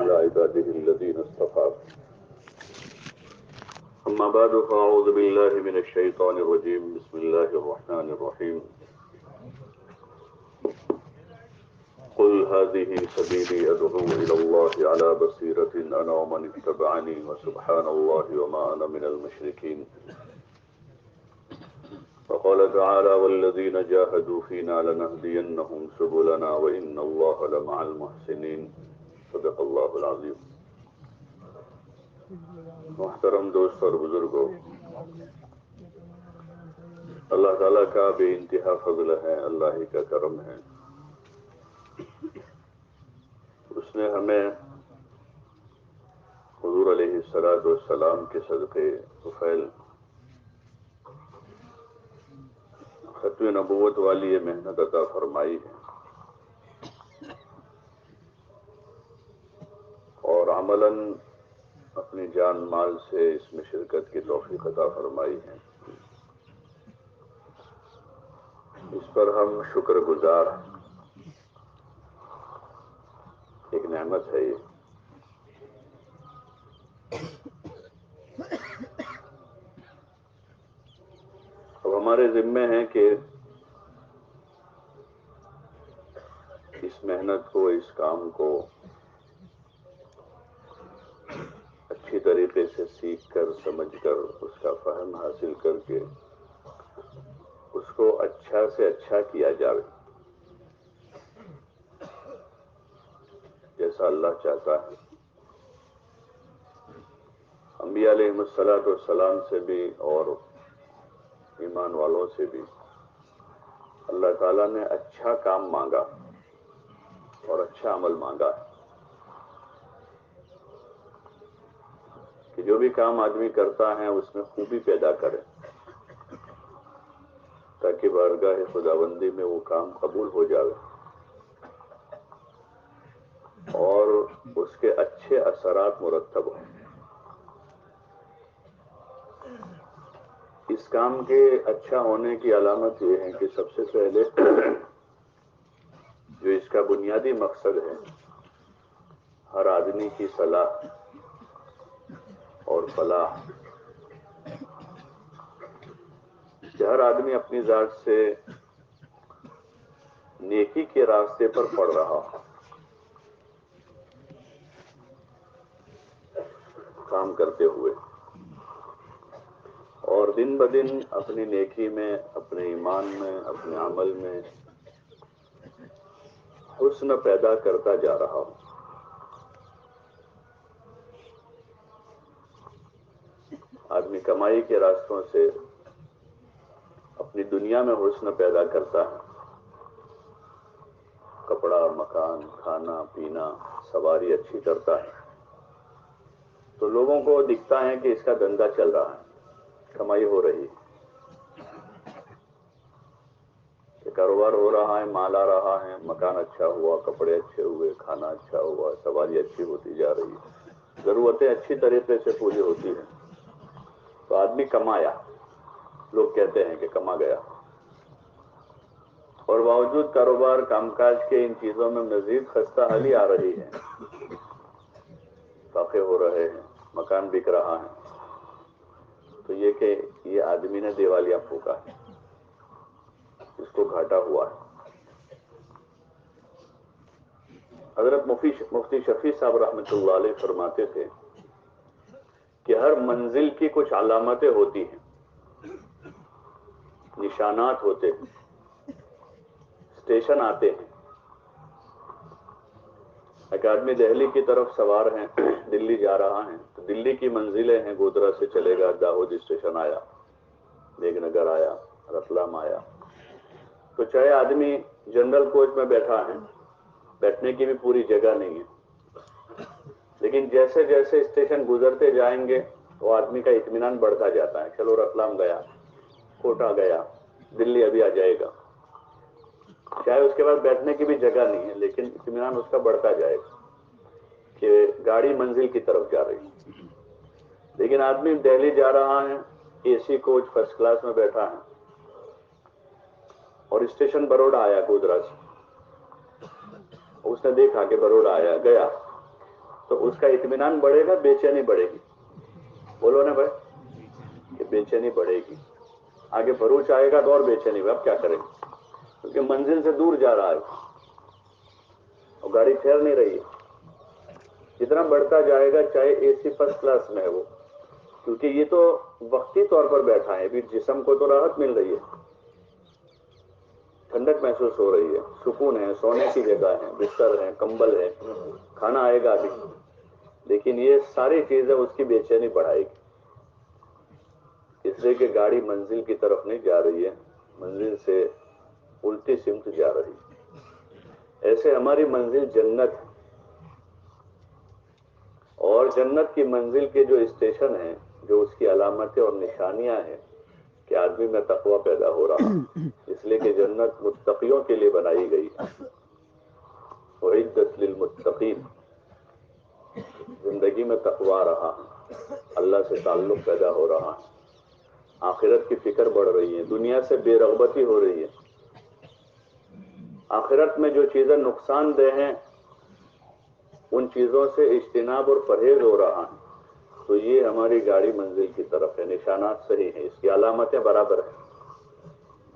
على عباده الذين اصطفى. أما بعد فأعوذ بالله من الشيطان الرجيم. بسم الله الرحمن الرحيم. قل هذه سبيلي أدعو إلى الله على بصيرة أنا ومن اتبعني وسبحان الله وما أنا من المشركين. وقال تعالى والذين جاهدوا فينا لنهدينهم سبلنا وإن الله لمع المحسنين. صدق اللہ العظیم. محترم دوست اور بزرگوں، اللہ تعالیٰ کا بے انتہا فضل ہے، اللہ ہی کا کرم ہے. اس نے ہمیں حضور علیہ السلام کے صدقے طفیل ختم نبوت والی یہ محنت عطا فرمائی ہے اور عملاً اپنی جان مال سے اس میں شرکت کی توفیق عطا فرمائی ہے. اس پر ہم شکر گزار ہیں. ایک نعمت ہے یہ. اب ہمارے ذمے ہیں کہ اس محنت کو، اس کام کو اچھی طریقے سے سیکھ کر، سمجھ کر، اس کا فہم حاصل کر کے اس کو اچھا سے اچھا کیا جائے جیسا اللہ چاہتا ہے. انبیاء علیہ السلام سے بھی اور ایمان والوں سے بھی اللہ تعالیٰ نے اچھا کام مانگا اور اچھا عمل مانگا کہ جو بھی کام آدمی کرتا ہے اس میں خوبی پیدا کرے تاکہ بارگاہ خداوندی میں وہ کام قبول ہو جائے اور اس کے اچھے اثرات مرتب ہوں. اس کام کے اچھا ہونے کی علامت یہ ہے کہ سب سے پہلے جو اس کا بنیادی مقصد ہے ہر آدمی کی صلاح اور فلاح، کہ ہر آدمی اپنی ذات سے نیکی کے راستے پر پڑ رہا ہو، کام کرتے ہوئے، اور دن بدن اپنی نیکی میں، اپنے ایمان میں، اپنے عمل میں حسن پیدا کرتا جا رہا ہو. آدمی کمائی کے راستوں سے اپنی دنیا میں حسن پیدا کرتا ہے. کپڑا، مکان، کھانا پینا، سواری اچھی کرتا ہے تو لوگوں کو دکھتا ہے کہ اس کا دھندا چل رہا ہے، کمائی ہو رہی ہے، کہ کاروبار ہو رہا ہے، مال آ رہا ہے، مکان اچھا ہوا، کپڑے اچھے ہوئے، کھانا اچھا ہوا، سواری اچھی ہوتی جا رہی ہے، ضرورتیں اچھی طریقے سے پوری ہوتی ہیں تو آدمی کمایا، لوگ کہتے ہیں کہ کما گیا. اور باوجود کاروبار کام کاج کے ان چیزوں میں مزید خستہ حالی آ رہی ہے، فاقے ہو رہے ہیں، مکان بک رہا ہے، تو یہ کہ یہ آدمی نے دیوالیہ پھونکا ہے، اس کو گھاٹا ہوا ہے. حضرت مفتی شفیع صاحب رحمۃ اللہ علیہ فرماتے تھے کہ ہر منزل کی کچھ علامتیں ہوتی ہیں، نشانات ہوتے ہیں، اسٹیشن آتے ہیں. ایک آدمی دہلی کی طرف سوار ہیں، دلی جا رہا ہے تو دلی کی منزلیں ہیں، گودرا سے چلے گا، داؤد اسٹیشن آیا، بیگ نگر آیا، رتلام آیا. تو چاہے آدمی جنرل کوچ میں بیٹھا ہے، بیٹھنے کی بھی پوری جگہ نہیں ہے، لیکن جیسے جیسے اسٹیشن گزرتے جائیں گے وہ آدمی کا اطمینان بڑھتا جاتا ہے. چلو رتلام گیا، کوٹا گیا، دلی ابھی آ جائے گا. چاہے اس کے بعد بیٹھنے کی بھی جگہ نہیں ہے لیکن اطمینان اس کا بڑھتا جائے گا کہ گاڑی منزل کی طرف جا رہی. لیکن آدمی دہلی جا رہا ہے، اے سی کوچ فرسٹ کلاس میں بیٹھا ہے اور اسٹیشن بروڈا آیا گودرا سے، اس نے دیکھا کہ بروڈا آیا، گیا تو اس کا اطمینان بڑھے گا، بے چینی بڑھے گی. بولو نا بھائی کہ بے چینی بڑھے گی. آگے بھروچ آئے گا تو اور بے چینی ہوگا. اب کیا کریں گے؟ کیونکہ منزل سے دور جا رہا ہے اور گاڑی ٹھہر نہیں رہی ہے. جتنا بڑھتا جائے گا، چاہے اے سی فرسٹ کلاس میں ہے وہ، کیونکہ یہ تو وقتی طور پر بیٹھا ہے. ابھی جسم کو تو راحت مل رہی ہے، ٹھنڈک محسوس ہو رہی ہے، سکون ہے، سونے کی جگہ ہے، بستر ہے، کمبل ہے، کھانا آئے گا ابھی. لیکن یہ ساری چیزیں اس کی بے چینی بڑھائے گی، اس لیے کہ گاڑی منزل کی طرف نہیں جا رہی ہے، منزل سے الٹی سمت جا رہی ہے. ایسے ہماری منزل جنت ہے، اور جنت کی منزل کے جو اسٹیشن ہیں، جو اس کی علامتیں اور نشانیاں ہیں کہ آدمی میں تقوی پیدا ہو رہا، اس لیے کہ جنت متقیوں کے لیے بنائی گئی. اعدت للمتقین، زندگی میں تقوی رہا، اللہ سے تعلق پیدا ہو رہا ہے، آخرت کی فکر بڑھ رہی ہے، دنیا سے بے رغبتی ہو رہی ہے. آخرت میں جو چیزیں نقصان دہ ہیں ان چیزوں سے اجتناب اور پرہیز ہو رہا ہے. تو یہ ہماری گاڑی منزل کی طرف ہے. نشانات صحیح ہیں، اس کی علامتیں برابر ہیں.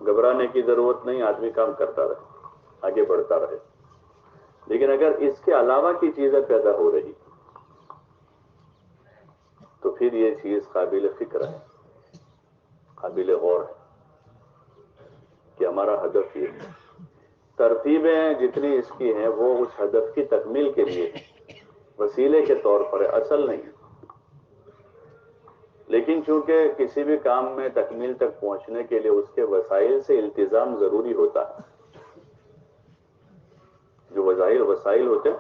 گھبرانے کی ضرورت نہیں، آدمی کام کرتا رہے، آگے بڑھتا رہے. لیکن اگر اس کے علاوہ کی چیزیں پیدا ہو رہی تو پھر یہ چیز قابل فکر ہے، قابل غور ہے کہ ہمارا ہدف یہ ہے. ترتیبیں جتنی اس کی ہیں وہ اس ہدف کی تکمیل کے لیے وسیلے کے طور پر ہے، اصل نہیں. لیکن چونکہ کسی بھی کام میں تکمیل تک پہنچنے کے لیے اس کے وسائل سے التزام ضروری ہوتا ہے. جو وسائل ہوتے ہیں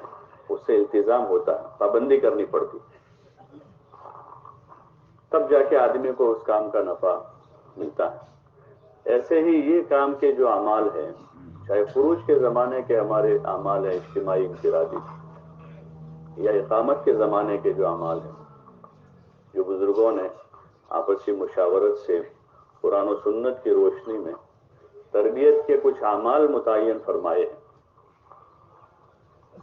اس سے التزام ہوتا ہے، پابندی کرنی پڑتی، تب جا کے آدمی کو اس کام کا نفع ملتا ہے. ایسے ہی یہ کام کے جو اعمال ہیں، چاہے خروج کے زمانے کے ہمارے اعمال ہیں اجتماعی انفرادی، یا اقامت کے زمانے کے جو اعمال ہیں، جو بزرگوں نے آپسی مشاورت سے قرآن و سنت کی روشنی میں تربیت کے کچھ اعمال متعین فرمائے ہیں،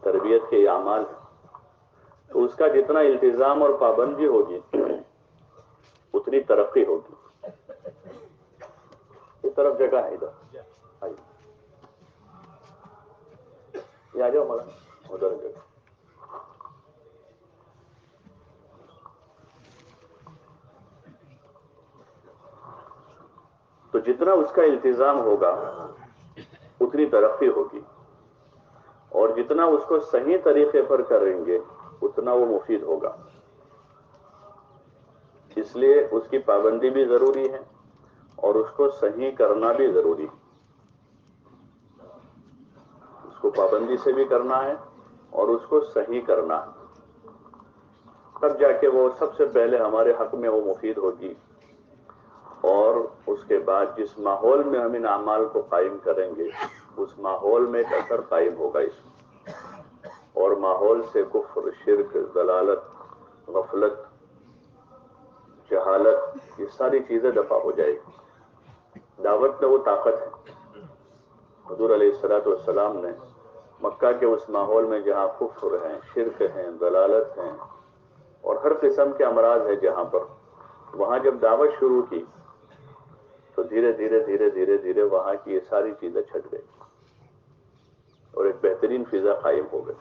تربیت کے اعمال ہیں، تو اس کا جتنا التزام اور پابندی ہوگی اتنی ترقی ہوگی. اس طرف جگہ ہے، ادھر آئیے، یہ آ جاؤ ہمارا ادھر جگہ. تو جتنا اس کا التزام ہوگا اتنی ترقی ہوگی، اور جتنا اس کو صحیح طریقے پر کریں گے اتنا وہ مفید ہوگا. اس لیے اس کی پابندی بھی ضروری ہے اور اس کو صحیح کرنا بھی ضروری ہے. اس کو پابندی سے بھی کرنا ہے اور اس کو صحیح کرنا ہے، تب جا کے وہ سب سے پہلے ہمارے حق میں وہ مفید ہوگی. اور اس کے بعد جس ماحول میں ہم ان اعمال کو قائم کریں گے اس ماحول میں ایک اثر قائم ہوگا اس میں، اور ماحول سے کفر، شرک، ضلالت، غفلت، جہالت، یہ ساری چیزیں دفع ہو جائے گی. دعوت میں وہ طاقت ہے. حضور علیہ الصلوۃ والسلام نے مکہ کے اس ماحول میں جہاں کفر ہیں، شرک ہیں، ضلالت ہیں اور ہر قسم کے امراض ہے جہاں پر، وہاں جب دعوت شروع کی تو دھیرے دھیرے دھیرے دھیرے دھیرے وہاں کی یہ ساری چیزیں چھٹ گئی اور ایک بہترین فضا قائم ہو گئی.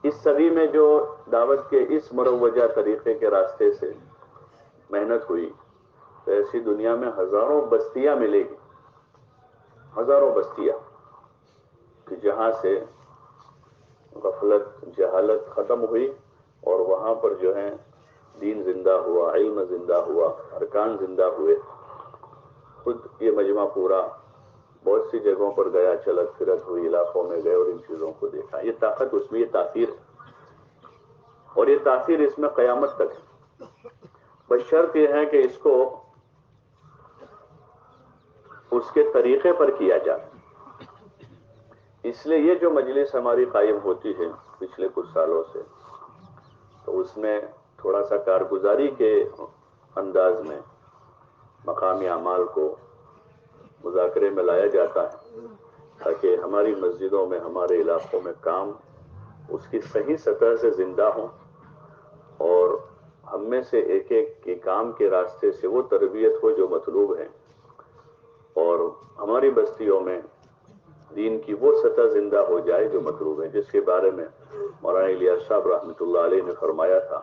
اس صدی میں جو دعوت کے اس مروجہ طریقے کے راستے سے محنت ہوئی تو ایسی دنیا میں ہزاروں بستیاں ملے گی، ہزاروں بستیاں کہ جہاں سے غفلت، جہالت ختم ہوئی اور وہاں پر جو ہے دین زندہ ہوا، علم زندہ ہوا، ارکان زندہ ہوئے. خود یہ مجمع پورا بہت سی جگہوں پر گیا، چلت پھرت ہوئی، علاقوں میں گئے اور ان چیزوں کو دیکھا. یہ طاقت اس میں، یہ تاثیر ہے، اور یہ تاثیر اس میں قیامت تک ہے. بس شرط یہ ہے کہ اس کو اس کے طریقے پر کیا جائے. اس لیے یہ جو مجلس ہماری قائم ہوتی ہے پچھلے کچھ سالوں سے، تو اس میں تھوڑا سا کارگزاری کے انداز میں مقامی اعمال کو مذاکرے میں لایا جاتا ہے تاکہ ہماری مسجدوں میں، ہمارے علاقوں میں کام اس کی صحیح سطح سے زندہ ہوں، اور ہم میں سے ایک ایک کے کام کے راستے سے وہ تربیت ہو جو مطلوب ہے، اور ہماری بستیوں میں دین کی وہ سطح زندہ ہو جائے جو مطلوب ہے، جس کے بارے میں مولانا الیاس صاحب رحمۃ اللہ علیہ نے فرمایا تھا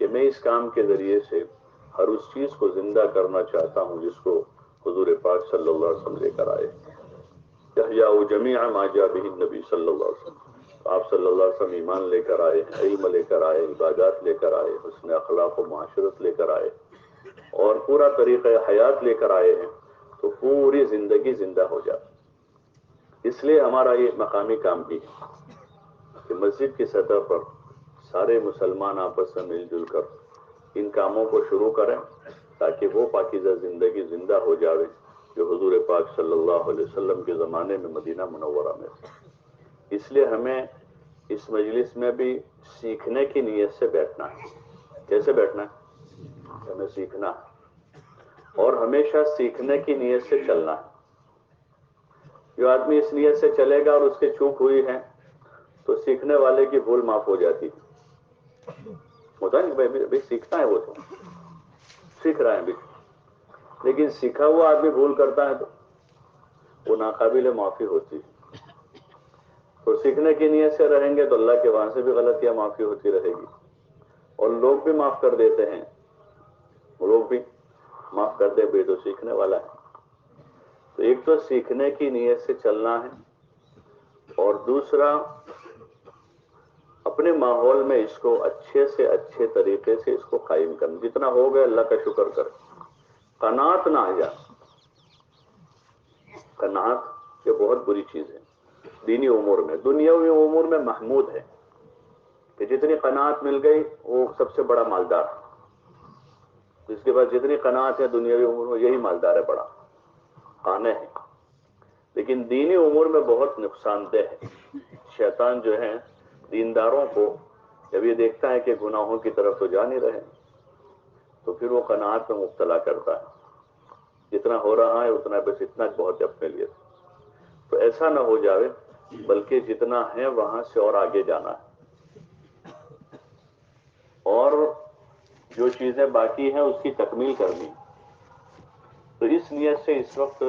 کہ میں اس کام کے ذریعے سے ہر اس چیز کو زندہ کرنا چاہتا ہوں جس کو حضور پاک صلی اللہ علیہ وسلم لے کر آئے، یحیٰ جمیع ما جاء بہ النبی صلی اللہ علیہ وسلم۔ آپ صلی اللہ علیہ وسلم ایمان لے کر آئے، علم لے کر آئے، عبادات لے کر آئے، حسن اخلاق و معاشرت لے کر آئے، اور پورا طریقہ حیات لے کر آئے ہیں، تو پوری زندگی زندہ ہو جاتی۔ اس لیے ہمارا یہ مقامی کام بھی ہے کہ مسجد کی سطح پر سارے مسلمان آپس میں مل جل کر ان کاموں کو شروع کریں، تاکہ وہ پاکیزہ زندگی زندہ ہو جاوے جو حضور پاک صلی اللہ علیہ وسلم کے زمانے میں مدینہ منورہ میں تھی۔ اس لیے ہمیں اس مجلس میں بھی سیکھنے کی نیت سے بیٹھنا ہے۔ کیسے بیٹھنا ہے؟ ہمیں سیکھنا ہے، اور ہمیشہ سیکھنے کی نیت سے چلنا ہے۔ جو آدمی اس نیت سے چلے گا اور اس کے چوک ہوئی ہے تو سیکھنے والے کی بھول معاف ہو جاتی ہے۔ ہوتا ہے کہ بھائی سیکھنا ہے، وہ تو سیکھ رہا ہے بھی، لیکن سیکھا ہوا آدمی بھول کرتا ہے تو وہ ناقابل معافی ہوتی ہے۔ تو سیکھنے کی نیت سے رہیں گے تو اللہ کے وہاں سے بھی غلطیاں معافی ہوتی رہے گی، اور لوگ بھی معاف کر دیتے ہیں، لوگ بھی معاف کر دے بھی تو سیکھنے والا ہے۔ تو ایک تو سیکھنے کی نیت سے چلنا ہے، اور دوسرا اپنے ماحول میں اس کو اچھے سے اچھے طریقے سے اس کو قائم کرنا۔ جتنا ہو گیا اللہ کا شکر کر، قناعت نہ آ جائے۔ قناعت یہ بہت بری چیز ہے دینی امور میں، دنیاوی امور میں محمود ہے کہ جتنی قناعت مل گئی وہ سب سے بڑا مالدار، جس کے پاس جتنی قناعت ہے دنیاوی امور میں یہی مالدار ہے، بڑا قانع ہے۔ لیکن دینی امور میں بہت نقصان دہ ہے۔ شیطان جو ہے دینداروں کو جب یہ دیکھتا ہے کہ گناہوں کی طرف تو جا نہیں رہے تو پھر وہ قناعت میں مبتلا کرتا ہے، جتنا ہو رہا ہے اتنا، بس اتنا بہت ہے اپنے لیے۔ تو ایسا نہ ہو جاوے، بلکہ جتنا ہے وہاں سے اور آگے جانا ہے، اور جو چیزیں باقی ہیں اس کی تکمیل کرنی۔ تو اس نیت سے اس وقت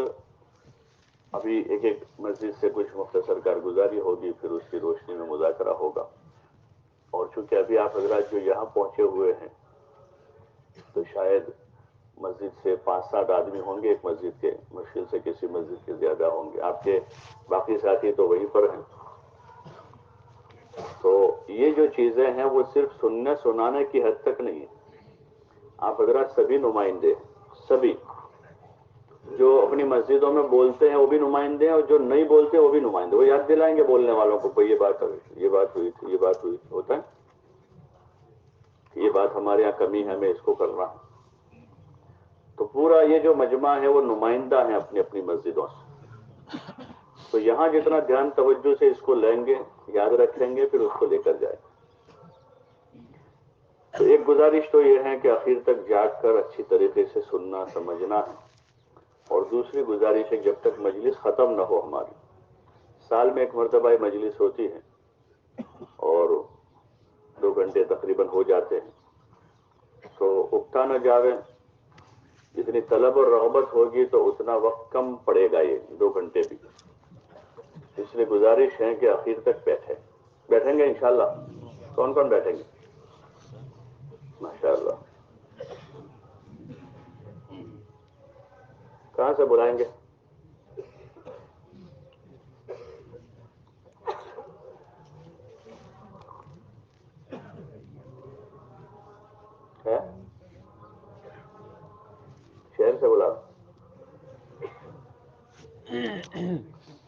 ابھی ایک ایک مسجد سے کچھ مختصر کارگزاری ہوگی، پھر اس کی روشنی میں مذاکرہ ہوگا۔ اور چونکہ ابھی آپ حضرات جو یہاں پہنچے ہوئے ہیں تو شاید مسجد سے 5-7 آدمی ہوں گے، ایک مسجد کے، مشکل سے کسی مسجد کے زیادہ ہوں گے، آپ کے باقی ساتھی تو وہیں پر ہیں۔ تو یہ جو چیزیں ہیں وہ صرف سننے سنانے کی حد تک نہیں ہے، آپ حضرات سبھی نمائندے، سبھی جو اپنی مسجدوں میں بولتے ہیں وہ بھی نمائندے ہیں، اور جو نہیں بولتے وہ بھی نمائندے، وہ یاد دلائیں گے بولنے والوں کو کوئی یہ بات ہوئی، یہ بات ہوئی تھی، یہ بات ہوئی، ہوتا ہے یہ بات ہمارے یہاں کمی ہے، ہمیں اس کو کرنا ہے۔ تو پورا یہ جو مجمع ہے وہ نمائندہ ہے اپنی اپنی مسجدوں سے، تو یہاں جتنا دھیان توجہ سے اس کو لیں گے، یاد رکھیں گے، پھر اس کو لے کر جائیں۔ تو ایک گزارش تو یہ ہے کہ آخر تک جاگ کر اچھی طریقے سے سننا سمجھنا ہے، اور دوسری گزارش ہے جب تک مجلس ختم نہ ہو ہماری، سال میں ایک مرتبہ مجلس ہوتی ہے اور 2 گھنٹے تقریباً ہو جاتے ہیں، تو اکتا نہ جاوے، جتنی طلب اور رغبت ہوگی تو اتنا وقت کم پڑے گا یہ 2 گھنٹے بھی۔ اس لیے گزارش ہے کہ آخر تک بیٹھیں گے انشاءاللہ۔ کون کون بیٹھیں گے؟ ماشاءاللہ۔ کہاں سے بلائیں گے؟ شہر سے بلا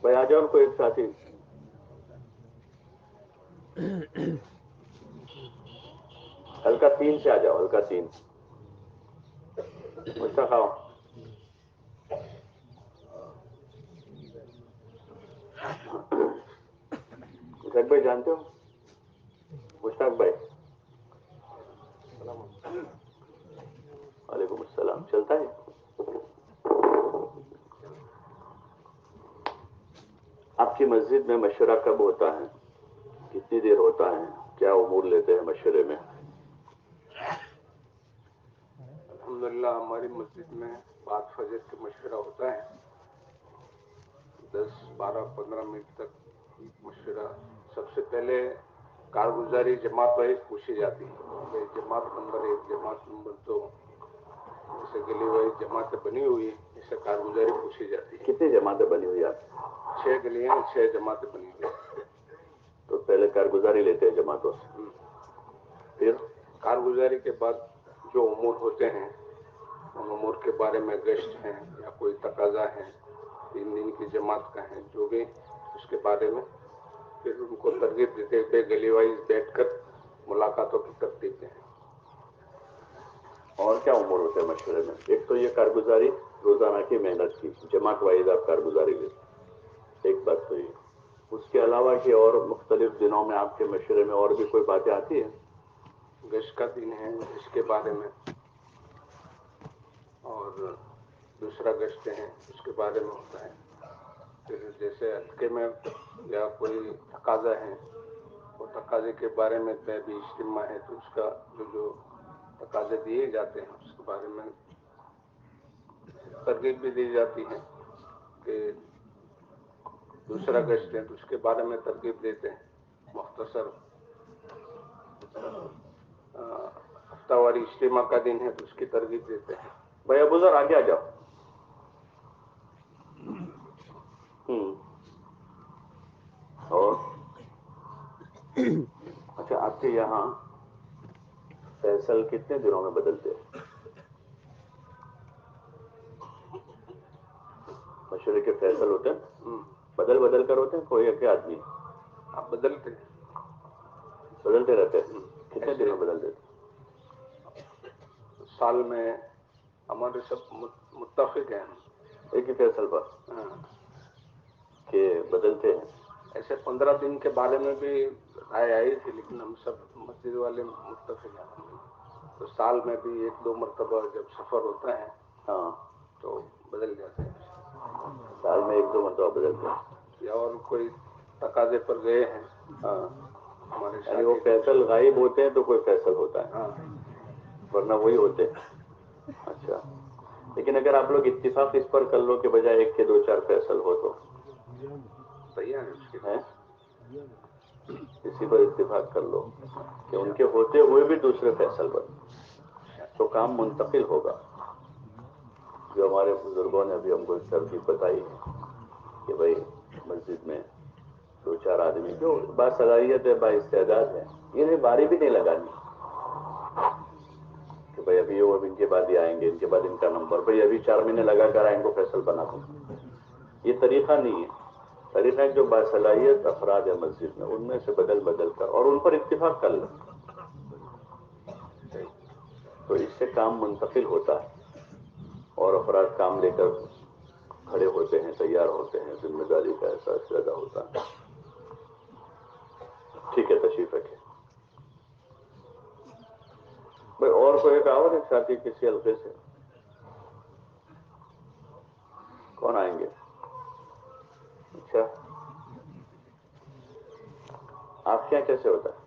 بھائی، آ جاؤ ان کو ایک ساتھی۔ ہلکا 3 سے آ جاؤ، ہلکا 3 مشتاق آؤ۔ مشتاق بھائی جانتے ہو؟ مشتاق بھائی، وعلیکم السلام۔ چلتا ہے آپ کی مسجد میں مشورہ کب ہوتا ہے؟ کتنی دیر ہوتا ہے؟ کیا امور لیتے ہیں مشورے میں؟ الحمدللہ ہماری مسجد میں بعد فجر کے مشورہ ہوتا ہے، 10 12 15 منٹ تک مشورہ۔ سب سے پہلے کارگزاری جماعت وائز پوچھی جاتی ہے، جماعت نمبر 1، جماعت نمبر 2، جیسے گلی وائز جماعتیں بنی ہوئی اسے کارگزاری پوچھی جاتی ہے۔ کتنی جماعتیں بنی ہوئی آپ؟ 6 گلیاں 6 جماعتیں بنی ہوئی۔ تو پہلے کارگزاری لیتے ہیں جماعتوں سے، پھر کارگزاری کے بعد جو امور ہوتے ہیں ان امور کے بارے میں گشت ہیں یا کوئی تقاضا ہے 3 دن کی جماعت کا ہے، جو بھی اس کے بارے میں پھر ان کو ترغیب دیتے ہوئے گلی وائز بیٹھ کر ملاقاتوں کی ترتیب دیں۔ اور کیا امور ہوتے ہیں مشورے میں؟ ایک تو یہ کارگزاری روزانہ کی محنت کی، جماعت وائز آپ کارگزاری لیتے، ایک بات تو یہ۔ اس کے علاوہ کہ اور مختلف دنوں میں آپ کے مشورے میں اور بھی کوئی باتیں آتی ہیں؟ گشت کا دن ہے، اس کے بارے میں، اور دوسرا گشت ہے اس کے بارے میں ہوتا ہے۔ پھر جیسے عتقے میں یا کوئی تقاضا ہے، وہ تقاضے کے بارے میں بھی اجتماع ہے تو اس کا جو تقاضے دیے جاتے ہیں اس کے بارے میں ترغیب بھی دی جاتی ہے کہ دوسرا گشت ہے تو اس کے بارے میں ترغیب دیتے ہیں۔ مختصر ہفتہ واری اجتماع کا دن ہے تو اس کی ترغیب دیتے ہیں۔ بھائی ابو ذر آگے آ جاؤ۔ اور اچھا، آپ کے یہاں فیصل کتنے دنوں میں بدلتے ہیں؟ مشورے کے فیصل ہوتے ہیں بدل کر ہوتے ہیں، کوئی ایک آدمی آپ بدلتے رہتے ہیں؟ کتنے دن میں بدلتے ہیں؟ سال میں ہمارے سب متفق ہیں ایک ہی فیصل پر کہ بدلتے ہیں؟ ایسے 15 دن کے بارے میں بھی رائے آئی تھی، لیکن ہم سب مسجد والے متفق ہیں تو سال میں بھی 1-2 مرتبہ جب سفر ہوتا ہے ہاں، تو بدل جاتے ہیں۔ سال میں 1-2 مرتبہ بدلتے ہیں، یا اور کوئی تقاضے پر گئے ہیں ہاں، ہمارے یعنی وہ ساتھی فیصل غائب ہوتے ہیں تو کوئی فیصل ہوتا ہے، ہاں، ورنہ وہی ہوتے ہیں۔ اچھا، لیکن اگر آپ لوگ اتفاق اس پر کر لو کہ بجائے ایک کے 2-4 فیصل ہو تو تیار ہے اس کے ہیں؟ اسی پر اتفاق کر لو کہ ان کے ہوتے ہوئے بھی دوسرے فیصل بن تو کام منتقل ہوگا۔ جو ہمارے بزرگوں نے ابھی ہم کو ترتیب بتائی ہے کہ بھائی مسجد میں 2-4 آدمی جو باصلاحیت ہے، بااستعداد ہے، انہیں باری بھی نہیں لگانی کہ بھائی ابھی وہ اب ان کے بعد ہی آئیں گے، ان کے بعد ان کا نمبر، بھائی ابھی 4 مہینے لگا کر آئیں کو فیصل بنا دوں، یہ طریقہ نہیں ہے۔ طریقہ ہے جو باصلاحیت افراد ہے مسجد میں ان میں سے بدل کر اور ان پر اتفاق کر لو، تو اس سے کام منتقل ہوتا ہے اور افراد کام لے کر کھڑے ہوتے ہیں، تیار ہوتے ہیں، ذمہ داری کا احساس پیدا ہوتا ہے۔ ٹھیک ہے، تشریف رکھیں بھائی۔ اور کوئی ایک اور ایک ساتھی کسی حلقے سے کون آئیں گے؟ اچھا، آپ کے یہاں کیسے ہوتا ہے؟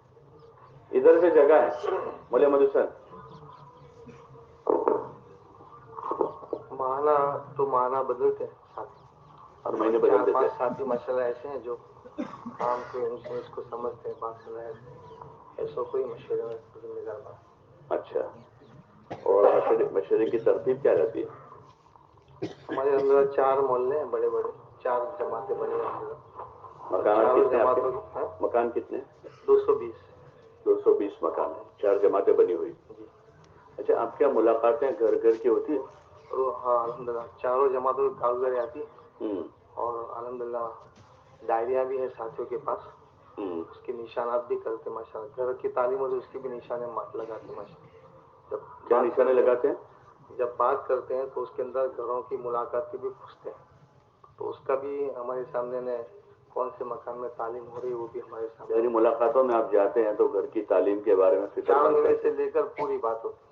ادھر سے جگہ ہے مولے محمد حسین؟ ماہانہ تو ماہانہ بدلتے ہیں ساتھی، ہر مہینے بدل 4-5 دیتے ہیں؟ ساتھی ماشاءاللہ ایسے ہیں جو کام کے اس کو سمجھتے ہیں، بات صلاحیت ایسا کوئی مشورے میں ذمہ دار بات۔ اچھا، اور مشورے کی ترتیب کیا رہتی ہے؟ ہمارے اندر 4 محلے ہیں، بڑے بڑے 4 جماعتیں بنی ہیں۔ مکانات چاروں کتنے آپ کے؟ جماعتوں کی مکان کتنے؟ 220 220 مکان ہیں، 4 جماعتیں بنی ہوئی۔ جی۔ اچھا، آپ کیا ملاقاتیں گھر گھر کی ہوتی ہیں؟ اور ہاں الحمدللہ چاروں جماعتوں کی کارگزاری آتی ہے، ہوں، اور الحمدللہ ڈائریاں بھی ہیں ساتھیوں کے پاس، ہوں، اس کے نشانات بھی کرتے ماشاءاللہ۔ گھر کی تعلیم ہوتی ہے اس کی بھی نشانے لگاتے ماشاءاللہ۔ جب کیا بات نشانے کرتے لگاتے ہیں؟ ہیں جب بات کرتے ہیں تو اس کے اندر گھروں کی ملاقات کی بھی پوچھتے ہیں، تو اس کا بھی ہمارے سامنے نے کون سے مکان میں تعلیم ہو رہی ہے وہ بھی ہمارے سامنے، یعنی ملاقاتوں میں آپ جاتے ہیں تو گھر کی تعلیم کے بارے میں فکر 4 مند مہینے کرتے سے ہیں؟ لے کر پوری بات ہوتی ہے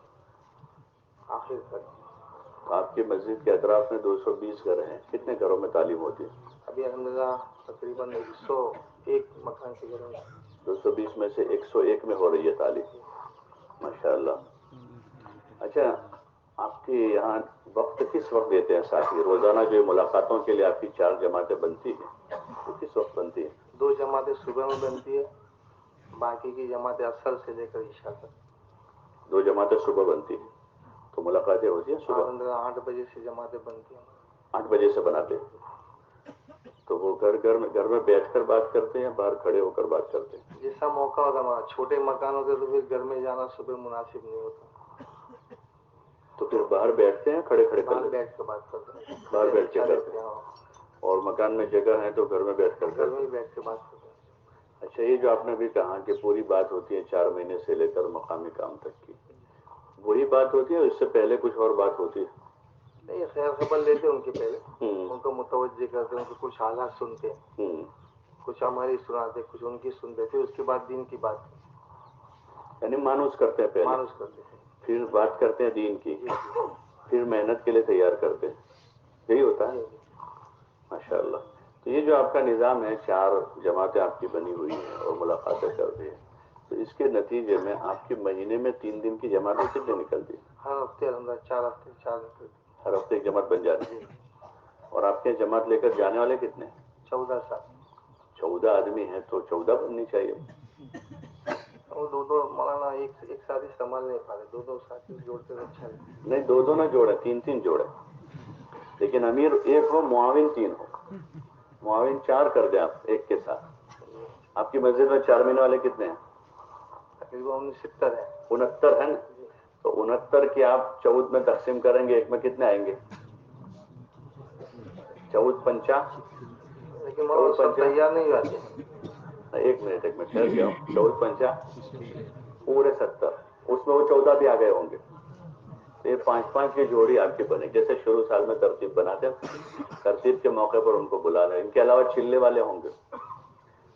آخر تک۔ آپ کی مسجد کے اطراف میں 220 گھر ہیں، کتنے گھروں میں تعلیم ہوتی ہے؟ ابھی الحمدللہ تقریباً 101 مکان کے گھروں میں۔ 220 میں سے 101 میں ہو رہی ہے تعلیم، ماشاءاللہ۔ اچھا، آپ کے یہاں وقت کس وقت دیتے ہیں ساتھی؟ روزانہ جو ملاقاتوں کے لیے آپ کی 4 جماعتیں بنتی ہیں وہ کس وقت بنتی ہیں؟ 2 جماعتیں صبح میں بنتی ہے، باقی کی جماعتیں عصر سے لے کر عشاء تک۔ 2 جماعتیں صبح بنتی ہیں، تو ملاقاتیں ہوتی ہیں صبح 8 بجے سے جماعتیں بنتی ہیں۔ 8 بجے سے بناتے ہیں، تو وہ گھر میں بیٹھ کر بات کرتے ہیں، باہر کھڑے ہو کر بات کرتے ہیں؟ جیسا موقع ہوتا ہے، ہمارا چھوٹے مکان ہوتے تو پھر گھر میں جانا صبح مناسب نہیں ہوتا، تو پھر باہر بیٹھتے ہیں، کھڑے کھڑے باہر بیٹھ کے بات کرتے ہیں، باہر بیٹھ کے اچھا کرتے لگتا ہیں، ہے، اور مکان میں جگہ ہے تو گھر میں بیٹھ کر گھر میں کرتے ہی ہیں۔ بیٹھ کے بات کرتے ہیں۔ اچھا، یہ جو آپ نے بھی کہا کہ پوری بات ہوتی ہے 4 مہینے سے لے کر مقامی کام تک کی، وہی بات ہوتی ہے اس سے پہلے کچھ اور بات ہوتی ہے؟ نہیں، خیر خبر لیتے ان کے پہلے، ان کو متوجہ کرتے، ان کے کچھ حالات سنتے، کچھ ہماری سناتے، کچھ ان کی سنتے، پھر اس کے بعد دین کی بات یعنی مانوس کرتے ہیں پہلے، مانوس کرتے ہیں۔ پھر بات کرتے ہیں دین کی، جی پھر محنت کے لیے تیار کرتے ہیں، یہی ہوتا ہے؟ جی ماشاء اللہ۔ تو یہ جو آپ کا نظام ہے، 4 جماعتیں آپ کی بنی ہوئی ہیں اور ملاقاتیں کرتے ہیں، تو اس کے نتیجے میں آپ کے مہینے میں 3 دن کی جماعتیں کتنے نکلتی ہیں؟ ہر ہفتے اندر 4 ہفتے 4 نکلتے، ہر ہفتے ایک جماعت بن جاتی ہے۔ اور آپ کے جماعت لے کر جانے والے کتنے؟ 14 سال۔ 14 آدمی ہیں تو 14 بننی چاہیے۔ وہ 2 مولانا ایک ساتھ ہی سنبھال نہیں پاتے، 2 ساتھی جوڑتے تو اچھا ہے۔ نہیں، 2 نہ جوڑے، 3 جوڑے، لیکن امیر ایک ہو، معاون 3 ہو، معاون 4 کر دیں آپ ایک کے ساتھ۔ آپ کی مسجد میں 4 مہینے والے کتنے ہیں؟ تقریباً 69 ہے۔ 69 ہے نا؟ تو 69 کی آپ 14 میں تقسیم کریں گے، ایک میں کتنے آئیں گے؟ 14 پنچا، لیکن مولانا سب تیار نہیں ہوتے۔ ایک منٹ ٹھہر جاؤ، 14 پنچا پورے 70، اس میں وہ 14 بھی آ گئے ہوں گے، یہ 5 کی جوڑی آپ کی بنے، جیسے شروع سال میں ترتیب بناتے ہیں، ترتیب کے موقع پر ان کو بلانا، ان کے علاوہ چلنے والے ہوں گے۔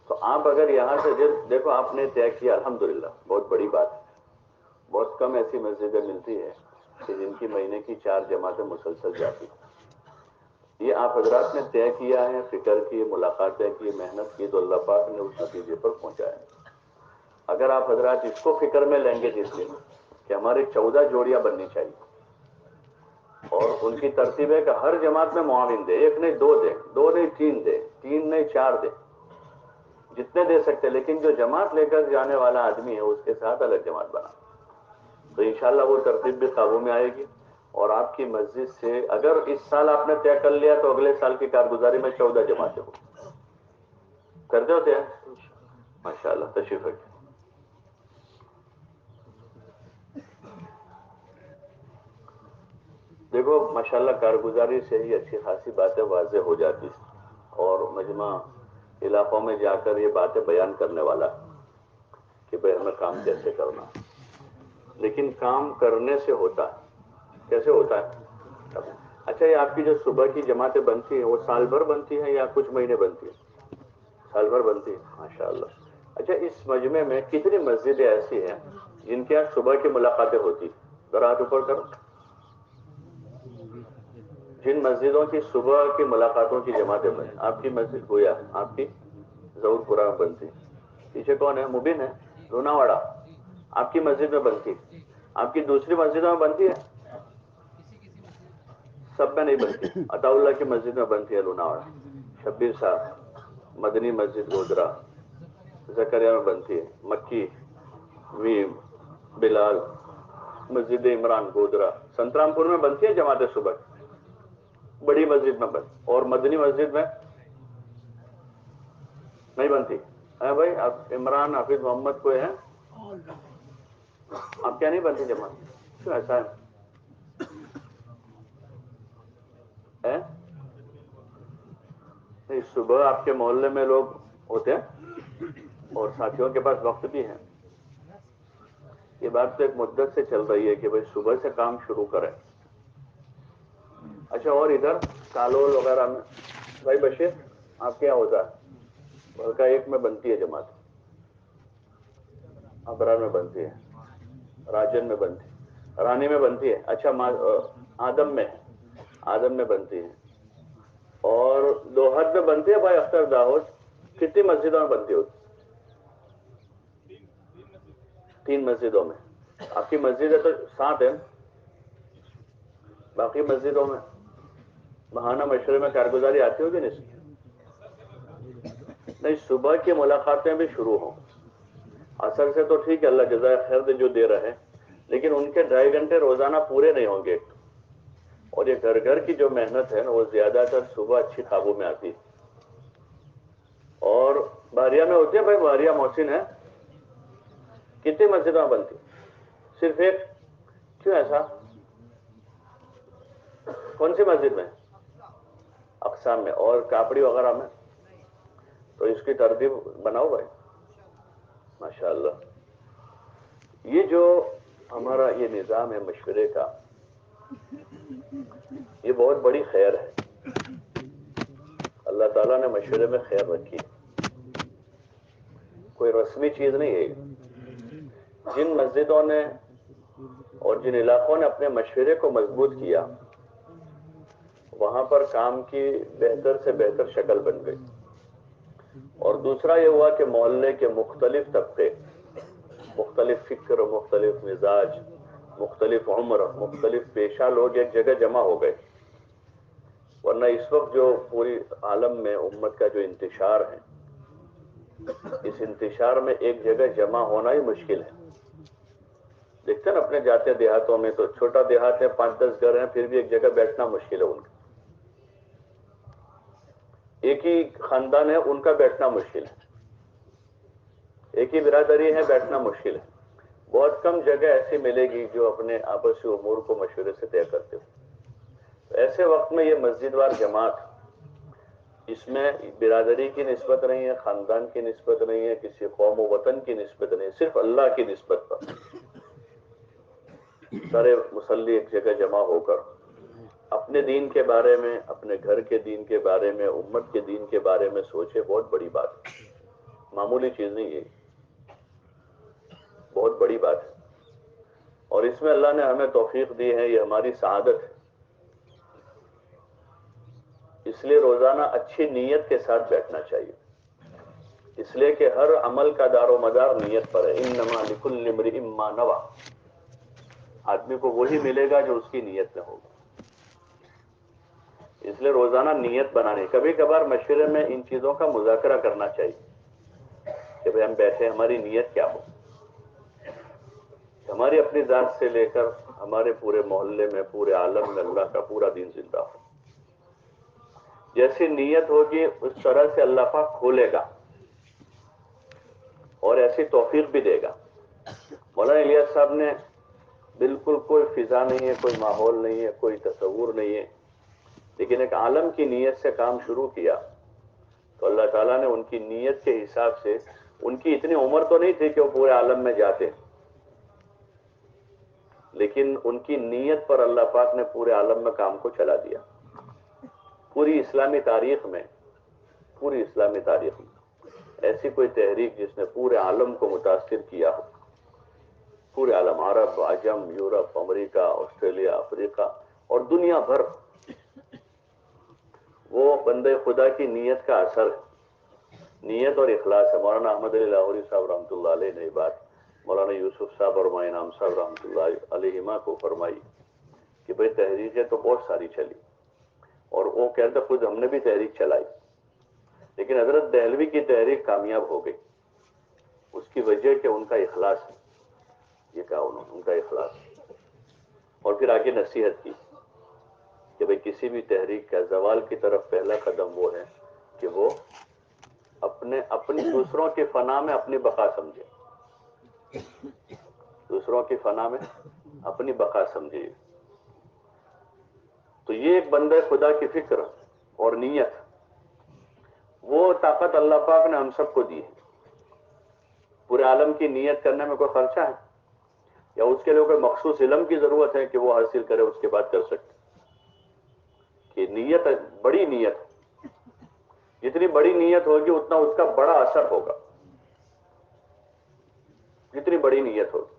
تو آپ اگر یہاں سے دیکھو، آپ نے طے کیا، الحمدللہ، بہت بڑی بات ہے۔ بہت کم ایسی مسجدیں ملتی ہے کہ جن کی مہینے کی 4 جماعتیں مسلسل جاتی ہیں۔ یہ آپ حضرات نے طے کیا ہے، فکر کی، ملاقاتیں کی، محنت کی، تو اللہ پاک نے اس نتیجے پر پہنچایا۔ اگر آپ حضرات اس کو فکر میں لیں گے جس دن کہ ہماری 14 جوڑیاں بننی چاہیے، اور ان کی ترتیب ہے کہ ہر جماعت میں معاون دے، 1 نہیں 2 دے، 2 نہیں 3 دے، 3 نہیں 4 دے، جتنے دے سکتے، لیکن جو جماعت لے کر جانے والا آدمی ہے اس کے ساتھ الگ جماعت بنا، تو انشاءاللہ وہ ترتیب بھی قابو میں آئے گی۔ اور آپ کی مسجد سے اگر اس سال آپ نے طے کر لیا تو اگلے سال کی کارگزاری میں 14 جماعتیں ہو کرتے ہوتے ہیں، ماشاءاللہ۔ تشریف رکھیں۔ دیکھو ماشاءاللہ، کارگزاری سے ہی اچھی خاصی باتیں واضح ہو جاتی، اور مجمع علاقوں میں جا کر یہ باتیں بیان کرنے والا کہ بھئی ہمیں کام کیسے کرنا، لیکن کام کرنے سے ہوتا ہے، کیسے ہوتا ہے؟ اچھا، یہ آپ کی جو صبح کی جماعتیں بنتی ہیں وہ سال بھر بنتی ہیں یا کچھ مہینے بنتی ہیں؟ سال بھر بنتی ہے، ماشاءاللہ۔ اچھا، اس مجمع میں کتنی مسجدیں ایسی ہیں جن کے یہاں صبح کی ملاقاتیں ہوتی؟ ذرا ہاتھ اوپر کرو۔ جن مسجدوں کی صبح کی ملاقاتوں کی جماعتیں بنتی، آپ کی مسجد گویا آپ کی ظہور پورہ میں بنتی، پیچھے کون ہے؟ مبین ہے، لوناواڑہ، آپ کی مسجد میں بنتی، آپ کی دوسری مسجدوں میں بنتی ہے؟ سب میں نہیں بنتی، عطا اللہ کی مسجد میں بنتی ہے لوناواڑہ، شبیر صاحب مدنی مسجد گودرا، زکریا میں بنتی ہے، مکی، ویم، بلال، مسجد عمران گودرا، سنترام پور میں بنتی ہے جماعت صبح، بڑی مسجد میں بنتی، اور مدنی مسجد میں نہیں بنتی ہے بھائی؟ اب عمران، حافظ محمد کوئی ہے؟ اب کیا نہیں بنتی جماعت؟ کیوں ایسا ہے؟ نہیں، صبح آپ کے محلے میں لوگ ہوتے ہیں اور ساتھیوں کے پاس وقت بھی ہے، یہ بات تو ایک مدت سے چل رہی ہے کہ بھئی صبح سے کام شروع کریں۔ اچھا، اور ادھر کالول وغیرہ میں بھائی بشیر، آپ کیا ہوتا ہے؟ بھلکا 1 میں بنتی ہے جماعت، ابرار میں بنتی ہے، راجن میں بنتی ہے، رانی میں بنتی ہے، اچھا آدم میں بنتی ہے، اور دوحد میں بنتی ہے بھائی اختر داؤد، کتنی مسجدوں میں بنتی ہوتی؟ 3 مسجدوں میں. آپ کی مسجدیں تو 7 ہیں, باقی مسجدوں میں ماہانہ مشورے میں کارگزاری آتی ہوگی نہیں. صبح کی ملاقاتیں بھی شروع ہوں. اثر سے تو ٹھیک ہے, اللہ جزائے خیر دے جو دے رہے ہیں, لیکن ان کے 2.5 گھنٹے روزانہ پورے نہیں ہوں گے. اور یہ گھر گھر کی جو محنت ہے نا, وہ زیادہ تر صبح اچھی قابو میں آتی. اور باریہ میں ہوتی ہے بھائی, باریہ محسن ہے, کتنی مسجدیں بنتی, صرف ایک. کیوں ایسا؟ کون سی مسجد میں؟ اقسام میں اور کاپڑی وغیرہ میں. تو اس کی ترتیب بناؤ بھائی, ماشاءاللہ. یہ جو ہمارا یہ نظام ہے مشورے کا, یہ بہت بڑی خیر ہے. اللہ تعالیٰ نے مشورے میں خیر رکھی ہے, کوئی رسمی چیز نہیں ہے. جن مسجدوں نے اور جن علاقوں نے اپنے مشورے کو مضبوط کیا, وہاں پر کام کی بہتر سے بہتر شکل بن گئی. اور دوسرا یہ ہوا کہ محلے کے مختلف طبقے, مختلف فکر, مختلف مزاج, مختلف عمر, مختلف پیشہ لوگ ایک جگہ جمع ہو گئے. ورنہ اس وقت جو پوری عالم میں امت کا جو انتشار ہے, اس انتشار میں ایک جگہ جمع ہونا ہی مشکل ہے. دیکھتے ہیں نا اپنے جاتے دیہاتوں میں, تو چھوٹا دیہات ہے, 5-10 گھر ہیں, پھر بھی ایک جگہ بیٹھنا مشکل ہے ان کا. ایک ہی خاندان ہے, ان کا بیٹھنا مشکل ہے. ایک ہی برادری ہے, بیٹھنا مشکل ہے. بہت کم جگہ ایسی ملے گی جو اپنے آپسی امور کو مشورے سے طے کرتے ہو. ایسے وقت میں یہ مسجد وار جماعت, اس میں برادری کی نسبت نہیں ہے, خاندان کی نسبت نہیں ہے, کسی قوم و وطن کی نسبت نہیں ہے, صرف اللہ کی نسبت پر سارے مصلی ایک جگہ جمع ہو کر اپنے دین کے بارے میں, اپنے گھر کے دین کے بارے میں, امت کے دین کے بارے میں سوچے. بہت بڑی بات ہے, معمولی چیز نہیں ہے, بہت بڑی بات ہے. اور اس میں اللہ نے ہمیں توفیق دی ہے, یہ ہماری سعادت ہے. اس لیے روزانہ اچھی نیت کے ساتھ بیٹھنا چاہیے, اس لیے کہ ہر عمل کا دار و مدار نیت پر ہے. انما لکل امرئ ما نوی, آدمی کو وہی ملے گا جو اس کی نیت میں ہوگا. اس لیے روزانہ نیت بنانی. کبھی کبھار مشورے میں ان چیزوں کا مذاکرہ کرنا چاہیے کہ بھئی ہم بیٹھے, ہماری نیت کیا ہو, ہماری اپنی ذات سے لے کر ہمارے پورے محلے میں, پورے عالم میں اللہ کا پورا دین زندہ ہو. جیسی نیت ہوگی اس طرح سے اللہ پاک کھولے گا اور ایسی توفیق بھی دے گا. مولانا الیاس صاحب نے بالکل کوئی فضا نہیں ہے, کوئی ماحول نہیں ہے, کوئی تصور نہیں ہے, لیکن ایک عالم کی نیت سے کام شروع کیا تو اللہ تعالیٰ نے ان کی نیت کے حساب سے, ان کی اتنی عمر تو نہیں تھی کہ وہ پورے عالم میں جاتے, لیکن ان کی نیت پر اللہ پاک نے پورے عالم میں کام کو چلا دیا. پوری اسلامی تاریخ میں, پوری اسلامی تاریخ میں ایسی کوئی تحریک جس نے پورے عالم کو متاثر کیا ہو, پورے عالم, عرب, عجم, یورپ, امریکہ, آسٹریلیا, افریقہ اور دنیا بھر, وہ بندے خدا کی نیت کا اثر ہے, نیت اور اخلاص ہے. مولانا احمد علی لاہوری صاحب رحمۃ اللہ علیہ نے بات مولانا یوسف صاحب اور مولانا انعام صاحب رحمۃ اللہ علیہما کو فرمائی کہ بھئی تحریکیں تو بہت ساری چلی, اور وہ کہتے خود ہم نے بھی تحریک چلائی, لیکن حضرت دہلوی کی تحریک کامیاب ہو گئی. اس کی وجہ کہ ان کا اخلاص ہے, یہ کہا انہوں نے, ان کا اخلاص. اور پھر آگے نصیحت کی کہ بھئی کسی بھی تحریک کا زوال کی طرف پہلا قدم وہ ہے کہ وہ اپنی دوسروں کی فنا میں اپنی بقا سمجھے, دوسروں کی فنا میں اپنی بقا سمجھے. تو یہ ایک بندے خدا کی فکر اور نیت, وہ طاقت اللہ پاک نے ہم سب کو دی ہے. پورے عالم کی نیت کرنے میں کوئی خرچہ ہے یا اس کے لیے کوئی مخصوص علم کی ضرورت ہے کہ وہ حاصل کرے اس کے بعد کر سکتے؟ کہ نیت بڑی نیت, جتنی بڑی نیت ہوگی اتنا اس کا بڑا اثر ہوگا, جتنی بڑی نیت ہوگی.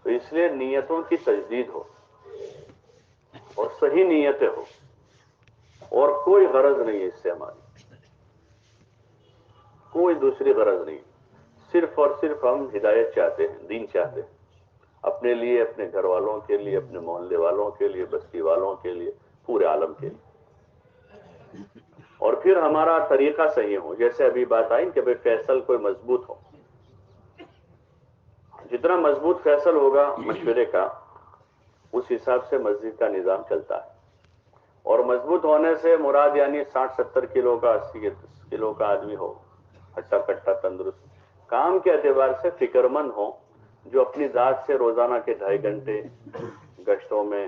تو اس لیے نیتوں کی تجدید ہو اور صحیح نیتیں ہو, اور کوئی غرض نہیں ہے اس سے ہماری, کوئی دوسری غرض نہیں, صرف اور صرف ہم ہدایت چاہتے ہیں، دین چاہتے ہیں، اپنے لیے، اپنے گھر والوں کے لیے، اپنے محلے والوں کے لیے، بستی والوں کے لیے، پورے عالم کے لیے، اور پھر ہمارا طریقہ صحیح ہو. جیسے ابھی بات آئی کہ بھئی فیصل کوئی مضبوط ہو، جتنا مضبوط فیصل ہوگا مشورے کا، اس حساب سے مسجد کا نظام چلتا ہے. اور مضبوط ہونے سے مراد یعنی 60-70 کلو کا، 80 کلو کا آدمی ہو، ہٹا کٹا تندرست، کام کے اعتبار سے فکر مند ہو، جو اپنی ذات سے روزانہ کے 2.5 گھنٹے گشتوں میں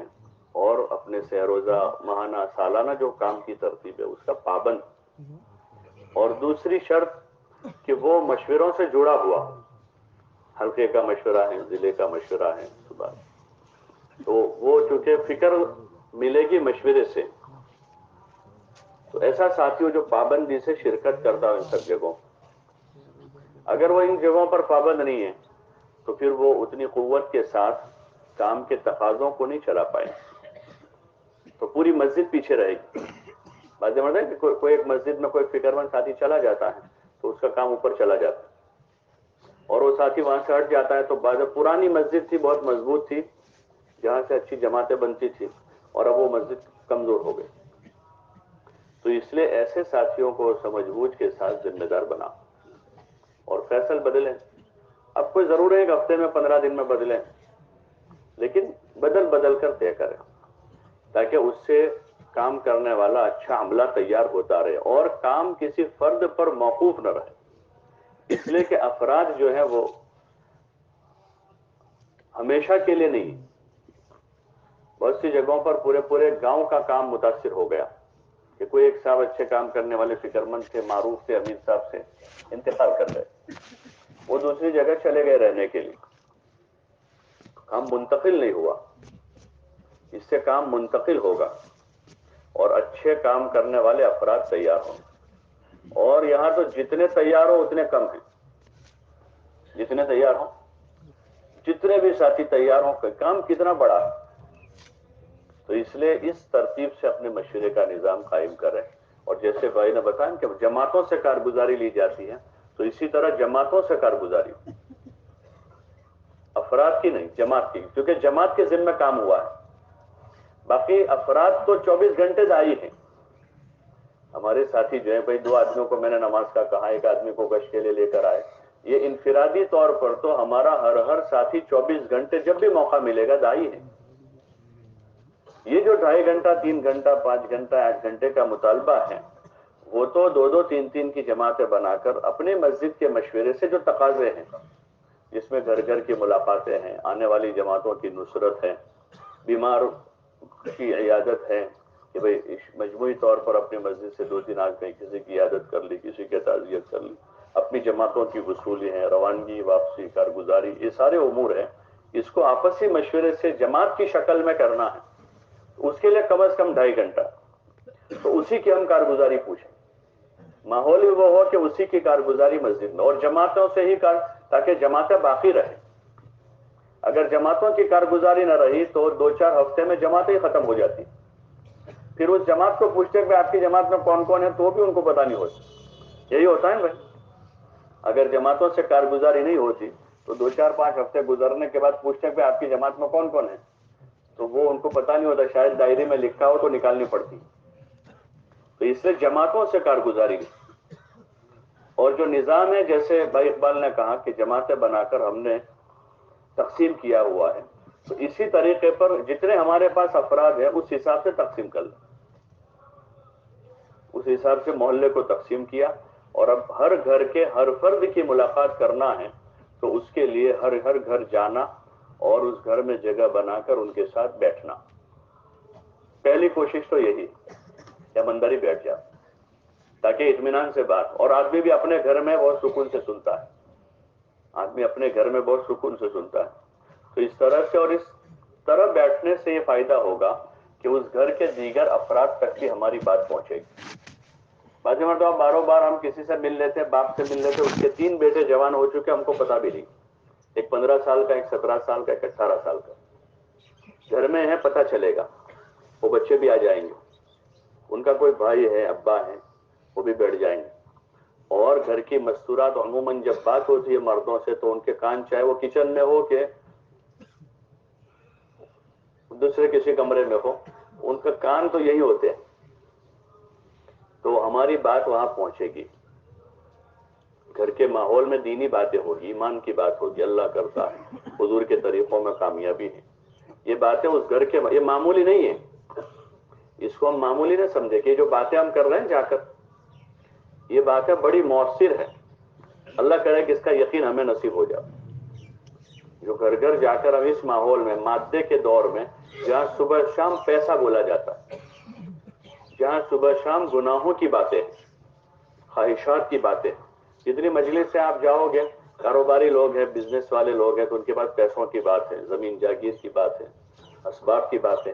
اور اپنے سے روزہ، ماہانہ، سالانہ جو کام کی ترتیب ہے اس کا پابند. اور دوسری شرط کہ وہ مشوروں سے جڑا ہوا، حلقے کا مشورہ ہے، ضلع کا مشورہ ہے، صبح تو وہ چونکہ فکر ملے گی مشورے سے، تو ایسا ساتھی ہو جو پابندی سے شرکت کرتا ہو ان سب جگہوں. اگر وہ ان جگہوں پر پابند نہیں ہے تو پھر وہ اتنی قوت کے ساتھ کام کے تقاضوں کو نہیں چلا پائے، تو پوری مسجد پیچھے رہے گی. بات سمجھ رہے ہیں کہ کوئی ایک مسجد میں کوئی فکر مند ساتھی چلا جاتا ہے تو اس کا کام اوپر چلا جاتا ہے، اور وہ ساتھی وہاں سے ہٹ جاتا ہے تو بعد پرانی مسجد تھی، بہت مضبوط تھی، جہاں سے اچھی جماعتیں بنتی تھی، اور اب وہ مسجد کمزور ہو گئی. تو اس لیے ایسے ساتھیوں کو سمجھ بوجھ کے ساتھ ذمہ دار بنا اور فیصل بدلیں. اب کوئی ضرور ہے ایک ہفتے میں 15 دن میں بدلیں، لیکن بدل بدل کر طے کریں تاکہ اس سے کام کرنے والا اچھا عملہ تیار ہوتا رہے اور کام کسی فرد پر موقوف نہ رہے. اس لیے کہ افراد جو ہیں وہ ہمیشہ کے لیے نہیں. بہت سی جگہوں پر پورے پورے گاؤں کا کام متاثر ہو گیا کہ کوئی ایک صاحب اچھے کام کرنے والے، فکر مند تھے، معروف تھے، امیر صاحب سے انتقال کر گئے، وہ دوسری جگہ چلے گئے رہنے کے لیے. کام منتقل نہیں ہوا، اس سے کام منتقل ہوگا اور اچھے کام کرنے والے افراد تیار ہوں. اور یہاں تو جتنے تیار ہو اتنے کم ہیں، جتنے تیار ہوں، جتنے بھی ساتھی تیار ہوں، کام کتنا بڑا ہے. تو اس لیے اس ترتیب سے اپنے مشورے کا نظام قائم کریں. اور جیسے بھائی نے بتایا کہ جماعتوں سے کارگزاری لی جاتی ہے، تو اسی طرح جماعتوں سے کارگزاری، افراد کی نہیں، جماعت کی، کیونکہ جماعت کے ذمہ کام ہوا ہے. باقی افراد تو 24 گھنٹے دائی ہیں. ہمارے ساتھی جو ہیں، بھائی 2 آدمیوں کو میں نے نماز کا کہا، ایک آدمی کو گشت کے لیے لے کر آئے، یہ انفرادی طور پر تو ہمارا ہر ساتھی 24 گھنٹے جب بھی موقع ملے گا دائی ہے. یہ جو 2.5 گھنٹہ، 3 گھنٹہ، 5 گھنٹہ، 8 گھنٹے کا مطالبہ ہے، وہ تو 2-2 3-3 کی جماعتیں بنا کر اپنے مسجد کے مشورے سے جو تقاضے ہیں، جس میں گھر گھر کی ملاقاتیں ہیں، آنے والی جماعتوں کی نصرت ہے، بیمار کی عیادت ہے کہ بھئی مجموعی طور پر اپنی مسجد سے 2-3 آدمی کسی کی عیادت کر لی، کسی کی تعزیت کر لی، اپنی جماعتوں کی وصولی ہے، روانگی، واپسی، کارگزاری، یہ سارے امور ہیں. اس کو آپسی مشورے سے جماعت کی شکل میں کرنا ہے، اس کے لیے کم از کم 2.5 گھنٹہ. تو اسی کی ہم کارگزاری پوچھیں. ماحول بھی وہ ہو کہ اسی کی کارگزاری مسجد میں، اور جماعتوں سے ہی تاکہ جماعتیں باقی رہیں. اگر جماعتوں کی کارگزاری نہ رہی تو 2-4 ہفتے میں جماعتیں ہی ختم ہو جاتی. پھر اس جماعت کو پوچھتے کہ آپ کی جماعت میں کون کون ہے، تو بھی ان کو پتا نہیں ہوتا. یہی ہوتا ہے بھائی. اگر جماعتوں سے کارگزاری نہیں ہوتی تو 2-4-5 ہفتے گزرنے کے بعد پوچھتے کہ آپ کی جماعت میں کون کون ہے، تو وہ ان کو پتا نہیں ہوتا، شاید ڈائری میں لکھا ہو تو نکالنی پڑتی. تو اس سے جماعتوں سے کارگزاری. اور جو نظام ہے، جیسے بھائی اقبال نے کہا کہ جماعتیں بنا کر ہم نے تقسیم کیا ہوا ہے، تو اسی طریقے پر جتنے ہمارے پاس افراد ہیں اس حساب سے تقسیم کر لیں. اس حساب سے محلے کو تقسیم کیا، اور اب ہر گھر کے ہر فرد کی ملاقات کرنا ہے تو اس کے لیے ہر گھر جانا اور اس گھر میں جگہ بنا کر ان کے ساتھ بیٹھنا. پہلی کوشش تو یہی کہ ہم اندر ہی بیٹھ جائیں تاکہ اطمینان سے بات، اور آدمی بھی اپنے گھر میں بہت سکون سے سنتا ہے. آدمی اپنے گھر میں بہت سکون سے سنتا ہے. تو اس طرح سے اور اس طرح بیٹھنے سے یہ فائدہ ہوگا کہ اس گھر کے دیگر افراد تک بھی ہماری بات پہنچے گی. بعض مرتبہ باروں بار ہم کسی سے مل لیتے، باپ سے مل لیتے، اس کے 3 بیٹے جوان ہو چکے، ہم کو پتا بھی نہیں. ایک 15 سال کا، ایک 17 سال کا، ایک 18 سال کا گھر میں ہے، پتہ چلے گا. وہ بچے بھی آ جائیں گے، ان کا کوئی بھائی ہے، ابا ہے، وہ بھی بیٹھ جائیں گے. اور گھر کی مستورات عموماً جب بات ہوتی ہے مردوں سے تو ان کے کان چاہے وہ کچن میں ہو کہ دوسرے کسی کمرے میں ہو، ان کا کان تو یہی ہوتے ہیں. تو ہماری بات وہاں پہنچے گی. گھر کے ماحول میں دینی باتیں ہوگی، ایمان کی بات ہوگی، اللہ کرتا ہے، حضور کے طریقوں میں کامیابی ہے. یہ باتیں اس گھر کے، یہ معمولی نہیں ہے، اس کو ہم معمولی نہ سمجھے کہ جو باتیں ہم کر رہے ہیں جا کر، یہ باتیں بڑی مؤثر ہے. اللہ کرے کہ اس کا یقین ہمیں نصیب ہو جائے. جو گھر گھر جا کر ہم اس ماحول میں، مادے کے دور میں، جہاں صبح شام پیسہ بولا جاتا ہے، جہاں صبح شام گناہوں کی باتیں، خواہشات کی باتیں، جتنی مجلس سے آپ جاؤ گے، کاروباری لوگ ہیں، بزنس والے لوگ ہیں، تو ان کے پاس پیسوں کی بات ہے، زمین جاگیر کی بات ہے، اسباب کی باتیں.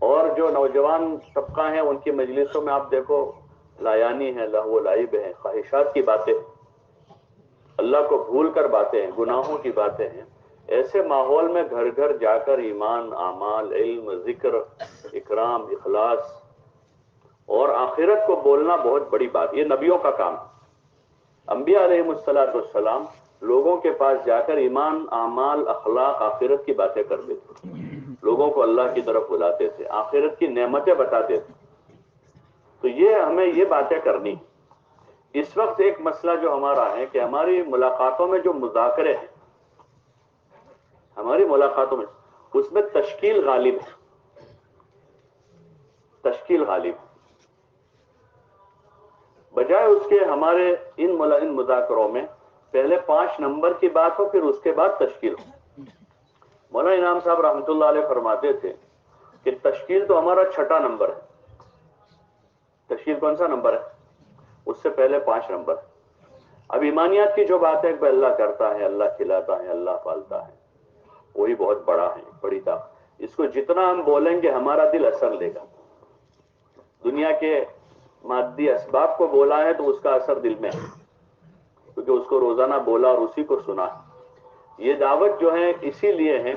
اور جو نوجوان طبقہ ہیں ان کی مجلسوں میں آپ دیکھو لایانی ہے، لہو و لعب ہیں، خواہشات کی باتیں، اللہ کو بھول کر باتیں ہیں، گناہوں کی باتیں ہیں. ایسے ماحول میں گھر گھر جا کر ایمان، اعمال، علم، ذکر، اکرام، اخلاص اور آخرت کو بولنا بہت بڑی بات. یہ نبیوں کا کام. انبیاء علیہ السلام لوگوں کے پاس جا کر ایمان، اعمال، اخلاق، آخرت کی باتیں کرتے تھے، لوگوں کو اللہ کی طرف بلاتے تھے، آخرت کی نعمتیں بتاتے تھے. تو یہ ہمیں یہ باتیں کرنی. اس وقت ایک مسئلہ جو ہمارا ہے کہ ہماری ملاقاتوں میں جو مذاکرے ہیں، ہماری ملاقاتوں میں اس میں تشکیل غالب ہے. تشکیل غالب ہے بجائے اس کے. ہمارے ان مذاکروں میں پہلے 5 نمبر کی بات ہو، پھر اس کے بعد تشکیل ہو. مولانا انعام صاحب رحمۃ اللہ علیہ فرماتے تھے کہ تشکیل تو ہمارا 6 نمبر ہے. تشکیل کون سا نمبر ہے؟ اس سے پہلے 5 نمبر. اب ایمانیات کی جو بات ہے کہ اللہ کرتا ہے، اللہ کھلاتا ہے، اللہ پالتا ہے، وہی بہت بڑا ہے، بڑی طاقت. اس کو جتنا ہم بولیں گے ہمارا دل اثر لے گا. دنیا کے مادی اسباب کو بولا ہے تو اس کا اثر دل میں ہے، کیونکہ اس کو روزانہ بولا اور اسی کو سنا. یہ دعوت جو ہے اسی لیے ہے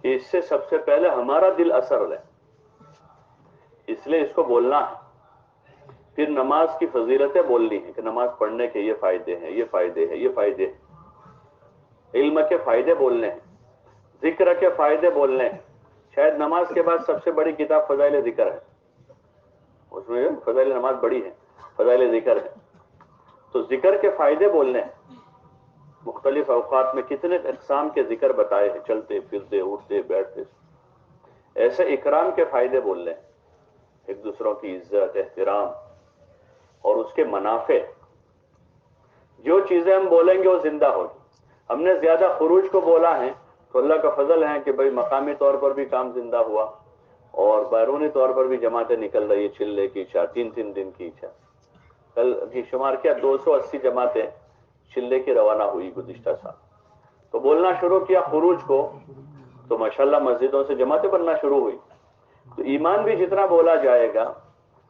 کہ اس سے سب سے پہلے ہمارا دل اثر لے، اس لیے اس کو بولنا ہے. پھر نماز کی فضیلتیں بولنی ہے کہ نماز پڑھنے کے یہ فائدے ہیں، یہ فائدے ہیں، یہ فائدے ہیں. علم کے فائدے بولنے ہیں، ذکر کے فائدے بولنے ہیں. شاید نماز کے بعد سب سے بڑی کتاب فضائل ذکر ہے، اس میں فضائل نماز بڑی ہے، فضائل ذکر ہے. تو ذکر کے فائدے بولنے ہیں. مختلف اوقات میں کتنے اقسام کے ذکر بتائے ہیں، چلتے پھرتے، اٹھتے بیٹھتے. ایسے اکرام کے فائدے بولنے ہیں، ایک دوسروں کی عزت، احترام اور اس کے منافع. جو چیزیں ہم بولیں گے وہ زندہ ہوگی. ہم نے زیادہ خروج کو بولا ہے تو اللہ کا فضل ہے کہ بھئی مقامی طور پر بھی کام زندہ ہوا اور بیرونی طور پر بھی جماعتیں نکل رہی. چلے کی 3 دن کی کل کی شمار کیا 280 جماعتیں چلے کی روانہ ہوئی گزشتہ سال. تو بولنا شروع کیا خروج کو تو ماشاءاللہ مسجدوں سے جماعتیں بننا شروع ہوئی. تو ایمان بھی جتنا بولا جائے گا،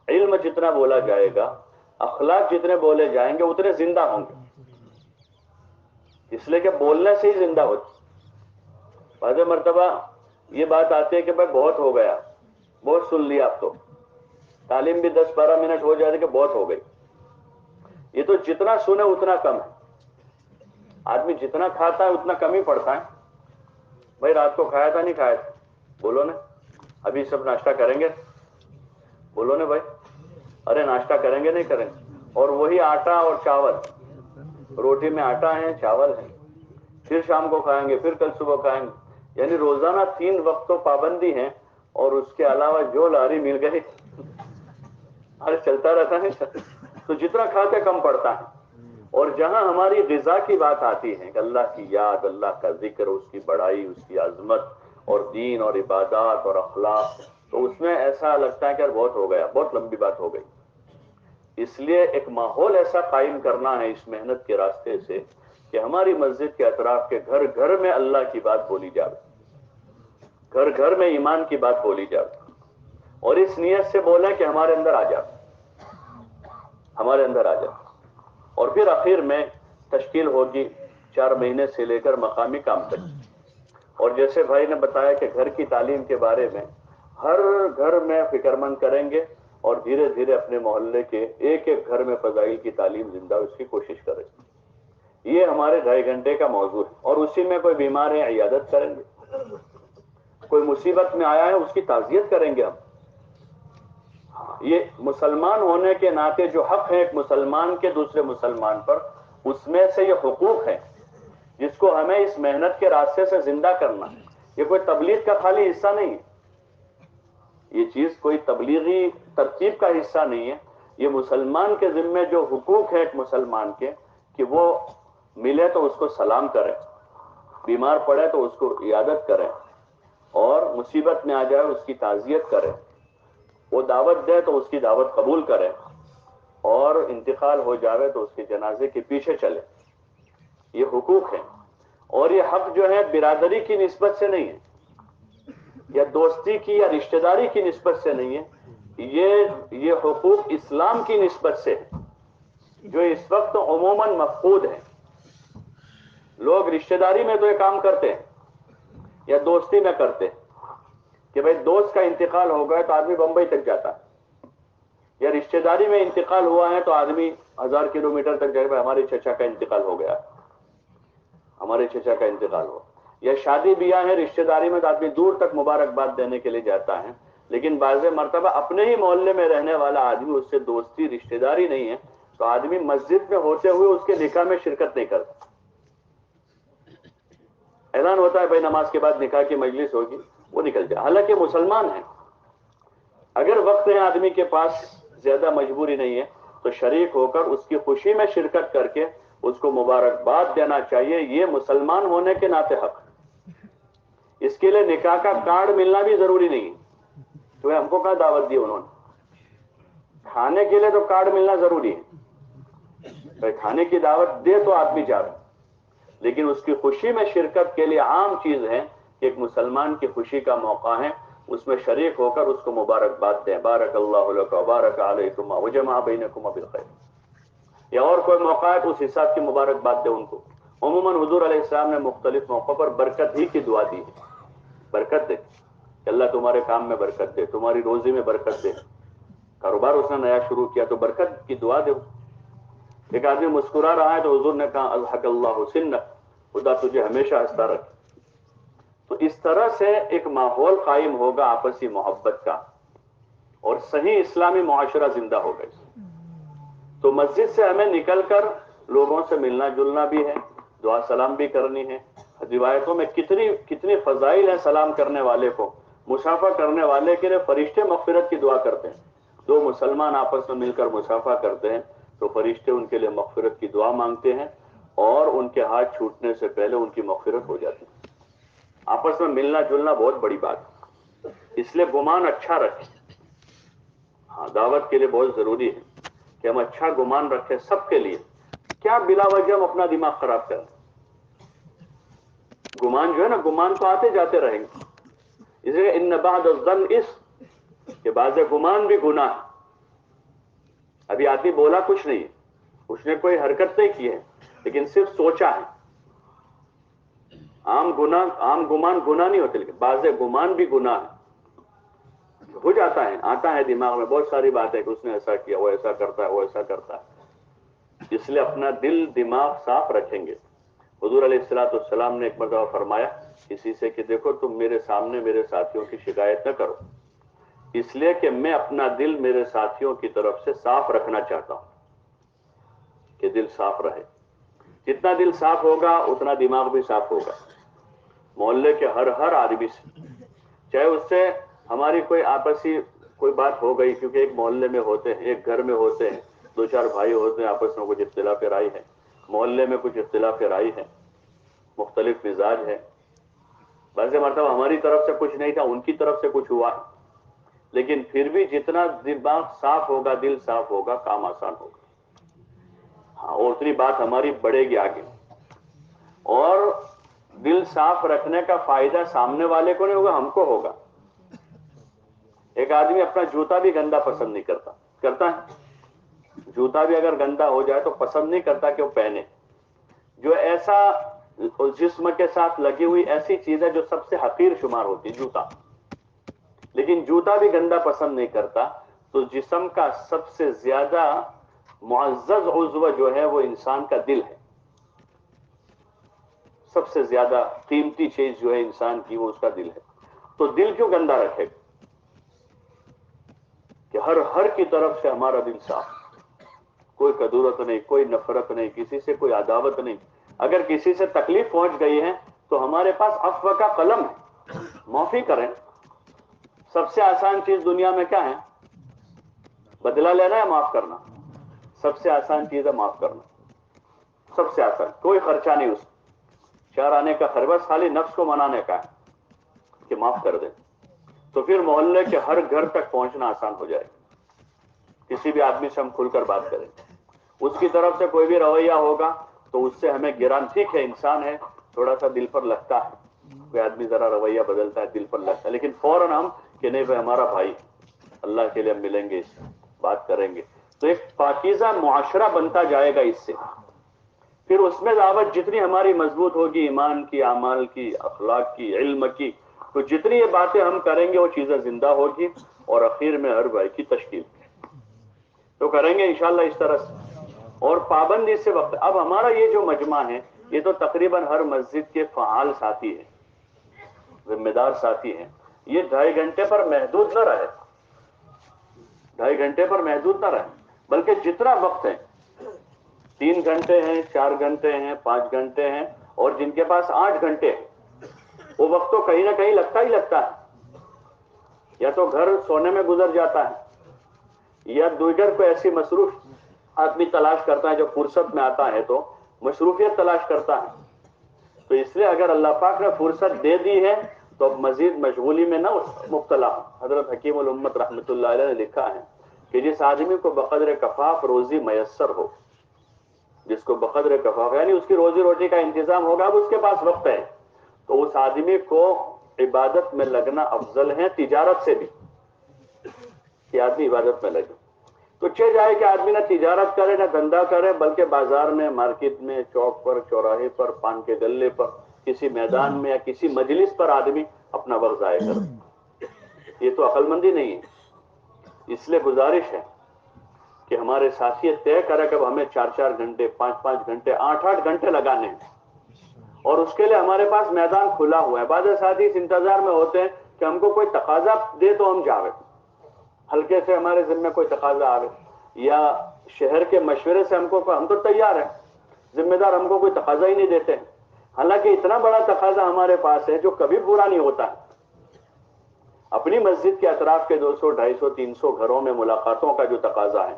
علم جتنا بولا جائے گا، اخلاق جتنے بولے جائیں گے اتنے زندہ ہوں گے. اس لیے کہ بولنے سے ہی زندہ ہوتی. بعض مرتبہ یہ بات آتی ہے کہ بھائی بہت ہو گیا، بہت سن لیا، اب تو تعلیم بھی 10-12 منٹ ہو جاتی کہ بہت ہو گئی. یہ تو جتنا سنے اتنا کم ہے. آدمی جتنا کھاتا ہے اتنا کم ہی پڑتا ہے. بھائی رات کو کھایا تھا نہیں کھایا تھا؟ بولو نا. ابھی سب ناشتہ کریں گے؟ بولو نا بھائی. ارے ناشتہ کریں گے نہیں کریں گے؟ اور وہی آٹا اور چاول، روٹی میں آٹا ہے، چاول ہے، پھر شام کو کھائیں گے، پھر کل صبح کھائیں گے. یعنی روزانہ 3 وقت تو پابندی ہے اور اس کے علاوہ جو لاری مل گئی ارے چلتا رہتا ہے. تو جتنا کھاتے کم پڑتا ہے. اور جہاں ہماری غذا کی بات آتی ہے کہ اللہ کی یاد، اللہ کا ذکر، اس کی بڑائی، اس کی عظمت اور دین اور عبادات اور اخلاق، تو اس میں ایسا لگتا ہے کہ بہت ہو گیا، بہت لمبی بات ہو گئی. اس لیے ایک ماحول ایسا قائم کرنا ہے اس محنت کے راستے سے کہ ہماری مسجد کے اطراف کے گھر گھر میں اللہ کی بات بولی جائے، گھر گھر میں ایمان کی بات بولی جائے. اور اس نیت سے بولیں کہ ہمارے اندر آ جائے، ہمارے اندر آ جائے. اور پھر آخر میں تشکیل ہوگی 4 مہینے سے لے کر مقامی کام تک. اور جیسے بھائی نے بتایا کہ گھر کی تعلیم کے بارے میں ہر گھر میں فکر مند کریں گے اور دھیرے دھیرے اپنے محلے کے ایک ایک گھر میں فضائل کی تعلیم زندہ اس کی کوشش کریں. یہ ہمارے 2.5 گھنٹے کا موضوع ہے، اور اسی میں کوئی بیمار ہے عیادت کریں گے، کوئی مصیبت میں آیا ہے اس کی تعزیت کریں گے ہم. یہ مسلمان ہونے کے ناطے جو حق ہے ایک مسلمان کے دوسرے مسلمان پر، اس میں سے یہ حقوق ہے جس کو ہمیں اس محنت کے راستے سے زندہ کرنا ہے. یہ کوئی تبلیغ کا خالی حصہ نہیں ہے، یہ چیز کوئی تبلیغی ترتیب کا حصہ نہیں ہے. یہ مسلمان کے ذمے جو حقوق ہے ایک مسلمان کے، کہ وہ ملے تو اس کو سلام کرے، بیمار پڑے تو اس کو عیادت کرے، اور مصیبت میں آ جائے اس کی تعزیت کرے، وہ دعوت دے تو اس کی دعوت قبول کرے، اور انتقال ہو جاوے تو اس کے جنازے کے پیچھے چلے. یہ حقوق ہیں، اور یہ حق جو ہے برادری کی نسبت سے نہیں ہے، یا دوستی کی یا رشتہ داری کی نسبت سے نہیں ہے. یہ حقوق اسلام کی نسبت سے ہے، جو اس وقت عموماً مفقود ہیں. لوگ رشتہ داری میں تو یہ کام کرتے ہیں یا دوستی میں کرتے ہیں کہ بھئی دوست کا انتقال ہو گیا تو آدمی بمبئی تک جاتا ہے، یا رشتہ داری میں انتقال ہوا ہے تو آدمی 1000 کلومیٹر تک جائے. ہمارے چچا کا انتقال ہو گیا، ہمارے چچا کا انتقال ہو. یا شادی بیاہ ہے رشتہ داری میں تو آدمی دور تک مبارکباد دینے کے لیے جاتا ہے. لیکن بعض مرتبہ اپنے ہی محلے میں رہنے والا آدمی، اس سے دوستی رشتہ داری نہیں ہے، تو آدمی مسجد میں ہوتے ہوئے اس کے نکاح میں شرکت نہیں کرتا. اعلان ہوتا ہے بھائی نماز کے بعد نکاح کی مجلس ہوگی، وہ نکل جائے، حالانکہ مسلمان ہیں. اگر وقت ہے آدمی کے پاس، زیادہ مجبوری نہیں ہے، تو شریک ہو کر اس کی خوشی میں شرکت کر کے اس کو مبارکباد دینا چاہیے. یہ مسلمان ہونے کے ناطے حق. اس کے لیے نکاح کا کارڈ ملنا بھی ضروری نہیں ہے. تو ہم کو کہاں دعوت دی انہوں نے؟ کھانے کے لیے تو کارڈ ملنا ضروری ہے، کھانے کی دعوت دے تو آدمی جاوے. لیکن اس کی خوشی میں شرکت کے لیے عام چیز ہے کہ ایک مسلمان کی خوشی کا موقع ہے، اس میں شریک ہو کر اس کو مبارکباد دیں. بارک اللہ لک وبارک علیکم وجمع بینکم بالخیر. یا اور کوئی موقع ہے تو اس حساب کی مبارکباد دے ان کو. عموماً حضور علیہ السلام نے مختلف موقعوں پر برکت ہی کی دعا دی ہے. برکت دے کہ اللہ تمہارے کام میں برکت دے، تمہاری روزی میں برکت دے. کاروبار اس نے نیا شروع کیا تو برکت کی دعا دے. ایک آدمی مسکرا رہا ہے تو حضور نے کہا الحق اللہ سنک، خدا تجھے ہمیشہ ہنستا رکھے. تو اس طرح سے ایک ماحول قائم ہوگا آپسی محبت کا، اور صحیح اسلامی معاشرہ زندہ ہوگا. تو مسجد سے ہمیں نکل کر لوگوں سے ملنا جلنا بھی ہے، دعا سلام بھی کرنی ہے. روایتوں میں کتنی فضائل ہیں سلام کرنے والے کو. مصافحہ کرنے والے کے لیے فرشتے مغفرت کی دعا کرتے ہیں. دو مسلمان آپس میں مل کر مصافحہ کرتے ہیں تو فرشتے ان کے لیے مغفرت کی دعا مانگتے ہیں، اور ان کے ہاتھ چھوٹنے سے پہلے ان کی مغفرت ہو جاتی ہے. آپس میں ملنا جلنا بہت بڑی بات ہے، اس لیے گمان اچھا رکھیں. ہاں، دعوت کے لیے بہت ضروری ہے کہ ہم اچھا گمان رکھیں سب کے لیے. کیا بلا وجہ ہم اپنا دماغ خراب کریں؟ گمان جو ہے نا، گمان تو آتے جاتے رہیں گے. اس لیے ان بعض الظن اسم، کہ بعض گمان بھی گناہ ہے. ابھی آدمی بولا کچھ نہیں ہے، اس نے کوئی حرکت نہیں کی ہے، لیکن صرف سوچا ہے. عام گمان گناہ نہیں ہوتے، لیکن بعض گمان بھی گناہ ہے. ہو جاتا ہے، آتا ہے دماغ میں بہت ساری باتیں کہ اس نے ایسا کیا، وہ ایسا کرتا ہے، وہ ایسا کرتا ہے. اس لیے اپنا دل دماغ صاف رکھیں گے. حضور علیہ السلام نے ایک مرتبہ فرمایا کسی سے کہ دیکھو تم میرے سامنے میرے ساتھیوں کی شکایت نہ کرو، اس لیے کہ میں اپنا دل میرے ساتھیوں کی طرف سے صاف رکھنا چاہتا ہوں، کہ دل صاف رہے. جتنا دل صاف ہوگا اتنا دماغ بھی صاف ہوگا. محلے کے ہر آدمی سے، چاہے اس سے ہماری کوئی آپسی کوئی بات ہو گئی، کیونکہ ایک محلے میں ہوتے ہیں، ایک گھر میں ہوتے ہیں، 2-4 بھائی ہوتے ہیں، آپس میں کچھ اختلاف رائے ہے، محلے میں کچھ اختلاف رائے ہے، مختلف مزاج ہے. بعض مرتبہ ہماری طرف سے کچھ نہیں تھا، ان کی طرف سے کچھ ہوا، لیکن پھر بھی جتنا دماغ صاف ہوگا، دل صاف ہوگا، کام آسان ہوگا. ہاں، اور اتنی بات ہماری بڑھے گی آگے. اور دل صاف رکھنے کا فائدہ سامنے والے کو نہیں ہوگا، ہم کو ہوگا. ایک آدمی اپنا جوتا بھی گندا پسند نہیں کرتا ہے. جوتا بھی اگر گندا ہو جائے تو پسند نہیں کرتا کہ وہ پہنے. جو ایسا جسم کے ساتھ لگی ہوئی ایسی چیز ہے جو سب سے حقیر شمار ہوتی ہے، جوتا. لیکن جوتا بھی گندا پسند نہیں کرتا. تو جسم کا سب سے زیادہ معزز عضو جو ہے وہ انسان کا دل ہے. سب سے زیادہ قیمتی چیز جو ہے انسان کی وہ اس کا دل ہے. تو دل کیوں گندا رکھے کہ ہر کی طرف سے ہمارا دل صاف, کوئی کدورت نہیں, کوئی نفرت نہیں, کسی سے کوئی عداوت نہیں. اگر کسی سے تکلیف پہنچ گئی ہے تو ہمارے پاس عفو کا قلم ہے, معافی کریں. سب سے آسان چیز دنیا میں کیا ہے؟ بدلہ لینا ہے, معاف کرنا. سب سے آسان چیز ہے معاف کرنا, سب سے آسان, کوئی خرچہ نہیں اس 4 آنے کا خربس, خالی نفس کو منانے کا ہے کہ معاف کر دیں. تو پھر محلے کے ہر گھر تک پہنچنا آسان ہو جائے. کسی بھی آدمی سے ہم کھل کر بات کریں, اس کی طرف سے کوئی بھی رویہ ہوگا تو اس سے ہمیں گران, ٹھیک ہے انسان ہے, تھوڑا سا دل پر لگتا ہے, کوئی آدمی ذرا رویہ بدلتا ہے دل پر لگتا ہے, لیکن فوراً ہم کہ نہیں بھائی ہمارا بھائی, اللہ کے لیے ہم ملیں گے, بات کریں گے. تو ایک پاکیزہ معاشرہ بنتا جائے گا اس سے. پھر اس میں دعوت جتنی ہماری مضبوط ہوگی, ایمان کی, اعمال کی, اخلاق کی, علم کی, تو جتنی یہ باتیں ہم کریں گے وہ چیزیں زندہ ہوگی, اور اخیر میں ہر بھائی کی تشکیل تو کریں گے انشاءاللہ اس طرح سے. اور پابندی سے وقت, اب ہمارا یہ جو مجمع ہے یہ تو تقریباً ہر مسجد کے فعال ساتھی ہیں, ذمہ دار ساتھی ہیں. یہ 2.5 گھنٹے پر محدود نہ رہے, 2.5 گھنٹے پر محدود نہ رہے, بلکہ جتنا وقت ہے, 3 گھنٹے ہیں, 4 گھنٹے ہیں, 5 گھنٹے ہیں, اور جن کے پاس 8 گھنٹے ہیں, وہ وقت تو کہیں نہ کہیں لگتا ہی لگتا ہے. یا تو گھر سونے میں گزر جاتا ہے, یا دیگر کو ایسی مصروف آدمی تلاش کرتا ہے جو فرصت میں آتا ہے تو مصروفیت تلاش کرتا ہے. تو اس لیے اگر اللہ پاک نے فرصت دے دی ہے تو اب مزید مشغولی میں نہ مبتلا. حضرت حکیم الامت رحمت اللہ علیہ نے لکھا ہے کہ جس آدمی کو بقدر کفاف روزی میسر ہو, جس کو بقدر کفاف یعنی اس کی روزی روٹی کا انتظام ہوگا, اب اس کے پاس وقت ہے, تو اس آدمی کو عبادت میں لگنا افضل ہے تجارت سے بھی, کہ آدمی عبادت میں لگے. تو جائے کہ آدمی نہ تجارت کرے نہ دھندا کرے, بلکہ بازار میں, مارکیٹ میں, چوک پر, چوراہے پر, پان کے گلے پر, کسی میدان میں یا کسی مجلس پر آدمی اپنا وقت ضائع کرے. یہ تو عقل مندی نہیں ہے. اس لیے گزارش ہے کہ ہمارے ساتھی طے کرے کہ ہمیں 4-4 گھنٹے, 5-5 گھنٹے, 8-8 گھنٹے لگانے ہیں, اور اس کے لیے ہمارے پاس میدان کھلا ہوا ہے. بعض ساتھی اس انتظار میں ہوتے ہیں کہ ہم کو کوئی تقاضا دے تو ہم جاویں, ہلکے سے ہمارے ذمہ کوئی تقاضا آوے, یا شہر کے مشورے سے ہم تو تیار ہیں, ذمہ دار ہم کو کوئی تقاضا ہی نہیں دیتے. حالانکہ اتنا بڑا تقاضا ہمارے پاس ہے جو کبھی پورا نہیں ہوتا. اپنی مسجد کے اطراف کے 200, 250, 300 گھروں میں ملاقاتوں کا جو تقاضا ہے.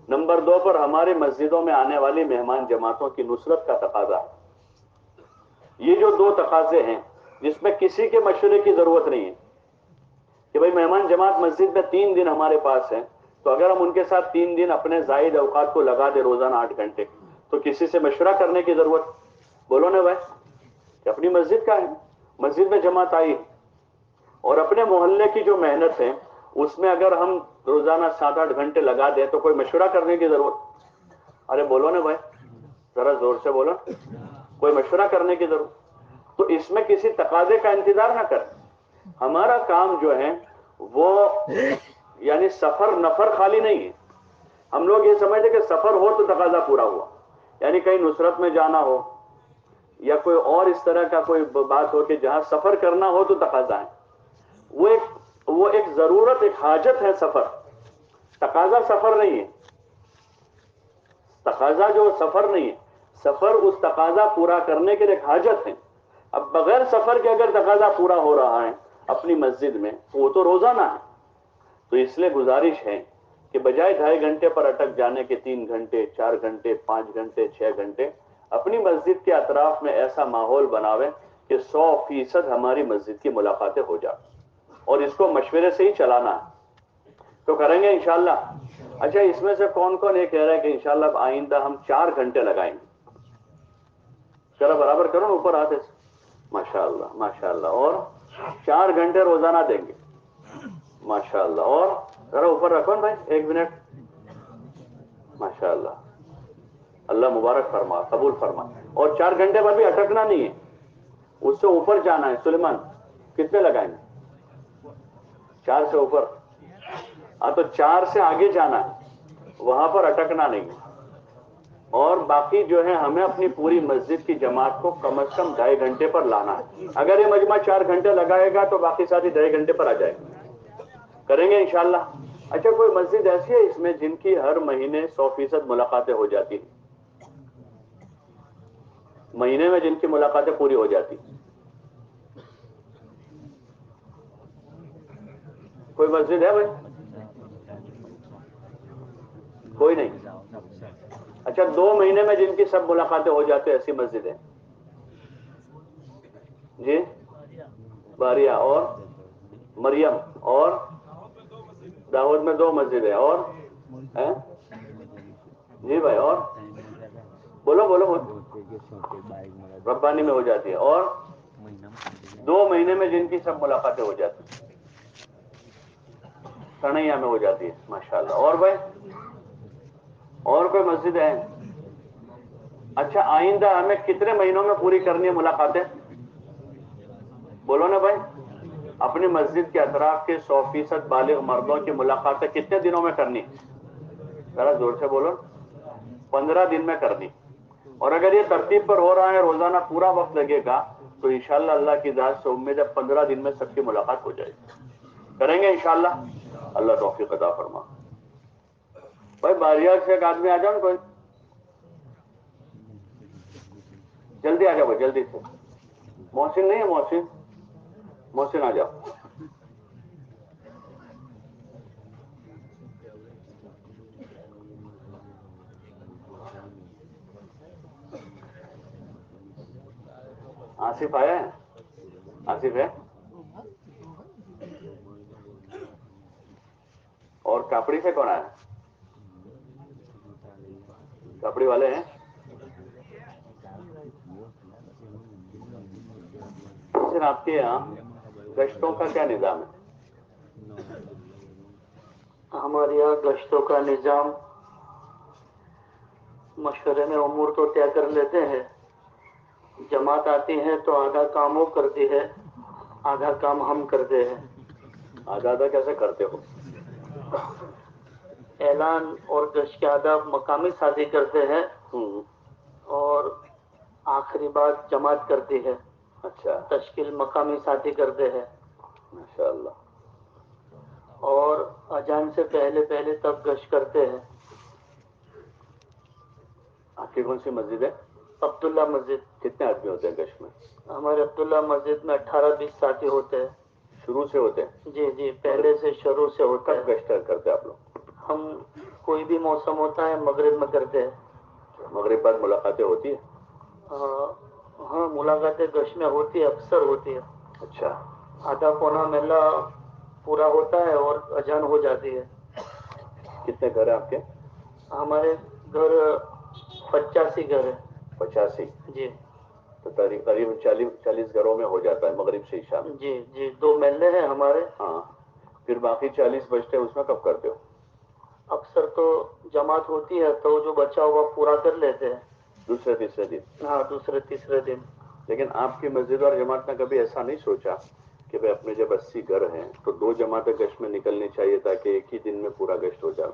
نمبر 2 پر ہماری مسجدوں میں آنے والی مہمان جماعتوں کی نصرت کا تقاضا ہے. یہ جو 2 تقاضے ہیں جس میں کسی کے مشورے کی ضرورت نہیں ہے کہ بھئی مہمان جماعت مسجد میں 3 دن ہمارے پاس ہیں, تو اگر ہم ان کے ساتھ 3 دن اپنے زائد اوقات کو لگا دے روزانہ 8 گھنٹے, تو کسی سے مشورہ کرنے کی ضرورت, بولو نا بھائی, کہ اپنی مسجد کا ہے, مسجد میں جماعت آئی, اور اپنے محلے کی جو محنت ہے اس میں اگر ہم روزانہ 7-8 گھنٹے لگا دیں تو کوئی مشورہ کرنے کی ضرورت, ارے بولو نا بھائی, ذرا زور سے بولو, کوئی مشورہ کرنے کی ضرورت. تو اس میں کسی تقاضے کا انتظار نہ کریں. ہمارا کام جو ہے وہ یعنی سفر نفر خالی نہیں ہے. ہم لوگ یہ سمجھتے کہ سفر ہو تو تقاضا پورا ہوا, یعنی کہیں نصرت میں جانا ہو یا کوئی اور اس طرح کا کوئی بات ہو کہ جہاں سفر کرنا ہو تو تقاضا ہے. وہ ایک ضرورت, ایک حاجت ہے سفر, تقاضا سفر نہیں ہے. تقاضا جو سفر نہیں ہے, سفر اس تقاضا پورا کرنے کے لیے ایک حاجت ہے. اب بغیر سفر کے اگر تقاضا پورا ہو رہا ہے اپنی مسجد میں تو وہ تو روزانہ ہے. تو اس لیے گزارش ہے کہ بجائے 2.5 گھنٹے پر اٹک جانے کے 3 گھنٹے, 4 گھنٹے, 5 گھنٹے, 6 گھنٹے اپنی مسجد کے اطراف میں ایسا ماحول بناویں کہ 100% ہماری مسجد کی ملاقاتیں ہو جائیں, اور اس کو مشورے سے ہی چلانا ہے. تو کریں گے انشاءاللہ. اچھا, اس میں سے کون کون یہ کہہ رہا ہے کہ انشاءاللہ اب آئندہ ہم 4 گھنٹے لگائیں گے؟ ذرا برابر کرو نا اوپر آتے سے. ماشاءاللہ ماشاءاللہ. اور 4 گھنٹے روزانہ دیں گے, ماشاءاللہ. اور ذرا اوپر رکھو نا بھائی, 1 منٹ. ماشاءاللہ, اللہ مبارک فرما, قبول فرما. اور 4 گھنٹے پر بھی اٹکنا نہیں ہے, اس سے اوپر جانا ہے. سلیمان کتنے لگائیں گے؟ 4 سے اوپر ہاں تو 4 سے آگے جانا ہے، وہاں پر اٹکنا نہیں ہے، اور باقی جو ہے ہمیں اپنی پوری مسجد کی جماعت کو کم از کم 2.5 گھنٹے پر لانا ہے۔ اگر یہ مجمع 4 گھنٹے لگائے گا تو باقی ساتھی 2.5 گھنٹے پر آ جائیں گے، کریں گے انشاءاللہ۔ اچھا، کوئی مسجد ایسی ہے اس میں جن کی ہر مہینے 100% ملاقاتیں ہو جاتی ہیں؟ مہینے میں جن کی ملاقاتیں پوری ہو جاتی؟ کوئی مسجد ہے بھائی؟ کوئی نہیں۔ اچھا، 2 مہینے میں جن کی سب ملاقاتیں ہو جاتی ایسی مسجد ہے؟ جی، باریہ اور مریم اور داؤد میں 2 مسجد ہے، اور جی بھائی، اور بولو بولو بولو، ربانی میں ہو جاتی ہے، اور 2 مہینے میں جن کی سب ملاقاتیں ہو جاتی ہیں، سنیا میں ہو جاتی ہے، ماشاءاللہ۔ اور بھائی، اور کوئی مسجد ہے؟ اچھا، آئندہ ہمیں کتنے مہینوں میں پوری کرنی ہے ملاقاتیں؟ بولو نا بھائی، اپنی مسجد کے اطراف کے 100% بالغ مردوں کی ملاقاتیں کتنے دنوں میں کرنی؟ ذرا زور سے بولو۔ 15 دن میں کرنی، اور اگر یہ ترتیب پر ہو رہا ہے، روزانہ پورا وقت لگے گا، تو انشاءاللہ اللہ کی ذات سے امید ہے 15 دن میں سب کی ملاقات ہو جائے گی، کریں گے انشاءاللہ۔ اللہ توفیق عطا فرما۔ بھائی باریہ سے ایک آدمی آ جاؤ نا، کوئی جلدی آ جاؤ بھائی، جلدی سے۔ محسن نہیں ہے؟ محسن آ جاؤ۔ آصف آیا ہے؟ آصف ہے؟ اور کاپڑی سے کون آیا؟ کپڑی والے ہیں؟ سر، آپ کے یہاں گشتوں کا کیا نظام ہے؟ ہمارے یہاں گشتوں کا نظام مشورے میں امور تو طے کر لیتے ہیں، جماعت آتی ہے تو آدھا کام وہ کرتی ہے، آدھا کام ہم کرتے ہیں۔ آدھا کیسے کرتے ہو؟ اعلان اور گشت کے آداب مقامی سازی کرتے ہیں، اور آخری بات جماعت کرتی ہے۔ اچھا، تشکیل مقامی ساتھی کرتے ہیں، ماشاءاللہ۔ اور اذان سے پہلے پہلے تب گشت کرتے ہیں۔ آپ کی کون سی مسجد ہے؟ عبداللہ مسجد۔ کتنے آدمی ہوتے ہیں گشت میں؟ ہمارے عبداللہ مسجد میں 18-20 ساتھی ہوتے ہیں۔ شروع سے ہوتے ہیں؟ جی جی، پہلے سے شروع سے ہوتا کب ہے۔ گشت کرتے آپ لوگ؟ ہم کوئی بھی موسم ہوتا ہے مغرب میں کرتے ہیں۔ مغرب بعد ملاقاتیں ہوتی ہیں؟ ہاں، ملاقاتیں گشت میں ہوتی ہے، اکثر ہوتی ہے۔ اچھا، آدھا پونا محلہ پورا ہوتا ہے اور اذان ہو جاتی ہے۔ کتنے گھر ہیں آپ کے؟ ہمارے گھر 85 گھر ہے۔ 85؟ جی تو قریب 40 گھروں میں ہو جاتا ہے مغرب سے عشاء میں؟ جی جی، 2 محلے ہیں ہمارے۔ ہاں، پھر باقی 40 بچتے ہیں، اس میں کب کرتے ہو؟ اکثر تو جماعت ہوتی ہے تو جو بچا ہوا پورا کر لیتے ہیں، دوسرے تیسرے دن؟ ہاں، دوسرے تیسرے دن۔ لیکن آپ کی مسجد اور جماعت نے کبھی ایسا نہیں سوچا کہ بھئی اپنے جب 80 گھر ہیں تو 2 جماعتیں گشت میں نکلنی چاہیے تاکہ ایک ہی دن میں پورا گشت ہو جائے؟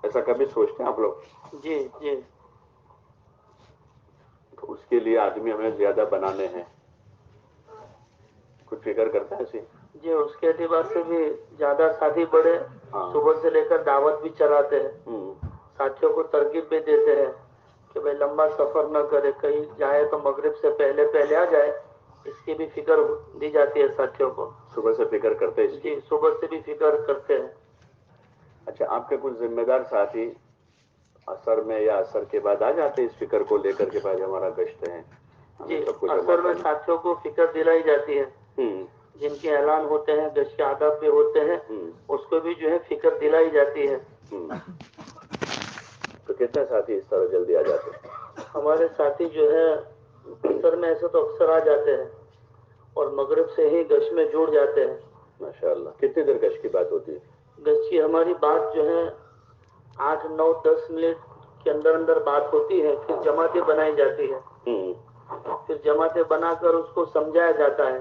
ایسا کبھی سوچتے ہیں آپ لوگ؟ جی جی، تو اس کے لیے آدمی ہمیں زیادہ بنانے ہیں، کچھ فکر کرتا ہے ایسی؟ جی، اس کے اعتبار سے بھی زیادہ ساتھی بڑھے، ہاں۔ صبح سے لے کر دعوت بھی چلاتے ہیں، ساتھیوں کو ترغیب بھی دیتے ہیں کہ بھئی لمبا سفر نہ کرے، کہیں جائے تو مغرب سے پہلے پہلے آ جائے، اس کی بھی فکر دی جاتی ہے ساتھیوں کو۔ صبح سے فکر کرتے اس کی؟ جی، صبح سے بھی فکر کرتے ہیں۔ اچھا، آپ کے کچھ ذمہ دار ساتھی اثر میں یا اثر کے بعد آ جاتے اس فکر کو لے کر کے بعد ہمارا گشت ہے، ہمیں جی، سب کچھ جمع اثر میں کرنا؟ ساتھیوں کو فکر دلائی جاتی ہے، جن کے اعلان ہوتے ہیں، گشت کے آداب بھی ہوتے ہیں، اس کو بھی جو ہے فکر دلائی جاتی ہے۔ تو کتنے ساتھی اس طرح جلدی آ جاتے ہیں؟ ہمارے ساتھی جو ہے اثر میں ایسے تو اکثر آ جاتے ہیں، اور مغرب سے ہی گشت میں جڑ جاتے ہیں۔ ماشاءاللہ۔ کتنی دیر گشت کی بات ہوتی ہے؟ گشت کی ہماری بات جو ہے 8 9 10 منٹ کے اندر اندر بات ہوتی ہے، پھر جماعتیں بنائی جاتی ہے، پھر جماعتیں بنا کر اس کو سمجھایا جاتا ہے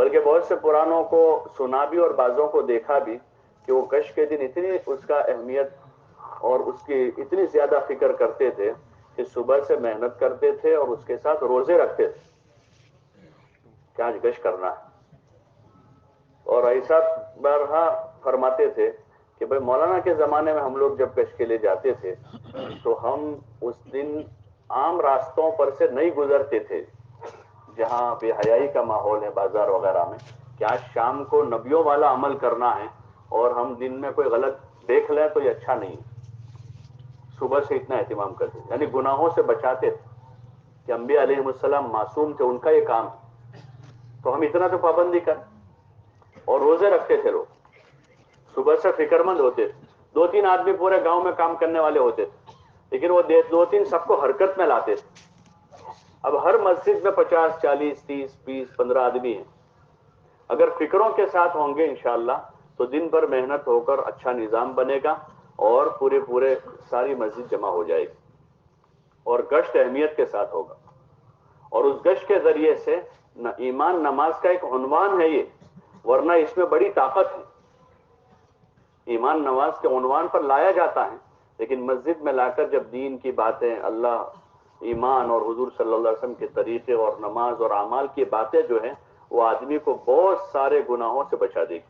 بلکہ بہت سے پرانوں کو سنا بھی اور بعضوں کو دیکھا بھی کہ وہ گشت کے دن اتنی اس کا اہمیت اور اس کی اتنی زیادہ فکر کرتے تھے کہ صبح سے محنت کرتے تھے اور اس کے ساتھ روزے رکھتے تھے کہ آج گشت کرنا ہے. اور ایسا بارہا فرماتے تھے کہ بھائی مولانا کے زمانے میں ہم لوگ جب گشت کے لیے جاتے تھے تو ہم اس دن عام راستوں پر سے نہیں گزرتے تھے جہاں بے حیائی کا ماحول ہے بازار وغیرہ میں کہ آج شام کو نبیوں والا عمل کرنا ہے اور ہم دن میں کوئی غلط دیکھ لیں تو یہ اچھا نہیں ہے. صبح سے اتنا اہتمام کرتے یعنی گناہوں سے بچاتے تھے کہ انبیاء علیہ السلام معصوم تھے, ان کا یہ کام تو ہم اتنا تو پابندی کریں. اور روزے رکھتے تھے لوگ, صبح سے فکر مند ہوتے تھے. 2-3 آدمی پورے گاؤں میں کام کرنے والے ہوتے تھے لیکن وہ 2-3 سب کو حرکت میں لاتے تھے. اب ہر مسجد میں 50, 40, 30, 20, 15 آدمی ہیں. اگر فکروں کے ساتھ ہوں گے انشاءاللہ تو دن بھر محنت ہو کر اچھا نظام بنے گا اور پورے ساری مسجد جمع ہو جائے گی اور گشت اہمیت کے ساتھ ہوگا. اور اس گشت کے ذریعے سے ایمان نماز کا ایک عنوان ہے یہ, ورنہ اس میں بڑی طاقت ہے. ایمان نماز کے عنوان پر لایا جاتا ہے لیکن مسجد میں لا کر جب دین کی باتیں, اللہ, ایمان اور حضور صلی اللہ علیہ وسلم کے طریقے اور نماز اور اعمال کی باتیں جو ہیں وہ آدمی کو بہت سارے گناہوں سے بچا دے گی.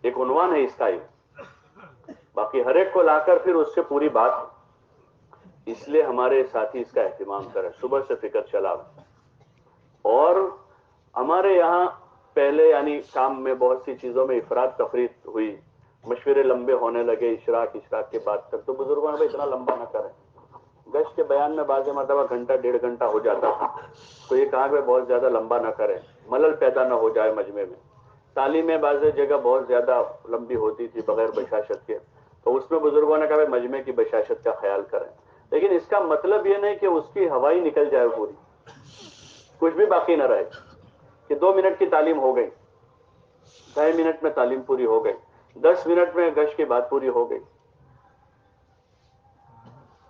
ایک عنوان ہے اس کا, باقی ہر ایک کو لا کر پھر اس سے پوری بات. اس لیے ہمارے ساتھی اس کا اہتمام کریں, صبح سے فکر چلا. اور ہمارے یہاں پہلے یعنی کام میں بہت سی چیزوں میں افراد تفریط ہوئی, مشورے لمبے ہونے لگے اشراق کے بعد تک, تو بزرگوں نے اتنا لمبا نہ کریں. گشت کے بیان میں بعض مرتبہ گھنٹہ 1.5 گھنٹہ ہو جاتا تھا, تو یہ کہا کہ بہت زیادہ لمبا نہ کریں, ملل پیدا نہ ہو جائے مجمع میں. تعلیمیں بعض جگہ بہت زیادہ لمبی ہوتی تھی بغیر بشاشت کے, تو اس میں بزرگوں نے کہا مجمع کی بشاشت کا خیال کریں. لیکن اس کا مطلب یہ نہیں کہ اس کی ہوائی نکل جائے پوری, کچھ بھی باقی نہ رہے کہ 2 منٹ کی تعلیم ہو گئی, 2.5 منٹ میں تعلیم پوری ہو گئی, 10 منٹ میں گشت کی بات پوری ہو گئی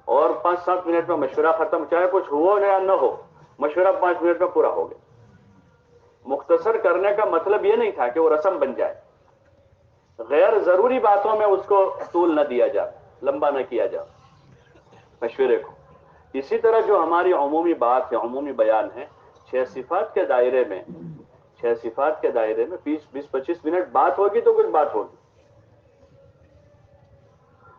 اور 5-7 منٹ میں مشورہ ختم, چاہے کچھ ہو یا نہ ہو, مشورہ 5 منٹ میں پورا ہو گیا. مختصر کرنے کا مطلب یہ نہیں تھا کہ وہ رسم بن جائے. غیر ضروری باتوں میں اس کو طول نہ دیا جائے, لمبا نہ کیا جائے مشورے کو. اسی طرح جو ہماری عمومی بات ہے, عمومی بیان ہے, 6 صفات کے دائرے میں 20-25 منٹ بات ہوگی تو کچھ بات ہوگی.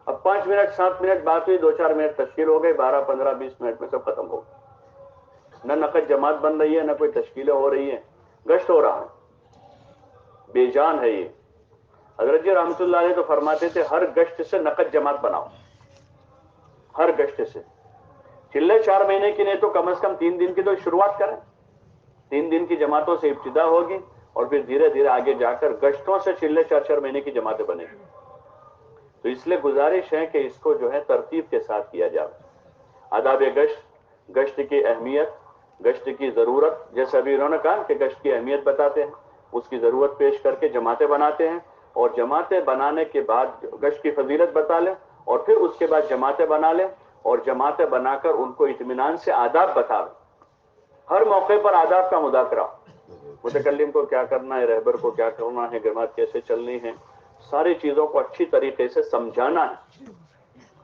اب 5 منٹ 7 منٹ بات ہوئی, 2-4 منٹ تشکیل ہو گئی, 12-15-20 منٹ میں سب ختم ہو گئی. نہ نقد جماعت بن رہی ہے, نہ کوئی تشکیلیں ہو رہی ہیں, گشت ہو رہا ہے, بے جان ہے یہ. حضرت جی رحمت اللہ علیہ تو فرماتے تھے ہر گشت سے نقد جماعت بناؤ, ہر گشت سے. چلے 4 مہینے کی نہیں تو کم از کم 3 دن کی تو شروعات کریں. 3 دن کی جماعتوں سے ابتدا ہوگی اور پھر دھیرے دھیرے آگے جا کر گشتوں سے چلے 4-4 مہینے کی جماعتیں بنے گی. تو اس لیے گزارش ہے کہ اس کو جو ہے ترتیب کے ساتھ کیا جائے. آداب گشت, گشت کی اہمیت, گشت کی ضرورت, جیسے ابھی انہوں نے کہا کہ گشت کی اہمیت بتاتے ہیں, اس کی ضرورت پیش کر کے جماعتیں بناتے ہیں, اور جماعتیں بنانے کے بعد گشت کی فضیلت بتا لیں, اور پھر اس کے بعد جماعتیں بنا لیں, اور جماعتیں بنا کر ان کو اطمینان سے آداب بتا لیں. ہر موقع پر آداب کا مذاکرہ, متکلم کو کیا کرنا ہے, رہبر کو کیا کرنا ہے, جماعت کیسے چلنی ہے, ساری چیزوں کو اچھی طریقے سے سمجھانا ہے,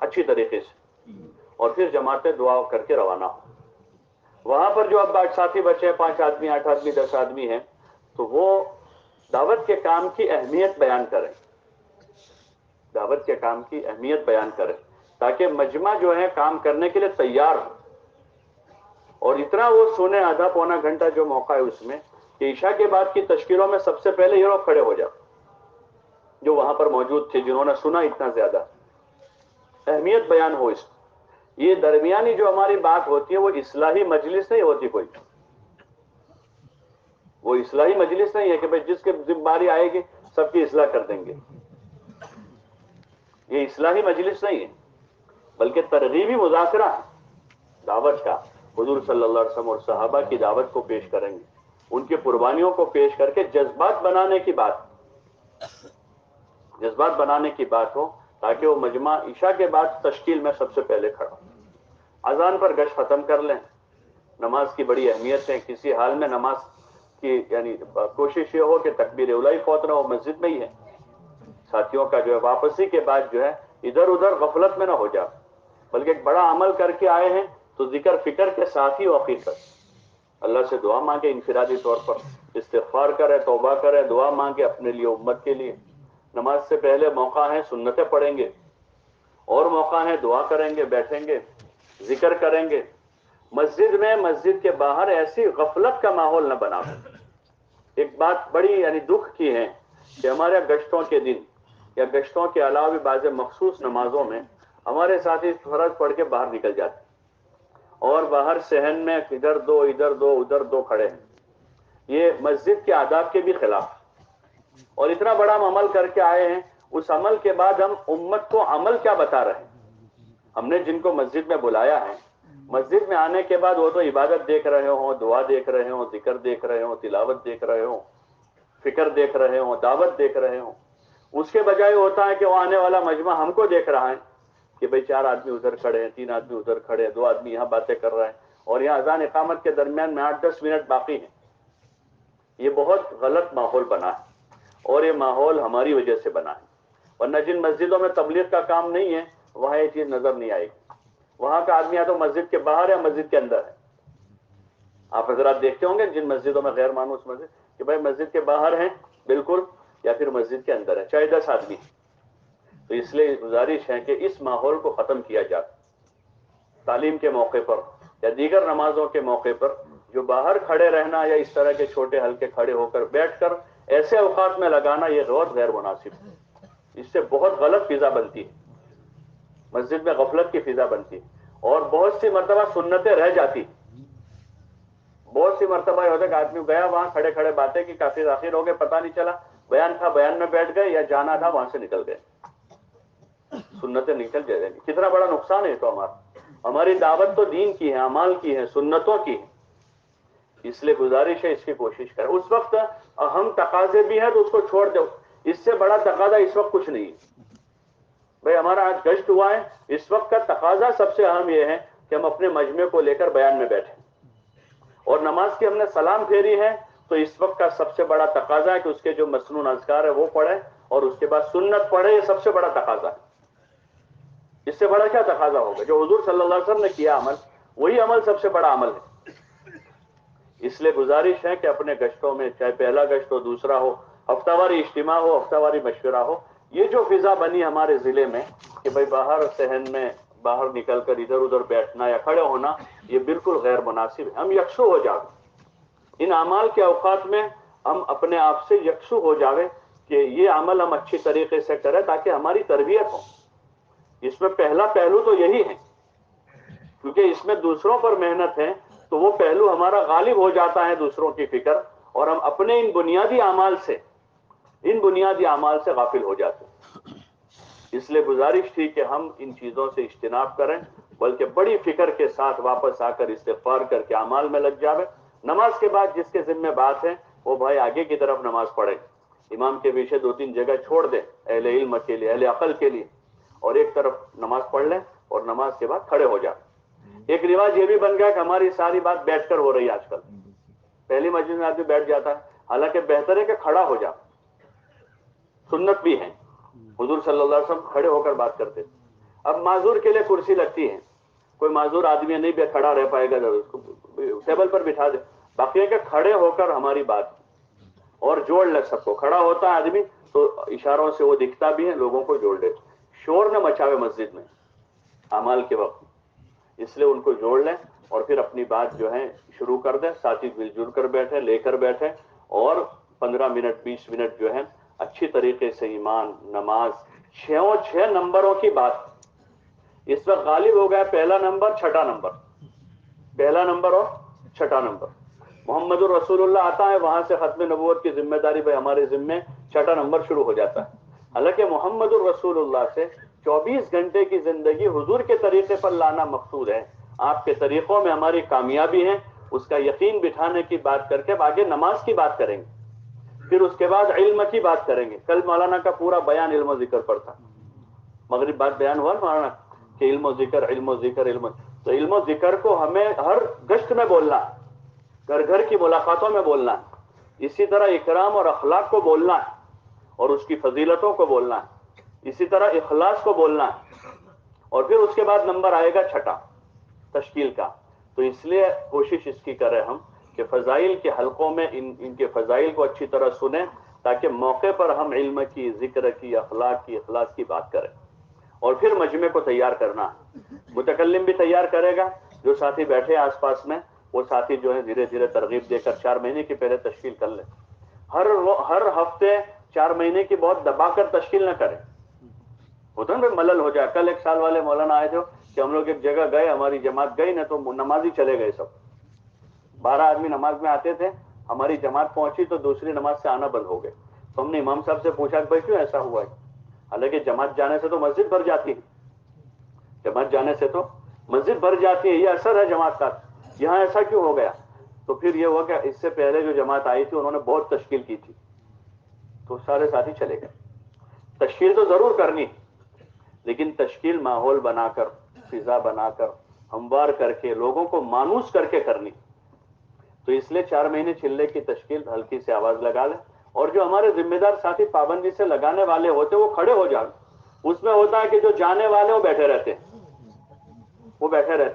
اچھی طریقے سے, اور پھر جماعتیں دعا کر کے روانہ ہو. وہاں پر جو اب ساتھی بچے 5 آدمی, 8 آدمی, 10 آدمی ہیں, تو وہ دعوت کے کام کی اہمیت بیان کریں, دعوت کے کام کی اہمیت بیان کریں, تاکہ مجمع جو ہے کام کرنے کے لیے تیار ہو. اور اتنا وہ سونے آدھا پونا گھنٹہ جو موقع ہے اس میں کہ عشاء کے بعد کی تشکیلوں میں سب سے پہلے یہ لوگ کھڑے ہو جاؤ جو وہاں پر موجود تھے, جنہوں نے سنا اتنا زیادہ, اہمیت بیان ہو اس. یہ درمیانی جو ہماری بات ہوتی ہے وہ اصلاحی مجلس نہیں ہوتی کوئی, وہ اصلاحی مجلس نہیں ہے کہ بھئی جس کے ذمہ داری آئے گی سب کی اصلاح کر دیں گے. یہ اصلاحی مجلس نہیں ہے بلکہ ترغیبی مذاکرہ ہے دعوت کا. حضور صلی اللہ علیہ وسلم اور صحابہ کی دعوت کو پیش کریں گے, ان کی قربانیوں کو پیش کر کے جذبات بنانے کی بات, جذبات بنانے کی بات ہو, تاکہ وہ مجمع عشاء کے بعد تشکیل میں سب سے پہلے کھڑا. اذان پر گشت ختم کر لیں, نماز کی بڑی اہمیت ہے, کسی حال میں نماز کی یعنی کوشش یہ ہو کہ تکبیر اولائی فوت نہ ہو، مسجد میں ہی ہے، ساتھیوں کا جو ہے واپسی کے بعد جو ہے ادھر ادھر غفلت میں نہ ہو جا، بلکہ ایک بڑا عمل کر کے آئے ہیں تو ذکر فکر کے ساتھ ہی حقیقت اللہ سے دعا مانگے، انفرادی طور پر استغفار کرے، توبہ کرے، دعا مانگے اپنے لیے، امت کے لیے۔ نماز سے پہلے موقع ہے سنتیں پڑھیں گے، اور موقع ہے دعا کریں گے، بیٹھیں گے، ذکر کریں گے۔ مسجد میں، مسجد کے باہر ایسی غفلت کا ماحول نہ بنا۔ ایک بات بڑی یعنی دکھ کی ہے کہ ہمارے گشتوں کے دن یا گشتوں کے علاوہ بھی بعض مخصوص نمازوں میں ہمارے ساتھی فرض پڑھ کے باہر نکل جاتے اور باہر صحن میں ادھر دو ادھر دو ادھر دو کھڑے ہیں۔ یہ مسجد کے آداب کے بھی خلاف، اور اتنا بڑا ہم عمل کر کے آئے ہیں، اس عمل کے بعد ہم امت کو عمل کیا بتا رہے ہیں؟ ہم نے جن کو مسجد میں بلایا ہے، مسجد میں آنے کے بعد وہ تو عبادت دیکھ رہے ہوں، دعا دیکھ رہے ہوں، ذکر دیکھ رہے ہوں، تلاوت دیکھ رہے ہوں، فکر دیکھ رہے ہوں، دعوت دیکھ رہے ہوں، اس کے بجائے ہوتا ہے کہ وہ آنے والا مجمع ہم کو دیکھ رہا ہے کہ بھئی 4 آدمی ادھر کھڑے ہیں، 3 آدمی ادھر کھڑے ہیں، 2 آدمی یہاں باتیں کر رہے ہیں، اور یہاں اذان اقامت کے درمیان میں 8-10 منٹ باقی ہیں۔ یہ بہت غلط ماحول بنا ہے، اور یہ ماحول ہماری وجہ سے بنا ہے، ورنہ جن مسجدوں میں تبلیغ کا کام نہیں ہے وہاں یہ چیز نظر نہیں آئے گی۔ وہاں کا آدمی یا تو مسجد کے باہر ہے یا مسجد کے اندر ہے۔ آپ حضرات دیکھتے ہوں گے جن مسجدوں میں غیر مانوس مسجد کہ بھائی مسجد کے باہر ہیں بالکل، یا پھر مسجد کے اندر ہے، چاہے 10 آدمی۔ تو اس لیے گزارش ہے کہ اس ماحول کو ختم کیا جائے۔ تعلیم کے موقع پر یا دیگر نمازوں کے موقع پر جو باہر کھڑے رہنا یا اس طرح کے چھوٹے ہلکے کھڑے ہو کر بیٹھ کر ایسے اوقات میں لگانا، یہ بہت غیر مناسب ہے۔ اس سے بہت غلط فضا بنتی ہے، مسجد میں غفلت کی فضا بنتی ہے، اور بہت سی مرتبہ سنتیں رہ جاتی۔ بہت سی مرتبہ یہ ہوتا ہے کہ آدمی گیا وہاں کھڑے کھڑے باتیں کی، کافی آخر ہو گئے، پتہ نہیں چلا بیان تھا بیان میں بیٹھ گئے، یا جانا تھا وہاں سے نکل گئے، سنتیں نکل جائیں گی۔ کتنا بڑا نقصان ہے تو ہماری دعوت تو دین کی ہے، اعمال کی ہے، سنتوں کی ہے۔ اس لیے گزارش ہے اس کی کوشش کریں۔ اس وقت اہم تقاضے بھی ہیں تو اس کو چھوڑ دو، اس سے بڑا تقاضا اس وقت کچھ نہیں ہے۔ بھئی ہمارا آج گشت ہوا ہے، اس وقت کا تقاضا سب سے اہم یہ ہے کہ ہم اپنے مجمع کو لے کر بیان میں بیٹھیں، اور نماز کی ہم نے سلام پھیری ہے تو اس وقت کا سب سے بڑا تقاضا ہے کہ اس کے جو مسنون اذکار ہے وہ پڑھے، اور اس کے بعد سنت پڑھے۔ یہ سب سے بڑا تقاضا ہے۔ اس سے بڑا کیا تقاضا ہوگا؟ جو حضور صلی اللہ علیہ وسلم نے کیا عمل، وہی عمل سب سے بڑا عمل ہے۔ اس لیے گزارش ہے کہ اپنے گشتوں میں، چاہے پہلا گشت ہو، دوسرا ہو، ہفتہ واری اجتماع ہو، ہفتہ واری مشورہ ہو، یہ جو فضا بنی ہمارے ضلع میں کہ بھئی باہر صحن میں باہر نکل کر ادھر ادھر بیٹھنا یا کھڑے ہونا، یہ بالکل غیر مناسب ہے۔ ہم یکسو ہو جاؤ ان اعمال کے اوقات میں، ہم اپنے آپ سے یکسو ہو جاوے کہ یہ عمل ہم اچھی طریقے سے کریں تاکہ ہماری تربیت ہو۔ اس میں پہلا پہلو تو یہی ہے، کیونکہ اس میں دوسروں پر محنت ہے تو وہ پہلو ہمارا غالب ہو جاتا ہے دوسروں کی فکر، اور ہم اپنے ان بنیادی اعمال سے غافل ہو جاتے ہیں۔ اس لیے گزارش تھی کہ ہم ان چیزوں سے اجتناب کریں، بلکہ بڑی فکر کے ساتھ واپس آ کر استغفار کر کے اعمال میں لگ جاوے۔ نماز کے بعد جس کے ذمہ بات ہے وہ بھائی آگے کی طرف نماز پڑھے، امام کے پیچھے 2-3 جگہ چھوڑ دیں، اہل علم کے لیے، اہل عقل کے لیے، اور ایک طرف نماز پڑھ لیں اور نماز کے بعد کھڑے ہو جائیں۔ ایک رواج یہ بھی بن گیا کہ ہماری ساری بات بیٹھ کر ہو رہی ہے آج کل۔ پہلی مجلس میں آدمی بیٹھ جاتا ہے، حالانکہ بہتر ہے کہ کھڑا ہو جا، سنت بھی ہے۔ حضور صلی اللہ علیہ وسلم کھڑے ہو کر بات کرتے۔ اب معذور کے لیے کرسی لگتی ہے، کوئی معذور آدمی نہیں کھڑا رہ پائے گا، اس کو ٹیبل پر بٹھا دے۔ باقی ہے کہ کھڑے ہو کر ہماری بات اور جوڑ لے سب کو۔ کھڑا ہوتا ہے آدمی تو اشاروں سے وہ دکھتا بھی ہے، لوگوں کو جوڑ دے، شور نہ مچاوے مسجد میں اعمال کے وقت، اس لیے ان کو جوڑ لیں اور پھر اپنی بات جو ہے شروع کر دیں۔ ساتھی مل جل کر بیٹھے، لے کر بیٹھے، اور 15 منٹ 20 منٹ جو ہے اچھی طریقے سے ایمان، نماز، 6 نمبروں کی بات اس وقت غالب ہو گیا۔ پہلا نمبر، چھٹا نمبر، پہلا نمبر اور چھٹا نمبر۔ محمد الرسول اللہ آتا ہے، وہاں سے ختم نبوت کی ذمہ داری بھائی ہمارے ذمے، چھٹا نمبر شروع ہو جاتا ہے۔ حالانکہ محمد الرسول اللہ سے 24 گھنٹے کی زندگی حضور کے طریقے پر لانا مقصود ہے۔ آپ کے طریقوں میں ہماری کامیابی ہے، اس کا یقین بٹھانے کی بات کر کے اب آگے نماز کی بات کریں گے، پھر اس کے بعد علم کی بات کریں گے۔ کل مولانا کا پورا بیان علم و ذکر پر تھا، مغرب بعد بیان ہوا مولانا کہ علم و ذکر، علم و ذکر، تو علم و ذکر کو ہمیں ہر گشت میں بولنا، گھر گھر کی ملاقاتوں میں بولنا، اسی طرح اکرام اور اخلاق کو بولنا ہے اور اس کی فضیلتوں کو بولنا ہے، اسی طرح اخلاص کو بولنا ہے، اور پھر اس کے بعد نمبر آئے گا چھٹا تشکیل کا۔ تو اس لیے کوشش اس کی کریں ہم کہ فضائل کے حلقوں میں ان کے فضائل کو اچھی طرح سنیں، تاکہ موقع پر ہم علم کی، ذکر کی، اخلاق کی، اخلاص کی بات کریں۔ اور پھر مجمع کو تیار کرنا، متکلم بھی تیار کرے گا، جو ساتھی بیٹھے آس پاس میں وہ ساتھی جو ہے دھیرے دھیرے ترغیب دے کر 4 مہینے کی پہلے تشکیل کر لیں۔ ہر ہفتے 4 مہینے کی بہت دبا کر تشکیل نہ کریں، ہوتا نا ملل ہو جائے۔ کل ایک سال والے مولانا آئے تھے کہ ہم لوگ ایک جگہ گئے، ہماری جماعت گئی نا تو نمازی چلے گئے، سب 12 آدمی نماز میں آتے تھے، ہماری جماعت پہنچی تو دوسری نماز سے آنا بند ہو گئے۔ تو ہم نے امام صاحب سے پوچھا کہ بھائی کیوں ایسا ہوا ہے؟ حالانکہ جماعت جانے سے تو مسجد بھر جاتی ہے، جماعت جانے سے تو مسجد بھر جاتی ہے، یہ اثر ہے جماعت کا، یہاں ایسا کیوں ہو گیا؟ تو پھر یہ ہوا کہ اس سے پہلے جو جماعت آئی تھی انہوں نے بہت تشکیل کی تھی، تو سارے ساتھی چلے گئے۔ تشکیل تو ضرور کرنی، لیکن تشکیل ماحول بنا کر، فضا بنا کر، ہموار کر کے، لوگوں کو مانوس کر کے کرنی۔ تو اس لیے 4 مہینے چلے کی تشکیل ہلکی سے آواز لگا لیں، اور جو ہمارے ذمہ دار ساتھی پابندی سے لگانے والے ہوتے وہ کھڑے ہو جائیں۔ اس میں ہوتا ہے کہ جو جانے والے وہ بیٹھے رہتے ہیں،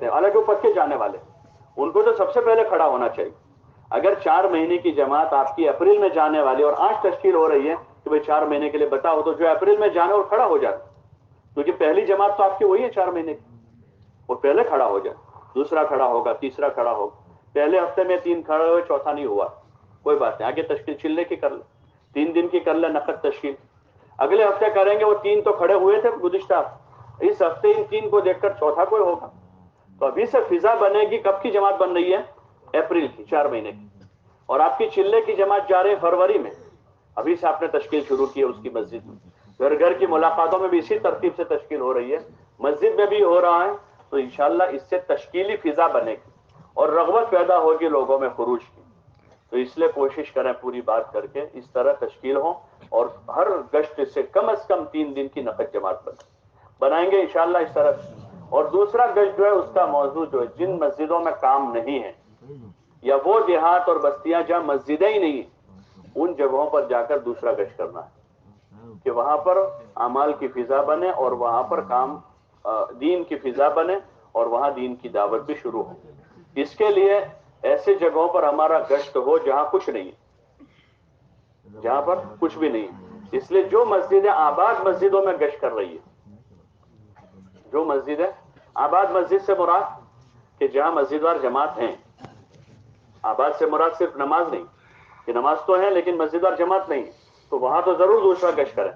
حالانکہ وہ پکے جانے والے، ان کو تو سب سے پہلے کھڑا ہونا چاہیے۔ اگر 4 مہینے کی جماعت آپ کی اپریل میں جانے والی اور آج تشکیل ہو رہی ہے کہ بھئی 4 مہینے کے لیے بتاؤ، تو جو اپریل میں جانے اور کھڑا ہو جائے، کیونکہ پہلی جماعت تو آپ کی وہی ہے 4 مہینے کی، وہ پہلے کھڑا ہو جائے، دوسرا کھڑا ہوگا، تیسرا کھڑا ہوگا۔ پہلے ہفتے میں 3 کھڑے ہوئے، چوتھا نہیں ہوا، کوئی بات نہیں، آگے تشکیل چلنے کی کر لیں، 3 دن کی کر لیں نقد تشکیل۔ اگلے ہفتے کریں گے، وہ 3 تو کھڑے ہوئے تھے گزشتہ، اس ہفتے ان 3 کو دیکھ کر چوتھا کوئی ہوگا۔ تو ابھی سے فضا بنے گی۔ کب کی جماعت بن رہی ہے؟ اپریل کی، 4 مہینے کی، اور آپ کی چلے کی جماعت جا رہی ہے فروری میں، ابھی سے آپ نے تشکیل شروع کی ہے اس کی مسجد میں۔ گھر گھر کی ملاقاتوں میں بھی اسی ترتیب سے تشکیل ہو رہی ہے، مسجد میں بھی ہو رہا ہے، تو انشاءاللہ اس سے تشکیلی فضا بنے گی اور رغبت پیدا ہوگی لوگوں میں خروج کی۔ تو اس لیے کوشش کریں پوری بات کر کے اس طرح تشکیل ہو، اور ہر گشت سے کم از کم 3 دن کی نقد جماعت بنائیں گے انشاءاللہ اس طرح سے۔ اور دوسرا گشت جو ہے اس کا موضوع جو ہے، جن مسجدوں میں کام نہیں ہے، یا وہ دیہات اور بستیاں جہاں مسجدیں ہی نہیں ہیں، ان جگہوں پر جا کر دوسرا گشت کرنا ہے کہ وہاں پر اعمال کی فضا بنے اور وہاں پر کام دین کی فضا بنے اور وہاں دین کی دعوت بھی شروع ہو۔ اس کے لیے ایسے جگہوں پر ہمارا گشت ہو جہاں کچھ نہیں، جہاں پر کچھ بھی نہیں۔ اس لیے جو مسجدیں آباد مسجدوں میں گشت کر رہی ہے، جو مسجدیں آباد، مسجد سے مراد کہ جہاں مسجد وار جماعت ہیں، آباد سے مراد صرف نماز نہیں کہ نماز تو ہے لیکن مسجد وار جماعت نہیں، تو وہاں تو ضرور دوسرا گشت کریں۔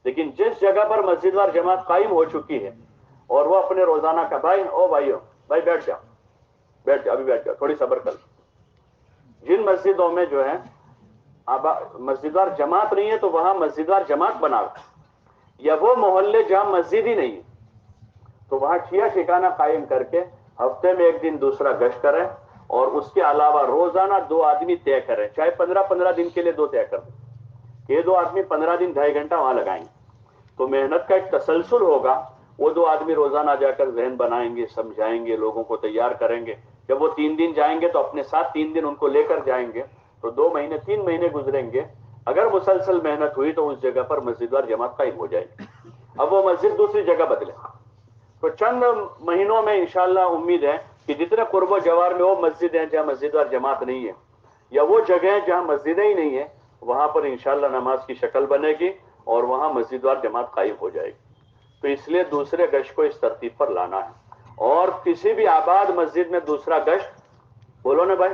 لیکن جس جگہ پر مسجد وار جماعت قائم ہو چکی ہے اور وہ اپنے روزانہ کا بھائی بیٹھ جاؤ ابھی بیٹھ جاؤ، تھوڑی صبر کر۔ جن مسجدوں میں جو ہے مسجد وار جماعت نہیں ہے تو وہاں مسجد وار جماعت بنا، یا وہ محلے جہاں مسجد ہی نہیں ہے تو وہاں ٹھکانہ قائم کر کے ہفتے میں 1 دن دوسرا گشت کریں، اور اس کے علاوہ روزانہ 2 آدمی طے کریں، چاہے 15 دن کے لیے 2 طے کر دیں کہ یہ 2 آدمی 15 دن 2.5 گھنٹہ وہاں لگائیں، تو محنت کا ایک تسلسل ہوگا۔ وہ 2 آدمی روزانہ جا کر ذہن بنائیں گے، سمجھائیں گے، لوگوں کو تیار کریں گے۔ جب وہ 3 دن جائیں گے تو اپنے ساتھ 3 دن ان کو لے کر جائیں گے، تو 2 مہینے 3 مہینے گزریں گے۔ اگر مسلسل محنت ہوئی تو اس جگہ پر مسجد وار جماعت قائم ہو جائے گی۔ اب وہ مسجد دوسری جگہ بدلے، تو چند مہینوں میں انشاءاللہ امید ہے کہ جتنے قرب و جوار میں وہ مسجد ہیں جہاں مسجد وار جماعت نہیں ہے، یا وہ جگہیں جہاں مسجدیں ہی نہیں ہیں، وہاں پر انشاءاللہ نماز کی شکل بنے گی اور وہاں مسجد وار جماعت قائم ہو جائے گی۔ تو اس لیے دوسرے گشت کو اس ترتیب پر لانا ہے، اور کسی بھی آباد مسجد میں دوسرا گشت بولو نا بھائی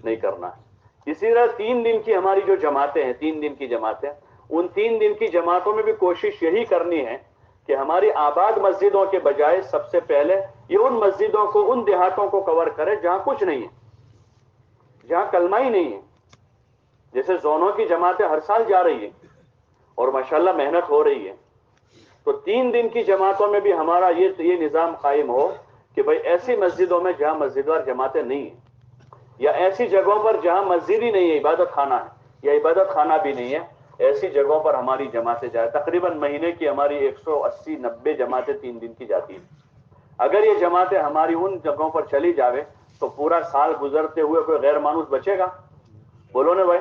نہیں کرنا ہے۔ اسی طرح 3 دن کی ہماری جو جماعتیں ہیں، 3 دن کی جماعتیں، ان 3 دن کی جماعتوں میں بھی کوشش یہی کرنی ہے کہ ہماری آباد مسجدوں کے بجائے سب سے پہلے یہ ان مسجدوں کو، ان دیہاتوں کو کور کرے جہاں کچھ نہیں ہے، جہاں کلمہ ہی نہیں ہے۔ جیسے زونوں کی جماعتیں ہر سال جا رہی ہیں اور ماشاءاللہ محنت ہو رہی ہے، تو 3 دن کی جماعتوں میں بھی ہمارا یہ نظام قائم ہو کہ بھئی ایسی مسجدوں میں جہاں مسجد وار جماعتیں نہیں ہیں، یا ایسی جگہوں پر جہاں مسجد ہی نہیں ہے، عبادت خانہ ہے یا عبادت خانہ بھی نہیں ہے، ایسی جگہوں پر ہماری جماعتیں جائیں۔ تقریباً مہینے کی ہماری 180-90 جماعتیں 3 دن کی جاتی ہیں۔ اگر یہ جماعتیں ہماری ان جگہوں پر چلی جاوے تو پورا سال گزرتے ہوئے کوئی غیر مانوس بچے گا؟ بولو نا بھائی،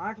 8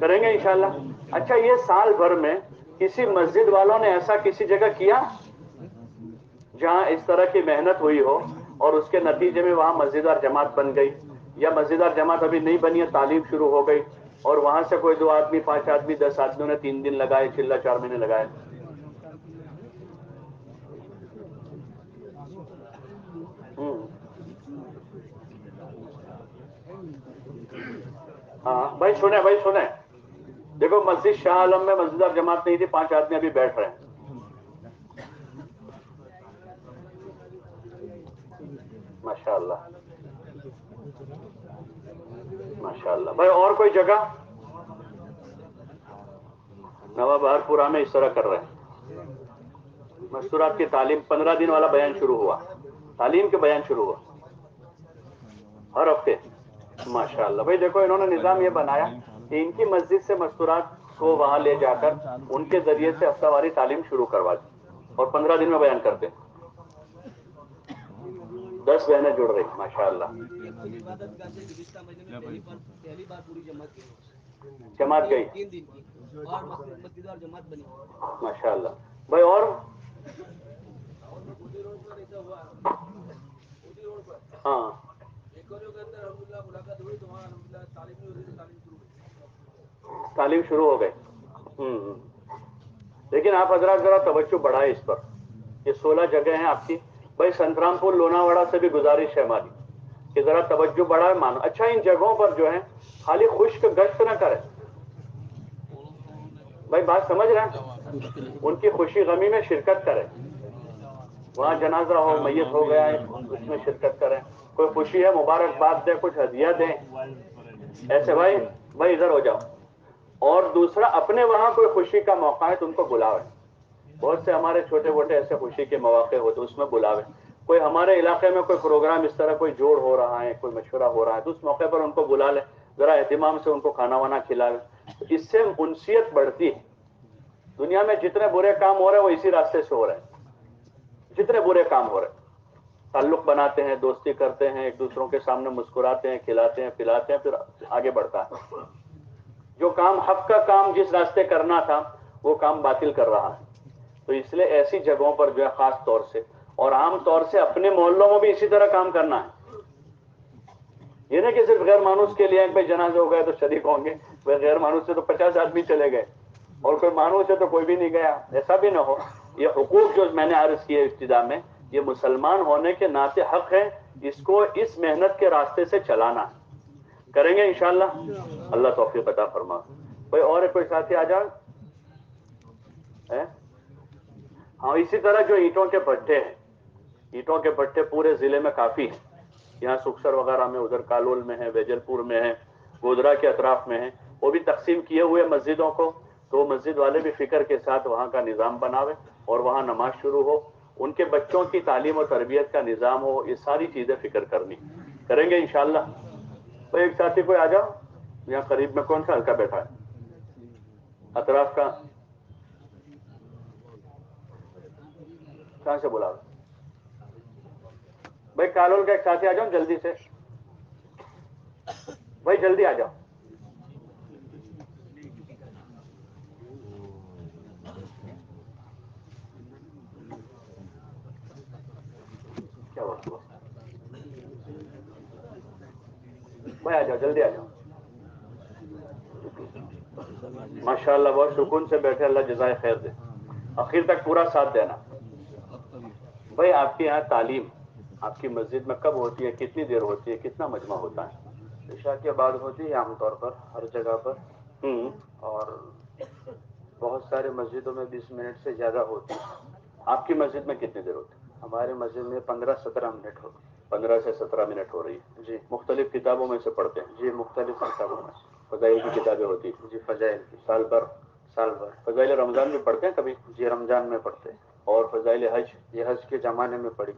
کریں گے انشاءاللہ. اچھا یہ سال بھر میں کسی مسجد والوں نے ایسا کسی جگہ کیا جہاں اس طرح کی محنت ہوئی ہو اور اس کے نتیجے میں وہاں مسجد اور جماعت بن گئی، یا مسجد اور جماعت ابھی نہیں بنی ہے، تعلیم شروع ہو گئی اور وہاں سے کوئی 2 آدمی 5 آدمی 10 آدمیوں نے 3 دن لگائے، چلا 4 مہینے لگائے؟ ہاں بھائی سنیں، دیکھو مسجد شاہ عالم میں مسجد اور جماعت نہیں تھی، 5 آدمی ابھی بیٹھ رہے ہیں. ماشاءاللہ ماشاءاللہ. بھائی اور کوئی جگہ؟ نواب بہارپورہ میں اس طرح کر رہے ہیں. مستورات کی تعلیم 15 دن والا بیان شروع ہوا، تعلیم کے بیان شروع ہوا ہر ہفتے. ماشاءاللہ. بھائی دیکھو انہوں نے نظام یہ بنایا کہ ان کی مسجد سے مستورات کو وہاں لے جا کر ان کے ذریعے سے ہفتہ واری تعلیم شروع کروا دی اور 15 دن میں بیان کرتے. 10 بہنیں جڑ رہی. ماشاءاللہ. جماعت گئی. 3 دن کی اور مسجد اور جماعت بنی. ماشاءاللہ. بھائی اور ہاں تعلیم شروع ہو گئی. لیکن آپ حضرات ذرا توجہ بڑھائے اس پر. یہ 16 جگہ ہیں آپ کی. بھائی سنترام پور لوناواڑا سے بھی گزارش ہے ہماری کہ ذرا توجہ بڑھائے مانو. اچھا ان جگہوں پر جو ہے خالی خشک گشت نہ کرے. بھائی بات سمجھ رہے ہیں؟ ان کی خوشی غمی میں شرکت کریں. وہاں جنازہ ہو، میت ہو گیا ہے، اس میں شرکت کریں. کوئی خوشی ہے مبارکباد دیں، کچھ ہدیہ دیں. ایسے بھائی ادھر ہو جاؤ. اور دوسرا اپنے وہاں کوئی خوشی کا موقع ہے تو ان کو بلاویں. بہت سے ہمارے چھوٹے موٹے ایسے خوشی کے مواقع ہوتے اس میں بلاویں. کوئی ہمارے علاقے میں کوئی پروگرام اس طرح کوئی جوڑ ہو رہا ہے، کوئی مشورہ ہو رہا ہے تو اس موقع پر ان کو بلا لیں، ذرا اہتمام سے ان کو کھانا وانا کھلاویں. اس سے انسیت بڑھتی ہے. دنیا میں جتنے برے کام ہو رہے ہیں وہ اسی راستے سے ہو رہے ہیں. جتنے برے کام ہو رہے ہیں، تعلق بناتے ہیں، دوستی کرتے ہیں، ایک دوسروں کے سامنے مسکراتے ہیں، کھلاتے ہیں پلاتے ہیں، پھر آگے بڑھتا ہے. جو کام حق کا کام جس راستے کرنا تھا وہ کام باطل کر رہا ہے. تو اس لیے ایسی جگہوں پر جو ہے خاص طور سے اور عام طور سے اپنے محلوں میں بھی اسی طرح کام کرنا ہے. یہ نہیں کہ صرف غیر مانوس کے لیے بھائی جنازے ہو گئے تو شریک ہوں گے، غیر مانوس سے تو 50 آدمی چلے گئے اور کوئی مانوس ہے تو کوئی بھی نہیں گیا. ایسا بھی نہ ہو. یہ حقوق جو میں نے عرض کیے ابتدا میں، یہ مسلمان ہونے کے ناطے حق ہے، اس کو اس محنت کے راستے سے چلانا ہے. کریں گے انشاءاللہ. اللہ توفیق عطا فرما. کوئی اور کوئی ساتھی آ جائے. ہاں اسی طرح جو اینٹوں کے بھٹے ہیں، اینٹوں کے بھٹے پورے ضلع میں کافی ہیں. یہاں سکسر وغیرہ میں، ادھر کالول میں ہے، ویجل پور میں ہے، گودرا کے اطراف میں ہے. وہ بھی تقسیم کیے ہوئے مسجدوں کو، تو مسجد والے بھی فکر کے ساتھ وہاں کا نظام بناوے اور وہاں نماز شروع ہو، ان کے بچوں کی تعلیم و تربیت کا نظام ہو. یہ ساری چیزیں فکر کرنی کریں گے انشاءاللہ. تو ایک ساتھی کوئی آ جاؤ. یہاں قریب میں کون سا ہلکا بیٹھا ہے اطراف کا؟ کہاں سے بلا؟ بھائی کالول کا ایک ساتھی آ جاؤ جلدی سے. بھائی جلدی آ جاؤ. کیا بات ہوا؟ بھائی آ جاؤ جلدی آ جاؤ. ماشاءاللہ بہت سکون سے بیٹھے. اللہ جزائے خیر دے. آخر تک پورا ساتھ دینا. بھائی آپ کے یہاں تعلیم آپ کی مسجد میں کب ہوتی ہے، کتنی دیر ہوتی ہے، کتنا مجمع ہوتا ہے؟ عشاء کے بعد ہوتی ہے عام طور پر ہر جگہ پر، اور بہت سارے مسجدوں میں 20 منٹ سے زیادہ ہوتی ہے. آپ کی مسجد میں کتنی دیر ہوتی ہے؟ ہماری مسجد میں 15-17 منٹ ہوتی 15 سے 17 منٹ ہو رہی ہے. ہے. جی مختلف کتابوں میں سے پڑھتے ہیں؟ جی مختلف کتابوں میں. فضائل کی کتابیں ہوتی ہیں؟ جی فضائل کی. سال بھر سال بھر. فضائل رمضان میں پڑھتے ہیں کبھی؟ جی رمضان میں پڑھتے ہیں. اور فضائل حج؟ یہ حج کے زمانے میں پڑھی.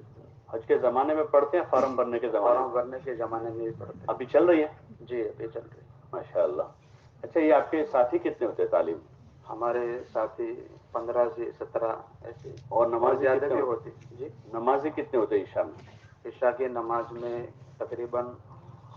حج کے زمانے میں پڑھتے ہیں، فارم بھرنے کے زمانے فارم میں؟ بھرنے کے زمانے میں بھی پڑھتے ہیں. ابھی چل رہی ہے؟ جی ابھی چل رہی ہے. ماشاءاللہ. اچھا یہ آپ کے ساتھی کتنے ہوتے ہیں تعلیم؟ ہمارے ساتھی 15 سے 17 ایسے، اور نمازی زیادہ کتنے بھی ہوتے؟ ہوتی. جی نمازی کتنے ہوتے ہیں عشاء میں؟ عشاء کی نماز میں تقریباً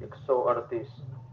138।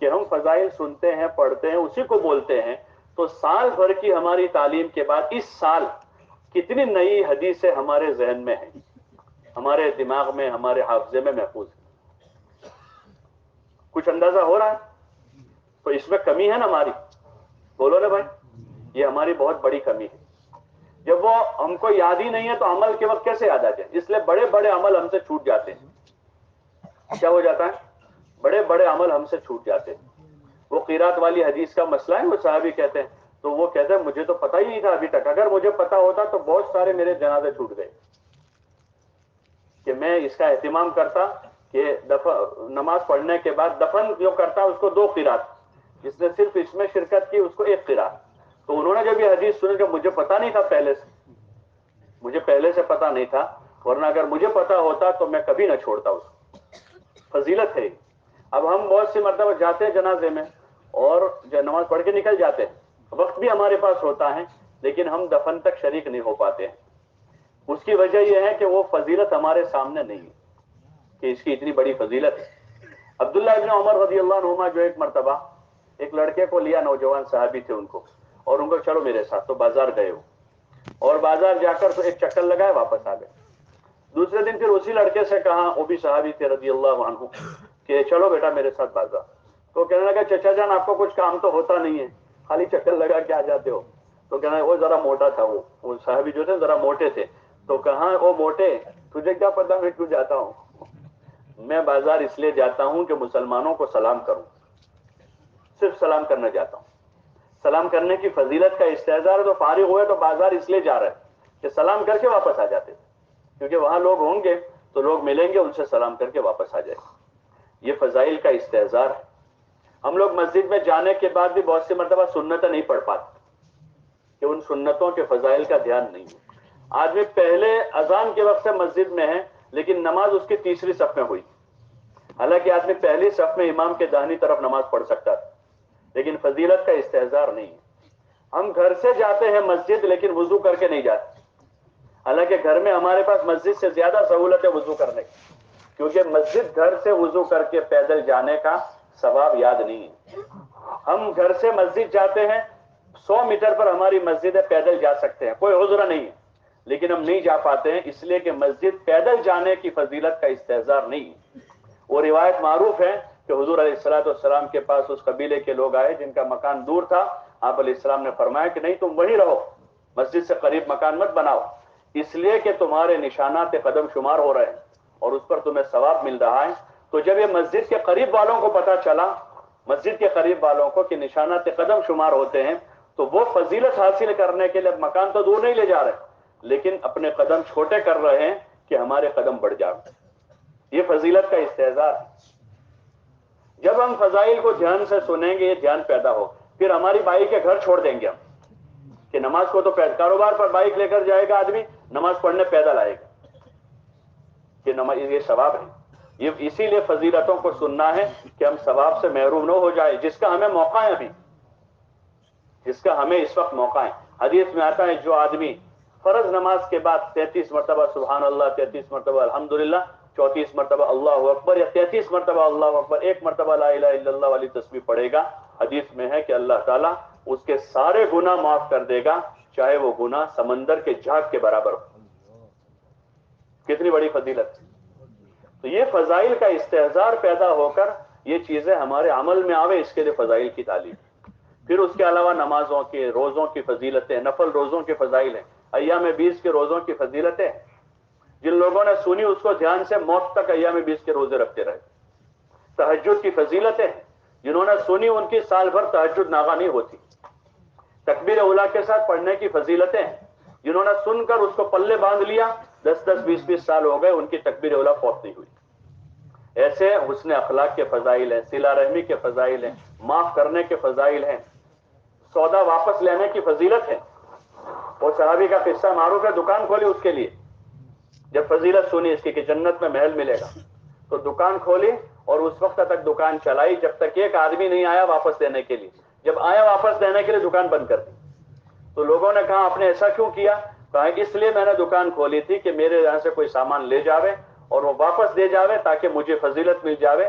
کہ ہم فضائل سنتے ہیں، پڑھتے ہیں، اسی کو بولتے ہیں، تو سال بھر کی ہماری تعلیم کے بعد اس سال کتنی نئی حدیثیں ہمارے ذہن میں ہیں، ہمارے دماغ میں، ہمارے حافظے میں محفوظ ہیں؟ کچھ اندازہ ہو رہا ہے؟ تو اس میں کمی ہے نا ہماری، بولو نا بھائی، یہ ہماری بہت بڑی کمی ہے۔ جب وہ ہم کو یاد ہی نہیں ہے تو عمل کے وقت کیسے یاد آ جائے؟ اس لیے بڑے بڑے عمل ہم سے چھوٹ جاتے ہیں۔ کیا ہو جاتا ہے؟ بڑے بڑے عمل ہم سے چھوٹ جاتے ہیں۔ وہ قیرات والی حدیث کا مسئلہ ہے، وہ صحابی کہتے ہیں، تو وہ کہتے ہیں مجھے تو پتہ ہی نہیں تھا ابھی تک، اگر مجھے پتا ہوتا تو بہت سارے میرے جنازے چھوٹ گئے، کہ میں اس کا اہتمام کرتا کہ نماز پڑھنے کے بعد دفن جو کرتا اس کو 2 قرات، جس نے صرف اس میں شرکت کی اس کو 1 قرات۔ تو انہوں نے جب یہ حدیث سنی کہ مجھے پتا نہیں تھا، مجھے پہلے سے پتا نہیں تھا، ورنہ اگر مجھے پتا ہوتا تو میں کبھی نہ چھوڑتا اس کو۔ فضیلت ہے۔ اب ہم بہت سی مرتبہ جاتے ہیں جنازے میں اور نماز پڑھ کے نکل جاتے ہیں، وقت بھی ہمارے پاس ہوتا ہے، لیکن ہم دفن تک شریک نہیں ہو پاتے ہیں۔ اس کی وجہ یہ ہے کہ وہ فضیلت ہمارے سامنے نہیں ہے کہ اس کی اتنی بڑی فضیلت ہے۔ عبداللہ ابن عمر رضی اللہ عنہما جو ایک مرتبہ ایک لڑکے کو لیا، نوجوان صحابی تھے، ان کو، اور ان کو چلو میرے ساتھ، تو بازار گئے ہو، اور بازار جا کر تو ایک چکر لگائے، واپس آ گئے۔ دوسرے دن پھر اسی لڑکے سے کہا، وہ بھی صحابی تھے رضی اللہ عنہ، کہ چلو بیٹا میرے ساتھ بازار۔ تو کہنے لگا چچا جان آپ کو کچھ کام تو ہوتا نہیں ہے، خالی چکر لگا کے آ جاتے ہو؟ تو کہنا وہ ذرا موٹا تھا، وہ صحابی جو تھے ذرا موٹے تھے، تو کہاں وہ موٹے، تجھے کیا پتا میں کیوں جاتا ہوں؟ میں بازار اس لیے جاتا ہوں کہ مسلمانوں کو سلام کروں، صرف سلام کرنا جاتا ہوں۔ سلام کرنے کی فضیلت کا استحضار ہے، تو فارغ ہوئے تو بازار اس لیے جا رہے کہ سلام کر کے واپس آ جاتے، کیونکہ وہاں لوگ ہوں گے تو لوگ ملیں گے، ان سے سلام کر کے واپس آ جائے۔ یہ فضائل کا استحضار ہے۔ ہم لوگ مسجد میں جانے کے بعد بھی بہت سی مرتبہ سنتیں نہیں پڑھ پاتے کہ ان سنتوں کے فضائل کا دھیان نہیں ہے۔ آدمی پہلے اذان کے وقت سے مسجد میں ہے، لیکن نماز اس کی تیسری صف میں ہوئی، حالانکہ آدمی پہلی صف میں امام کے داہنی طرف نماز پڑھ سکتا تھا، لیکن فضیلت کا استحضار نہیں ہے۔ ہم گھر سے جاتے ہیں مسجد لیکن وضو کر کے نہیں جاتے، حالانکہ گھر میں ہمارے پاس مسجد سے زیادہ سہولت ہے وضو کرنے کی، کیونکہ مسجد گھر سے وضو کر کے پیدل جانے کا ثواب یاد نہیں ہے۔ ہم گھر سے مسجد جاتے ہیں، 100 میٹر پر ہماری مسجد ہے، پیدل جا سکتے ہیں، کوئی عذر نہیں ہے، لیکن ہم نہیں جا پاتے ہیں اس لیے کہ مسجد پیدل جانے کی فضیلت کا استحضار نہیں ہے۔ وہ روایت معروف ہے کہ حضور علیہ السلام کے پاس اس قبیلے کے لوگ آئے جن کا مکان دور تھا، آپ علیہ السلام نے فرمایا کہ نہیں تم وہیں رہو، مسجد سے قریب مکان مت بناؤ، اس لیے کہ تمہارے نشانات قدم شمار ہو رہے ہیں اور اس پر تمہیں ثواب مل رہا ہے۔ تو جب یہ مسجد کے قریب والوں کو پتا چلا، مسجد کے قریب والوں کو کہ نشانات قدم شمار ہوتے ہیں، تو وہ فضیلت حاصل کرنے کے لیے مکان تو دور نہیں لے جا رہے، لیکن اپنے قدم چھوٹے کر رہے ہیں کہ ہمارے قدم بڑھ جائیں۔ یہ فضیلت کا استحضار ہے۔ جب ہم فضائل کو دھیان سے سنیں گے، یہ دھیان پیدا ہو، پھر ہماری بائک کے گھر چھوڑ دیں گے ہم، کہ نماز کو تو کاروبار پر بائک لے کر جائے گا آدمی، نماز پڑھنے پیدل آئے گا، کہ نماز یہ ثواب ہے۔ یہ اسی لیے فضیلتوں کو سننا ہے کہ ہم ثواب سے محروم نہ ہو جائے، جس کا ہمیں موقع ہے ابھی، جس کا ہمیں اس وقت موقع ہے۔ حدیث میں آتا ہے جو آدمی فرض نماز کے بعد 33 مرتبہ سبحان اللہ، 33 مرتبہ الحمدللہ، 34 مرتبہ اللہ اکبر، یا 33 مرتبہ اللہ اکبر، 1 مرتبہ لا الہ الا اللہ والی تسبیح پڑھے گا، حدیث میں ہے کہ اللہ تعالیٰ اس کے سارے گناہ معاف کر دے گا، چاہے وہ گناہ سمندر کے جھاگ کے برابر ہو۔ کتنی بڑی فضیلت۔ تو یہ فضائل کا استحضار پیدا ہو کر یہ چیزیں ہمارے عمل میں آوے، اس کے لیے فضائل کی تعلیم۔ پھر اس کے علاوہ نمازوں کے، روزوں کی فضیلتیں، نفل روزوں کی فضائل ہیں، ایام 20 کے روزوں کی فضیلتیں، جن لوگوں نے سنی اس کو دھیان سے موت تک ایام 20 کے روزے رکھتے رہے۔ تہجد کی فضیلتیں، جنہوں نے سنی ان کی سال بھر تہجد ناغہ نہیں ہوتی۔ تکبیر اولیٰ کے ساتھ پڑھنے کی فضیلتیں، جنہوں نے سن کر اس کو پلے باندھ لیا، 10 20 سال ہو گئے ان کی تکبیر اولیٰ فوت نہیں ہوئی۔ ایسے حسن اخلاق کے فضائل ہیں، صلہ رحمی کے فضائل ہیں، معاف کرنے کے فضائل ہیں، سودا واپس لینے کی فضیلت ہے۔ وہ صحابی کا قصہ معروف ہے، دکان کھولی اس کے لیے، جب فضیلت سنی اس کی کہ جنت میں محل ملے گا، تو دکان کھولی اور اس وقت تک دکان چلائی جب تک ایک آدمی نہیں آیا واپس دینے کے لیے۔ جب آیا واپس دینے کے لیے دکان بند کر دی۔ تو لوگوں نے کہا آپ نے ایسا کیوں کیا؟ کہا اس لیے میں نے دکان کھولی تھی کہ میرے یہاں سے کوئی سامان لے جاوے اور وہ واپس دے جاوے تاکہ مجھے فضیلت مل جاوے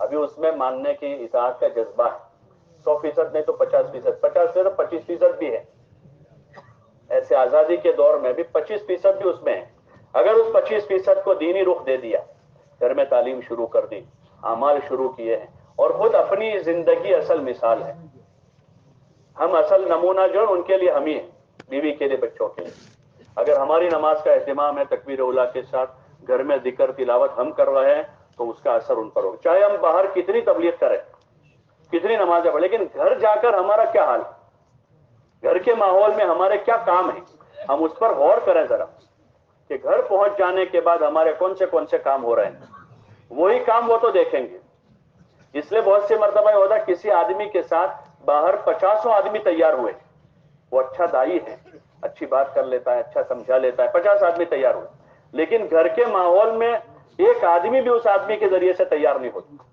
ابھی اس میں ماننے کی اطاعت کا جذبہ ہے. 100% نہیں تو 50%، 50% 25% بھی ہے. ایسے آزادی کے دور میں بھی 25% بھی اس میں ہے. اگر اس 25% کو دینی رخ دے دیا، گھر میں تعلیم شروع کر دی، اعمال شروع کیے ہیں، اور خود اپنی زندگی اصل مثال ہے. ہم اصل نمونہ جو ان کے لیے ہم ہی ہیں، بیوی کے لیے، بچوں کے لیے. اگر ہماری نماز کا اہتمام ہے تکبیر اولیٰ کے ساتھ، گھر میں ذکر تلاوت ہم کر رہے ہیں، تو اس کا اثر ان پر ہوگا. چاہے ہم باہر کتنی تبلیغ کریں، کتنی نمازیں پڑھیں، لیکن گھر جا کر ہمارا کیا حال ہے، گھر کے ماحول میں ہمارے کیا کام ہیں، ہم اس پر غور کریں ذرا کہ گھر پہنچ جانے کے بعد ہمارے کون سے کام ہو رہے ہیں. وہی کام وہ تو دیکھیں گے. اس لیے بہت سے مرتبہ ہوتا ہے کسی آدمی کے ساتھ باہر 50 آدمی تیار ہوئے، وہ اچھا دائی ہے، اچھی بات کر لیتا ہے، اچھا سمجھا لیتا ہے، 50 آدمی تیار ہوئے، لیکن گھر کے ماحول میں ایک آدمی بھی اس آدمی کے ذریعے سے تیار نہیں ہوتا.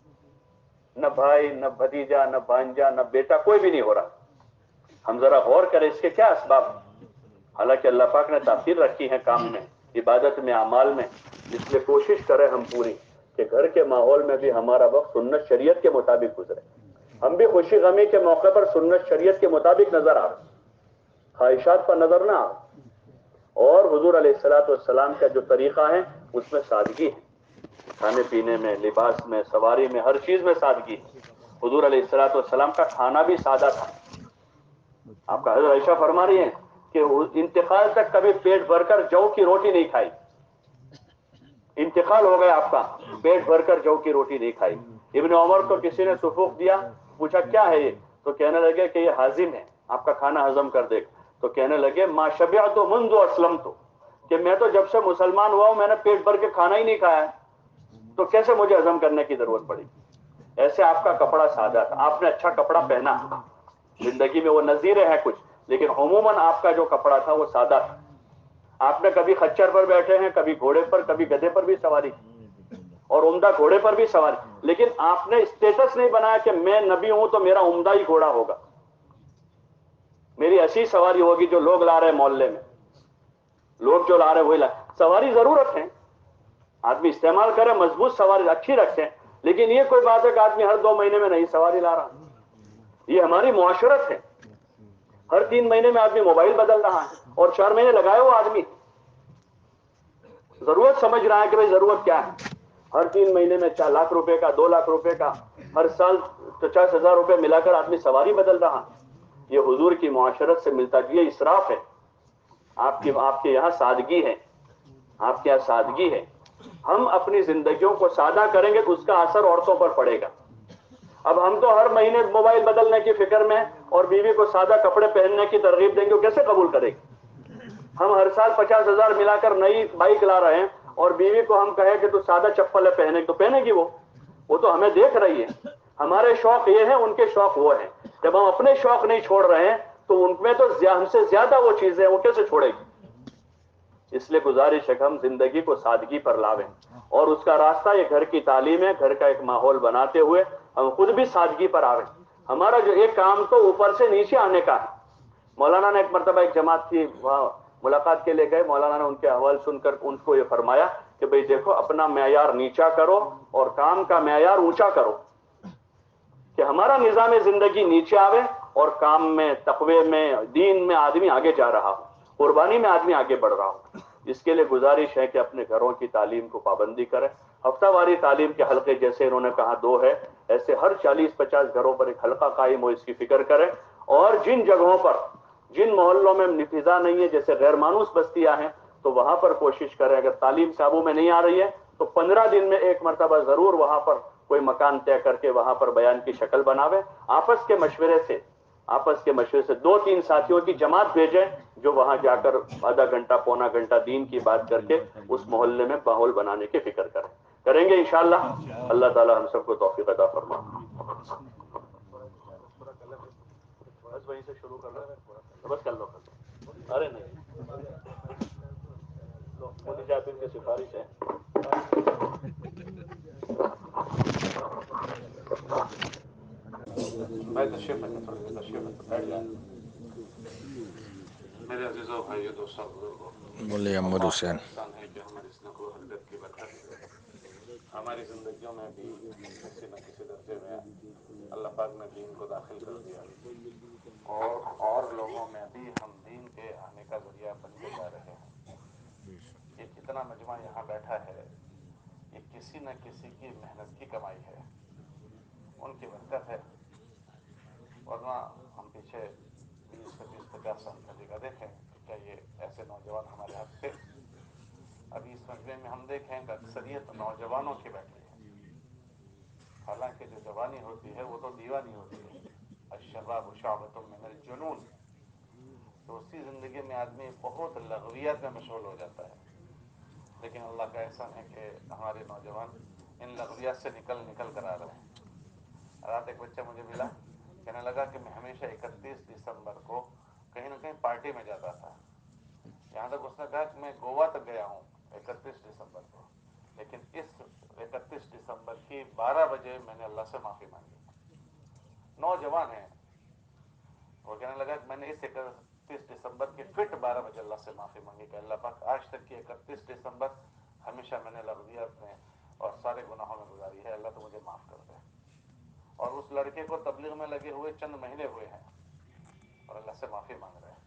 نہ بھائی، نہ بھتیجا، نہ بھانجا، نہ بیٹا، کوئی بھی نہیں ہو رہا. ہم ذرا غور کریں اس کے کیا اسباب. حالانکہ اللہ پاک نے تاخیر رکھی ہے کام میں، عبادت میں، اعمال میں. اس لیے کوشش کریں ہم پوری کہ گھر کے ماحول میں بھی ہمارا وقت سنت شریعت کے مطابق گزرے. ہم بھی خوشی غمی کے موقع پر سنت شریعت کے مطابق نظر آ رہے، خواہشات پر نظر نہ آ. اور حضور علیہ الصلوۃ والسلام کا جو طریقہ ہے اس میں سادگی ہے، کھانے پینے میں، لباس میں، سواری میں، ہر چیز میں سادگی ہے. حضور علیہ الصلوۃ والسلام کا کھانا بھی سادہ تھا. آپ کا حضرت عائشہ فرما رہی ہیں کہ انتقال تک کبھی پیٹ بھر کر جو کی روٹی نہیں کھائی. انتقال ہو گیا آپ کا، پیٹ بھر کر جو کی روٹی نہیں کھائی. ابن عمر کو کسی نے سفوف دیا، پوچھا کیا ہے یہ، تو کہنے لگے کہ یہ ہاضم ہے، آپ کا کھانا ہضم کر دے گا. تو کہنے لگے ما شبعت منذ اسلمت، کہ میں تو جب سے مسلمان ہوا ہوں میں نے پیٹ بھر کے کھانا ہی نہیں کھایا ہے، تو کیسے مجھے ہضم کرنے کی ضرورت پڑی. ایسے آپ کا کپڑا سادہ تھا، آپ نے اچھا کپڑا پہنا. زندگی میں وہ نظیریں ہیں کچھ، لیکن عموماً آپ کا جو کپڑا تھا وہ سادہ تھا. آپ نے کبھی خچر پر بیٹھے ہیں، کبھی گھوڑے پر، کبھی گدھے پر بھی سواری، اور عمدہ گھوڑے پر بھی سواری، لیکن آپ نے اسٹیٹس نہیں بنایا کہ میں نبی ہوں تو میرا عمدہ ہی گھوڑا ہوگا، میری ایسی سواری ہوگی جو لوگ لا رہے محلے میں، لوگ جو لا رہے وہی لا. سواری ضرورت ہے، آدمی استعمال کرے، مضبوط سواری اچھی رکھے، لیکن یہ کوئی بات ہے کہ آدمی ہر 2 مہینے میں نئی سواری لا رہا. یہ ہماری معاشرت ہے. ہر 3 مہینے میں آدمی موبائل بدل رہا ہے، اور 4 مہینے لگائے وہ آدمی ضرورت سمجھ رہا ہے کہ بھئی ضرورت کیا ہے. ہر 3 مہینے میں 4 لاکھ روپے کا، 2 لاکھ روپے کا، ہر سال 50,000 روپے ملا کر آدمی سواری بدل رہا. یہ حضور کی معاشرت سے ملتا، یہ اسراف ہے. آپ کے یہاں سادگی ہے، آپ کے یہاں سادگی ہے. ہم اپنی زندگیوں کو سادہ کریں گے تو اس کا اثر عورتوں پر پڑے گا. اب ہم تو ہر مہینے موبائل بدلنے کی فکر میں اور بیوی کو سادہ کپڑے پہننے کی ترغیب دیں گے، وہ کیسے قبول کرے گی. ہم ہر سال 50,000 ملا کر نئی بائک لا رہے ہیں، اور بیوی کو ہم کہیں کہ تو سادہ چپل ہے پہنے، تو پہنے گی وہ تو ہمیں دیکھ رہی ہے. ہمارے شوق یہ ہیں، ان کے شوق وہ ہیں. جب ہم اپنے شوق نہیں چھوڑ رہے ہیں تو ان میں تو ہم سے زیادہ وہ چیزیں وہ کیسے چھوڑے گی. اس لیے گزارش ہے کہ ہم زندگی کو سادگی پر لاویں، اور اس کا راستہ یہ گھر کی تعلیم ہے. گھر کا ایک ماحول بناتے ہوئے ہم خود بھی سادگی پر آویں. ہمارا جو ایک کام تو اوپر سے نیچے آنے کا ہے. مولانا نے ایک مرتبہ ایک جماعت کی وہاں ملاقات کے لیے گئے. مولانا نے ان کے احوال سن کر ان کو یہ فرمایا کہ بھئی دیکھو، اپنا معیار نیچا کرو اور کام کا معیار اونچا کرو، کہ ہمارا نظام زندگی نیچے آوے اور کام میں، تقوی میں، دین میں آدمی آگے جا رہا ہو، قربانی میں آدمی آگے بڑھ رہا ہو. اس کے لیے گزارش ہے کہ اپنے گھروں کی تعلیم کو پابندی کریں. ہفتہ واری تعلیم کے حلقے جیسے انہوں نے کہا 2 ہے، ایسے ہر 40-50 گھروں پر ایک حلقہ قائم ہو، اس کی فکر کریں. اور جن جگہوں پر، جن محلوں میں فضا نہیں ہے، جیسے غیر مانوس بستیاں ہیں، تو وہاں پر کوشش کریں. اگر تعلیم قابو میں نہیں آ رہی ہے تو 15 دن میں ایک مرتبہ ضرور وہاں پر کوئی مکان طے کر کے وہاں پر بیان کی شکل بناویں. آپس کے مشورے سے 2-3 ساتھیوں کی جماعت بھیجیں جو وہاں جا کر آدھا گھنٹہ، پونا گھنٹہ دین کی بات کر کے اس محلے میں ماحول بنانے کی فکر کریں گے انشاءاللہ. اللہ تعالی ہم سب کو توفیق عطا فرمائے. بس وہیں سے شروع کر لو، بس کر لو. ارے نہیں، مودی جاپن کی سفارش ہے. بھائی تشریف رکھیں، تھوڑی دیر تشریف رکھیں، بیٹھ جائیں. میرے عزیزوں، بھائیو، دوستوں، بزرگوں، بولے اللہ امر کا حسین. احسان ہے کہ ہماری اس نقل و حرکت کی برکت ہماری زندگیوں میں بھی کسی نہ کسی درجے میں اللہ پاک نے دین کو داخل کر دیا اور لوگوں میں بھی ہم دین کے آنے کا ذریعہ بنتے جا رہے ہیں. یہ کتنا مجمع یہاں بیٹھا ہے یہ کسی نہ کسی کی محنت کی کمائی ہے, ان کی برکت ہے. ورنہ ہم پیچھے 20-25-50 سال کا جگہ دیکھیں کہ کیا یہ ایسے نوجوان ہمارے ہاتھ تھے. ابھی اس مجمع میں ہم دیکھیں کہ اکثریت نوجوانوں کی بیٹھی ہے, حالانکہ جو جوانی ہوتی ہے وہ تو دیوانی ہوتی ہے. الشباب شعبۃ من الجنون. تو اسی زندگی میں آدمی بہت لغویات میں مشغول ہو جاتا ہے, لیکن اللہ کا احسان ہے کہ ہمارے نوجوان ان لغویات سے نکل کر آ رہے ہیں. رات ایک بچہ مجھے ملا, کہنے لگا کہ میں ہمیشہ 31 دسمبر کو کہیں نہ کہیں پارٹی میں جاتا تھا. یہاں تک اس نے کہا کہ میں گوا تک گیا ہوں 31 دسمبر کو, لیکن اس 31 دسمبر کی 12 بجے میں نے اللہ سے معافی مانگی. نوجوان ہیں, وہ کہنے لگا کہ میں نے اس 31 دسمبر کی فٹ 12 بجے اللہ سے معافی مانگی کہ اللہ پاک آج تک کی 31 دسمبر ہمیشہ میں نے لغویات میں اور سارے گناہوں میں گزاری ہے, اللہ تو مجھے معاف کر دے. اور اس لڑکے کو تبلیغ میں لگے ہوئے چند مہینے ہوئے ہیں اور اللہ سے معافی مانگ رہے ہیں.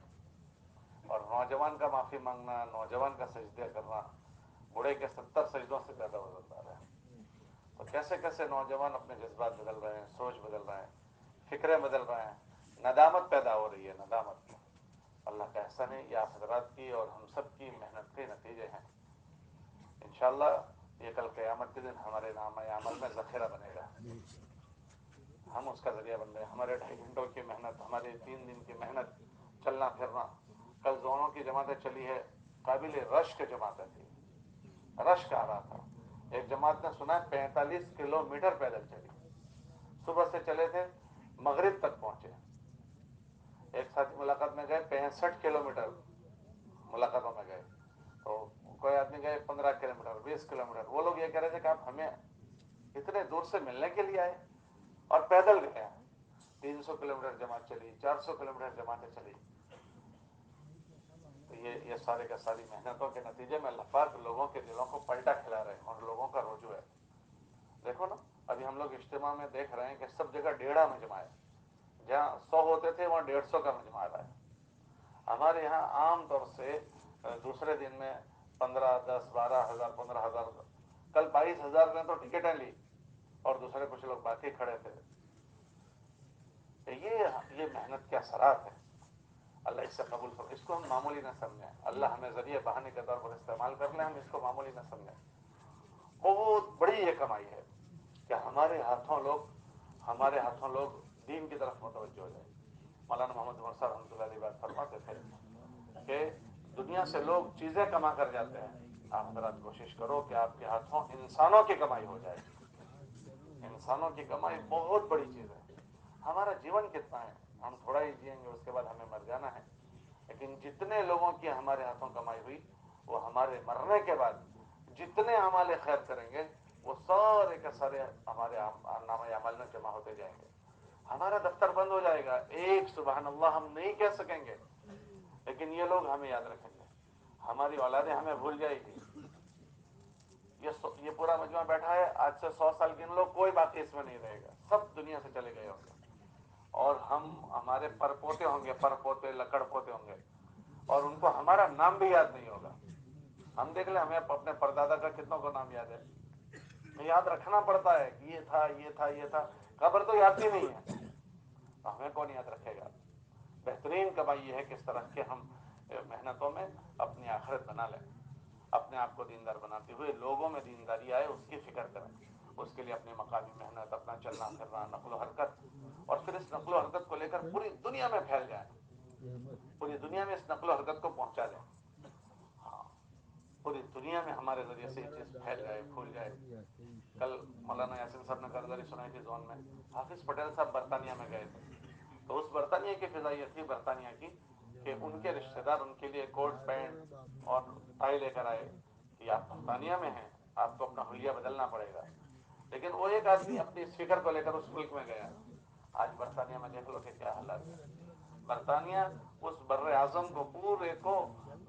اور نوجوان کا معافی مانگنا, نوجوان کا سجدہ کرنا بوڑھے کے 70 سجدوں سے زیادہ وزندار ہے. تو کیسے کیسے نوجوان اپنے جذبات بدل رہے ہیں, سوچ بدل رہے ہیں, فکریں بدل رہے ہیں, ندامت پیدا ہو رہی ہے. ندامت اللہ کا احسان ہے, یہ آپ حضرات کی اور ہم سب کی محنت کے نتیجے ہیں. انشاءاللہ یہ کل قیامت کے دن ہمارے نامہ عمل میں ذخیرہ بنے گا, ہم اس کا ذریعہ بن گئے. ہمارے 2.5 گھنٹوں کی محنت, ہمارے 3 دن کی محنت, چلنا پھرنا. کل زونوں کی جماعتیں چلی ہے, قابل رشک جماعتیں تھی, رشک آ رہا تھا. ایک جماعت نے سنا 45 کلومیٹر پیدل چلی, صبح سے چلے تھے مغرب تک پہنچے. ایک ساتھی ملاقات میں گئے 65 کلومیٹر ملاقاتوں میں گئے, تو کوئی آدمی گئے 15 کلومیٹر 20 کلومیٹر. وہ لوگ یہ کہہ رہے تھے کہ آپ ہمیں اتنے دور سے ملنے کے لیے آئے اور پیدل گئے. 300 کلومیٹر جماعت چلی, 400 کلومیٹر جماعتیں چلی. تو یہ سارے کا ساری محنتوں کے نتیجے میں اللہ پاک لوگوں کے دلوں کو پلٹا کھلا رہے ہیں اور لوگوں کا رجوع ہے. دیکھو نا, ابھی ہم لوگ اجتماع میں دیکھ رہے ہیں کہ سب جگہ 1.5 مجمع ہے. جہاں 100 ہوتے تھے وہاں 150 کا مجمع آ رہا ہے. ہمارے یہاں عام طور سے دوسرے دن میں 15, 10, 12,000, 15,000, کل 22,000 نے تو ٹکٹیں لی اور دوسرے کچھ لوگ باقی کھڑے تھے. یہ محنت کے اثرات ہیں. اللہ اس سے قبول کرو. اس کو ہم معمولی نہ سمجھیں. اللہ ہمیں ذریعہ بہانے کے طور پر استعمال کر لیں, ہم اس کو معمولی نہ سمجھیں. بہت بڑی یہ کمائی ہے کہ ہمارے ہاتھوں لوگ دین کی طرف متوجہ ہو جائے. مولانا محمد عمر صاحب رحمۃ اللہ علیہ بات فرماتے تھے کہ دنیا سے لوگ چیزیں کما کر جاتے ہیں, آپ حضرات کوشش کرو کہ آپ کے ہاتھوں انسانوں کی کمائی ہو جائے. انسانوں کی کمائی بہت بڑی چیز ہے. ہمارا جیون کتنا ہے, ہم تھوڑا ہی جئیں گے, اس کے بعد ہمیں مر جانا ہے. لیکن جتنے لوگوں کی ہمارے ہاتھوں کمائی ہوئی وہ ہمارے مرنے کے بعد جتنے اعمال خیر کریں گے وہ سارے کے سارے ہمارے نامہ عمل میں جمع ہوتے جائیں گے. ہمارا دفتر بند ہو جائے گا, ایک سبحان اللہ ہم نہیں کہہ سکیں گے, لیکن یہ لوگ ہمیں یاد رکھیں گے, ہماری اولادیں ہمیں بھول جائے گی. یہ پورا مجمع بیٹھا ہے, آج سے 100 سال کے لوگ کوئی باقی اس میں نہیں رہے گا, سب دنیا سے چلے گئے ہوں گے. اور ہمارے پر پوتے ہوں گے, پر پوتے, لکڑ پوتے ہوں گے, اور ان کو ہمارا نام بھی یاد نہیں ہوگا. ہم دیکھ لیں, ہمیں اپنے پردادا کا کتنوں کو نام یاد ہے. یاد رکھنا پڑتا ہے کہ یہ تھا, یہ تھا, یہ تھا. خبر تو یاد بھی نہیں ہے, ہمیں کون یاد رکھے گا. بہترین کمائی یہ ہے کہ اس طرح کے ہم محنتوں میں اپنی آخرت بنا لیں, اپنے آپ کو دیندار بناتے ہوئے لوگوں میں دینداری آئے اس کی فکر کریں. اس کے لیے اپنی مقامی محنت, اپنا چلنا پھرنا, نقل و حرکت, اور پھر اس نقل و حرکت کو لے کر پوری دنیا میں پھیل جائیں, پوری دنیا میں اس نقل و حرکت کو پہنچا دیں. ہاں, پوری دنیا میں ہمارے ذریعے سے یہ چیز پھیل جائے, پھول جائے. کل مولانا یاسین صاحب نے کارگزاری سنائی تھی زون میں. حافظ پٹیل صاحب برطانیہ میں گئے تھے, تو اس برطانیہ کی فضا یہ تھی برطانیہ کی کہ ان کے رشتہ دار ان کے لیے کوٹ پینٹ اور ٹائی لے کر آئے کہ آپ برطانیہ میں ہیں, آپ کو اپنا حلیہ بدلنا پڑے گا. لیکن وہ ایک آدمی اپنی اس فکر کو لے کر اس ملک میں گیا. آج برطانیہ میں دیکھ لو کہ کیا حالات ہے. برطانیہ اس بر اعظم کو پورے کو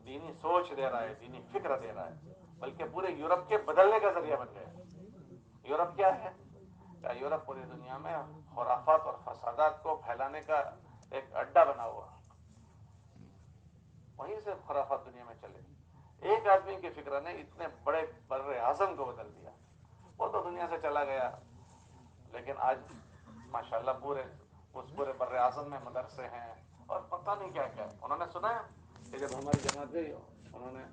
دینی سوچ دے رہا ہے, دینی فکر دے رہا ہے, بلکہ پورے یورپ کے بدلنے کا ذریعہ بن گیا. یورپ کیا ہے؟ یورپ پوری دنیا میں خرافات اور فسادات کو پھیلانے کا ایک اڈا بنا ہوا، وہیں سے خرافات دنیا میں چلے. ایک آدمی کی فکر نے اتنے بڑے بر اعظم کو بدل دیا. وہ تو دنیا سے چلا گیا، لیکن آج ماشاءاللہ پورے بر اعظم میں مدرسے ہیں اور پتہ نہیں کیا کیا. انہوں نے سنا ہے کہ جب ہماری جماعت گئی، انہوں نے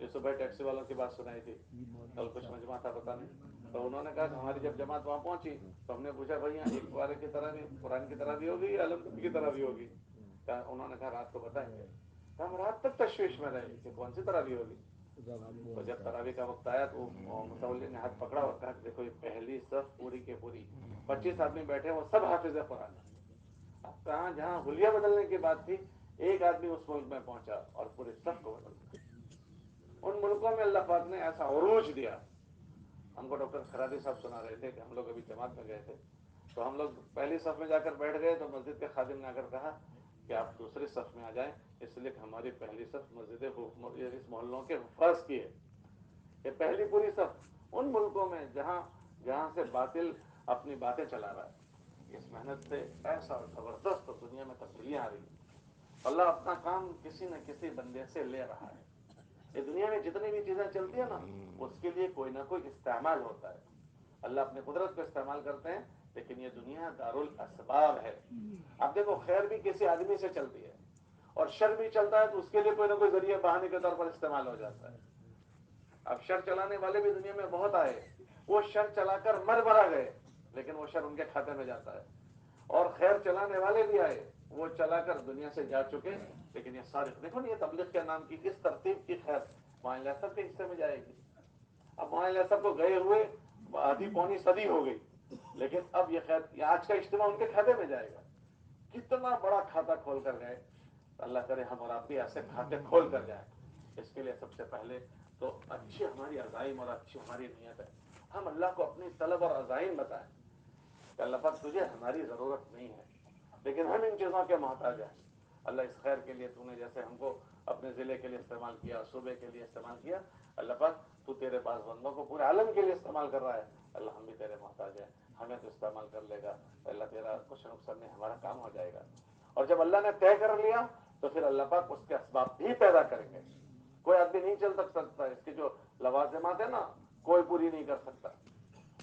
یہ صبح ٹیکسی والوں کی بات سنائی تھی، کل کچھ مجمع تھا پتہ نہیں، تو انہوں نے کہا کہ ہماری جب جماعت وہاں پہنچی تو ہم نے پوچھا بھائی یہاں ایک بارے کی طرح بھی قرآن کی طرح بھی ہوگی یا علم کی طرح بھی ہوگی؟ انہوں نے کہا رات کو بتائیں گے. ہم رات تک تشویش میں رہے کہ کون سی طرح بھی ہوگی. تو جب تراویح کا وقت آیا تو متولی نے ہاتھ پکڑا اور کہا دیکھو یہ پہلی صف پوری کے پوری 25 آدمی بیٹھے، وہ سب حافظ قرآن. اب کہاں جہاں حلیہ بدلنے کی بات تھی، ایک آدمی اس ملک میں پہنچا اور پورے صف کو بدل دیا. ان ملکوں میں اللہ پاک نے ایسا عروج دیا. ہم کو ڈاکٹر خرادی صاحب سنا رہے تھے کہ ہم لوگ ابھی جماعت میں گئے تھے، تو ہم لوگ پہلی صف میں جا کر بیٹھ گئے تو مسجد کے خادم نے آ کر کہا کہ آپ دوسری صف میں آ جائیں، اس لیے کہ ہماری پہلی صف مسجد اس محلوں کے حفاظ کی ہے. یہ پہلی پوری صف ان ملکوں میں جہاں سے باطل اپنی باتیں چلا رہا ہے. اس محنت سے ایسا زبردست دنیا میں تبدیلیاں آ رہی ہیں. اللہ اپنا کام کسی نہ کسی بندے سے لے رہا ہے. یہ دنیا میں جتنی بھی چیزیں چلتی ہیں نا، اس کے لیے کوئی نہ کوئی استعمال ہوتا ہے. اللہ اپنی قدرت کو استعمال کرتے ہیں، لیکن یہ دنیا دارالاسباب ہے. اب دیکھو خیر بھی کسی آدمی سے چلتی ہے اور شر بھی چلتا ہے تو اس کے لیے کوئی نہ کوئی ذریعہ بہانے کے طور پر استعمال ہو جاتا ہے. اب شر چلانے والے بھی دنیا میں بہت آئے، وہ شر چلا کر مرا گئے، لیکن وہ شر ان کے کھاتے میں جاتا ہے. اور خیر چلانے والے بھی آئے، وہ چلا کر دنیا سے جا چکے، لیکن یہ سارے دیکھو یہ تبلیغ کے نام کی اس ترتیب کی خیر معاہلہ سب کے حصے میں جائے گی. اب معاہلہ سب کو گئے ہوئے آدھی پونی صدی ہو گئی، لیکن اب یہ خیر آج کا اجتماع ان کے کھاتے میں جائے گا. کتنا بڑا کھاتا کھول کر گئے. اللہ کرے ہم اور آپ بھی ایسے کھاتے کھول کر جائیں. اس کے لیے سب سے پہلے تو اچھی ہماری عزائم اور اچھی ہماری نیت ہے. ہم اللہ کو اپنی طلب اور عزائم بتائیں کہ اللہ پاک تجھے ہماری ضرورت نہیں ہے، لیکن ہم ان چیزوں کے محتاج ہیں. اللہ اس خیر کے لیے تو نے جیسے ہم کو اپنے ضلع کے لیے استعمال کیا، صوبے کے لیے استعمال کیا، اللہ پاک تو تیرے پاس بندوں کو پورے عالم کے لیے استعمال کر رہا ہے. اللہ ہم بھی تیرے محتاج ہیں، ہمیں تو استعمال کر لے گا. اللہ تیرا کچھ نقصان نہیں، ہمارا کام ہو جائے گا. اور جب اللہ نے طے کر لیا تو پھر اللہ پاک اس کے اسباب بھی پیدا کریں گے. کوئی آدمی نہیں چل سکتا، اس کی جو لوازمات ہیں نا کوئی پوری نہیں کر سکتا.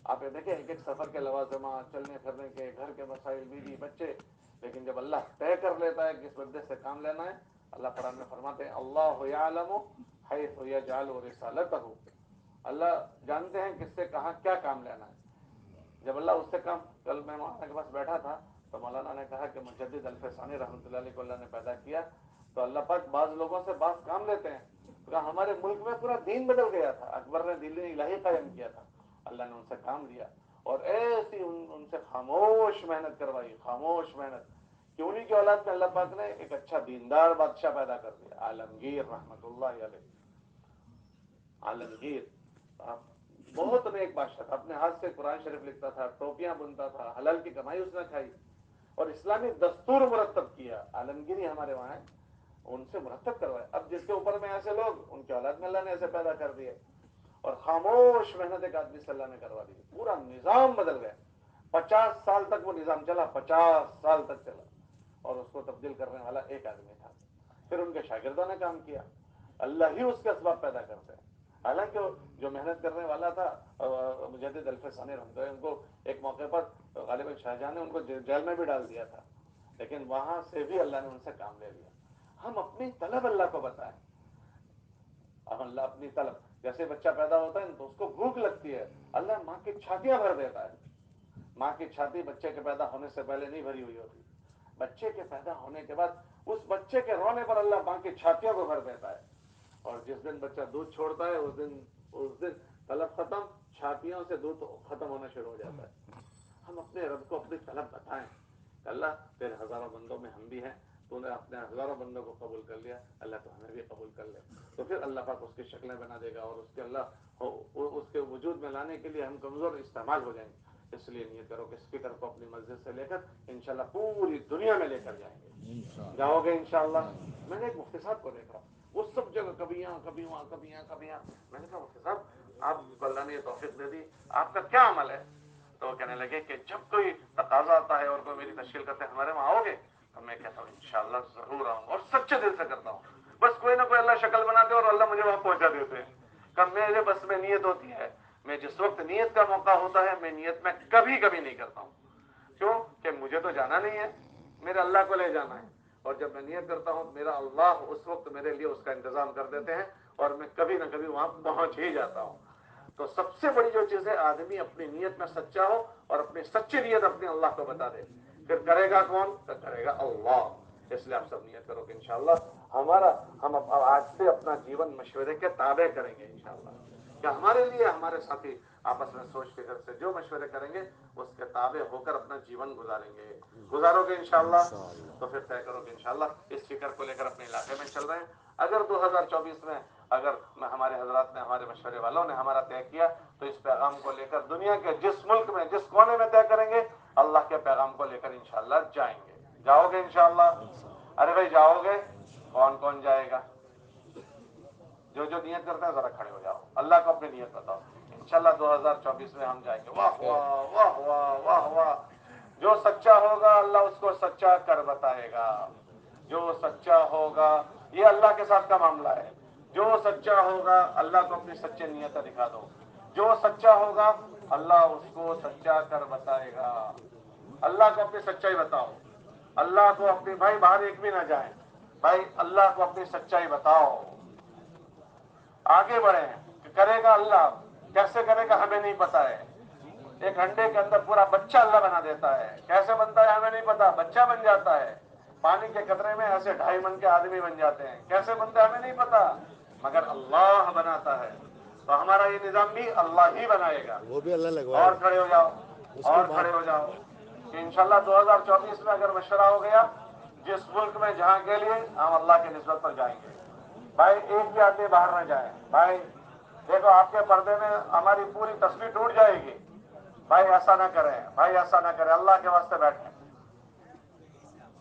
آپ یہ دیکھیں ایک ایک سفر کے لوازمات، چلنے پھرنے کے، گھر کے مسائل، بیوی بچے، لیکن جب اللہ طے کر لیتا ہے کہ اس بندے سے کام لینا ہے، اللہ قرآن میں فرماتے ہیں اللہ یعلم حیث یجعل رسالتہ. اللہ جانتے ہیں کس سے کہاں کیا کام لینا ہے. جب اللہ اس سے کام، کل میں مولانا کے پاس بیٹھا تھا تو مولانا نے کہا کہ مجدد الفسانی رحمۃ اللہ علیہ کو اللہ نے پیدا کیا تو اللہ پاک بعض لوگوں سے بعض کام لیتے ہیں. ہمارے ملک میں پورا دین بدل گیا تھا، اکبر نے دین الہی قائم کیا تھا، اللہ نے ان سے کام لیا اور ایسی ان سے خاموش محنت کروائی، خاموش محنت کہ انہی کی اولاد میں اللہ پاک نے ایک اچھا دیندار بادشاہ پیدا کر دیا، عالمگیر رحمت اللہ علیہ. عالمگیر بہت نیک بادشاہ تھا، اپنے ہاتھ سے قرآن شریف لکھتا تھا، ٹوپیاں بنتا تھا، حلال کی کمائی اس نے کھائی اور اسلامی دستور مرتب کیا. عالمگیری ہمارے وہاں ہے، ان سے مرتب کروائے. اب جس کے اوپر میں ایسے لوگ، ان کے اولاد میں اللہ نے ایسے پیدا کر دیے اور خاموش محنت ایک آدمی سے اللہ نے کروا دی. پورا نظام بدل گیا. 50 سال تک وہ نظام چلا، 50 سال تک چلا اور اس کو تبدیل کرنے والا ایک آدمی تھا. پھر ان کے شاگردوں نے کام کیا. اللہ ہی اس کے اسباب پیدا کرتے ہیں. حالانکہ جو محنت کرنے والا تھا مجدد الفسانی رحمۃ اللہ، ان کو ایک موقع پر غالباً شاہجہاں نے ان کو جیل میں بھی ڈال دیا تھا، لیکن وہاں سے بھی اللہ نے ان سے کام لے لیا. ہم اپنی طلب اللہ کو بتائیں. اب اللہ اپنی طلب، جیسے بچہ پیدا ہوتا ہے تو اس کو بھوک لگتی ہے، اللہ ماں کی چھاتیاں بھر دیتا ہے. ماں کی چھاتی بچے کے پیدا ہونے سے پہلے نہیں بھری ہوئی ہوتی، بچے کے پیدا ہونے کے بعد اس بچے کے رونے پر اللہ ماں کی چھاتیوں کو بھر دیتا ہے. اور جس دن بچہ دودھ چھوڑتا ہے اس دن طلب ختم، چھاتیوں سے دودھ ختم ہونا شروع ہو جاتا ہے. ہم اپنے رب کو اپنی طلب بتائیں کہ اللہ تیرے ہزاروں بندوں میں ہم بھی ہیں، تو نے اپنے ہزاروں بندوں کو قبول کر لیا، اللہ تو ہمیں بھی قبول کر لے. تو پھر اللہ پاک اس کی شکلیں بنا دے گا اور اس کے اللہ اس کے وجود میں لانے کے لیے ہم کمزور استعمال ہو جائیں گے. اس لیے نیت کرو کہ اسپیکر کو اپنی مسجد سے لے کر انشاءاللہ پوری دنیا میں لے کر جائیں گے. جاؤ گے انشاءاللہ. میں نے ایک مفتی صاحب کو دیکھا، وہ سب جگہ کبھی یہاں کبھی وہاں کبھی یہاں کبھی یہاں. میں نے کہا مفتی صاحب آپ کو اللہ نے یہ توفیق دے دی, آپ کا کیا عمل ہے؟ تو وہ کہنے لگے کہ جب کوئی تقاضا آتا ہے اور کوئی میری تشکیل کرتے ہیں ہمارے وہاں آؤ گے, تو میں کہتا ہوں انشاءاللہ ضرور آؤں گا, اور سچے دل سے کرتا ہوں. بس کوئی نہ کوئی اللہ شکل بناتے اور اللہ مجھے وہاں پہنچا دیتے ہیں. کہ میرے بس میں نیت ہوتی ہے, میں جس وقت نیت کا موقع ہوتا ہے میں نیت میں کبھی نہیں کرتا ہوں. کیوں کہ مجھے تو جانا نہیں ہے, میرے اللہ کو لے جانا ہے. اور جب میں نیت کرتا ہوں میرا اللہ اس وقت میرے لیے اس کا انتظام کر دیتے ہیں, اور میں کبھی نہ کبھی وہاں پہنچ ہی جاتا ہوں. تو سب سے بڑی جو چیز ہے, آدمی اپنی نیت میں سچا ہو اور اپنی سچی نیت اپنے اللہ کو بتا دے. پھر کرے گا کون؟ تو کرے گا اللہ. اس لیے آپ سب نیت کرو کہ انشاءاللہ ہم آج سے اپنا جیون مشورے کے تابع کریں گے انشاءاللہ. کہ ہمارے لیے ہمارے ساتھی آپس میں سوچ فکر سے جو مشورے کریں گے اس کے تابع ہو کر اپنا جیون گزارو گے انشاءاللہ. تو پھر طے کرو کہ انشاءاللہ اس فکر کو لے کر اپنے علاقے میں چل رہے ہیں. اگر 2024 میں اگر ہمارے حضرات نے, ہمارے مشورے والوں نے ہمارا طے کیا, تو اس پیغام کو لے کر دنیا کے جس ملک میں جس کونے میں طے کریں گے اللہ کے پیغام کو لے کر انشاءاللہ جائیں گے. جاؤ گے انشاءاللہ؟ ارے بھائی جاؤ گے؟ کون کون جائے گا؟ جو نیت کرتا ہے ذرا کھڑے ہو جاؤ, اللہ کو اپنی نیت بتاؤ. انشاءاللہ 2024 میں ہم جائیں گے. واہ واہ واہ واہ واہ واہ. جو سچا ہوگا اللہ اس کو سچا کر بتائے گا. جو سچا ہوگا, یہ اللہ کے ساتھ کا معاملہ ہے. جو سچا ہوگا اللہ کو اپنی سچی نیت دکھا دو. جو سچا ہوگا اللہ اس کو سچا کر بتائے گا. اللہ کو اپنی سچائی بتاؤ. اللہ کو اپنی, بھائی باہر ایک بھی نہ جائیں, بھائی اللہ کو اپنی سچائی بتاؤ. آگے بڑھیں. کرے گا اللہ, کیسے کرے گا ہمیں نہیں پتا ہے. ایک انڈے کے اندر پورا بچہ اللہ بنا دیتا ہے. کیسے بنتا ہے ہمیں نہیں پتا, بچہ بن جاتا ہے. پانی کے قطرے میں ایسے 2.5 من کے آدمی بن جاتے ہیں. کیسے بنتا ہے ہمیں نہیں پتا, مگر اللہ بناتا ہے. تو ہمارا یہ نظام بھی اللہ ہی بنائے گا. وہ بھی اللہ لگوائے. اور کھڑے ہو جاؤ, اور کھڑے ہو جاؤ کہ انشاءاللہ 2024 میں اگر مشورہ ہو گیا, جس ملک میں جہاں کے لیے ہم اللہ کے نسبت پر جائیں گے. بھائی ایک بھی آدمی باہر نہ جائے. بھائی دیکھو آپ کے پردے میں ہماری پوری تصویر ٹوٹ جائے گی. بھائی ایسا نہ کریں, بھائی ایسا نہ کریں, اللہ کے واسطے بیٹھیں.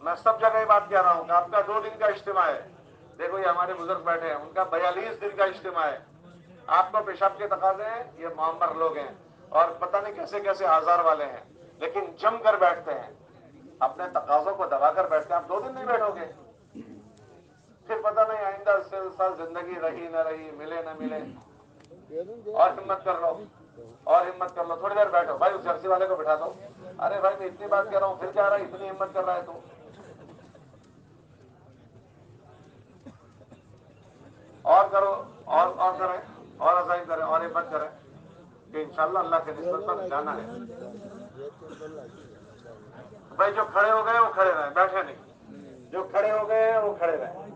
میں سب جگہ یہ بات کہہ رہا ہوں کہ آپ کا 2 دن کا اجتماع ہے. دیکھو یہ ہمارے بزرگ بیٹھے ہیں, ان کا 42 دن کا اجتماع ہے. آپ کو پیشاب کے تقاضے ہیں, یہ معمر لوگ ہیں اور پتہ نہیں کیسے کیسے آزار والے ہیں, لیکن جم کر بیٹھتے ہیں. اپنے تقاضوں کو دبا کر بیٹھتے ہیں. آپ 2 دن نہیں بیٹھو گے, پھر پتہ نہیں آئندہ سال زندگی رہی نہ رہی, ملے نہ ملے. اور ہمت کر لو, اور ہمت کر لو, تھوڑی دیر بیٹھو. بھائی اس جرسی والے کو بٹھا دو. ارے بھائی میں اتنی بات کہہ رہا ہوں, پھر کیا رہا ہے, اتنی ہمت کر رہا ہے تو. اور کرو, اور کریں, اور عزائم کریں, اور ہمت کریں کہ انشاءاللہ اللہ کے نسبت پر جانا ہے. بھائی جو کھڑے ہو گئے وہ کھڑے رہیں, بیٹھے نہیں. جو کھڑے ہو گئے وہ کھڑے رہیں.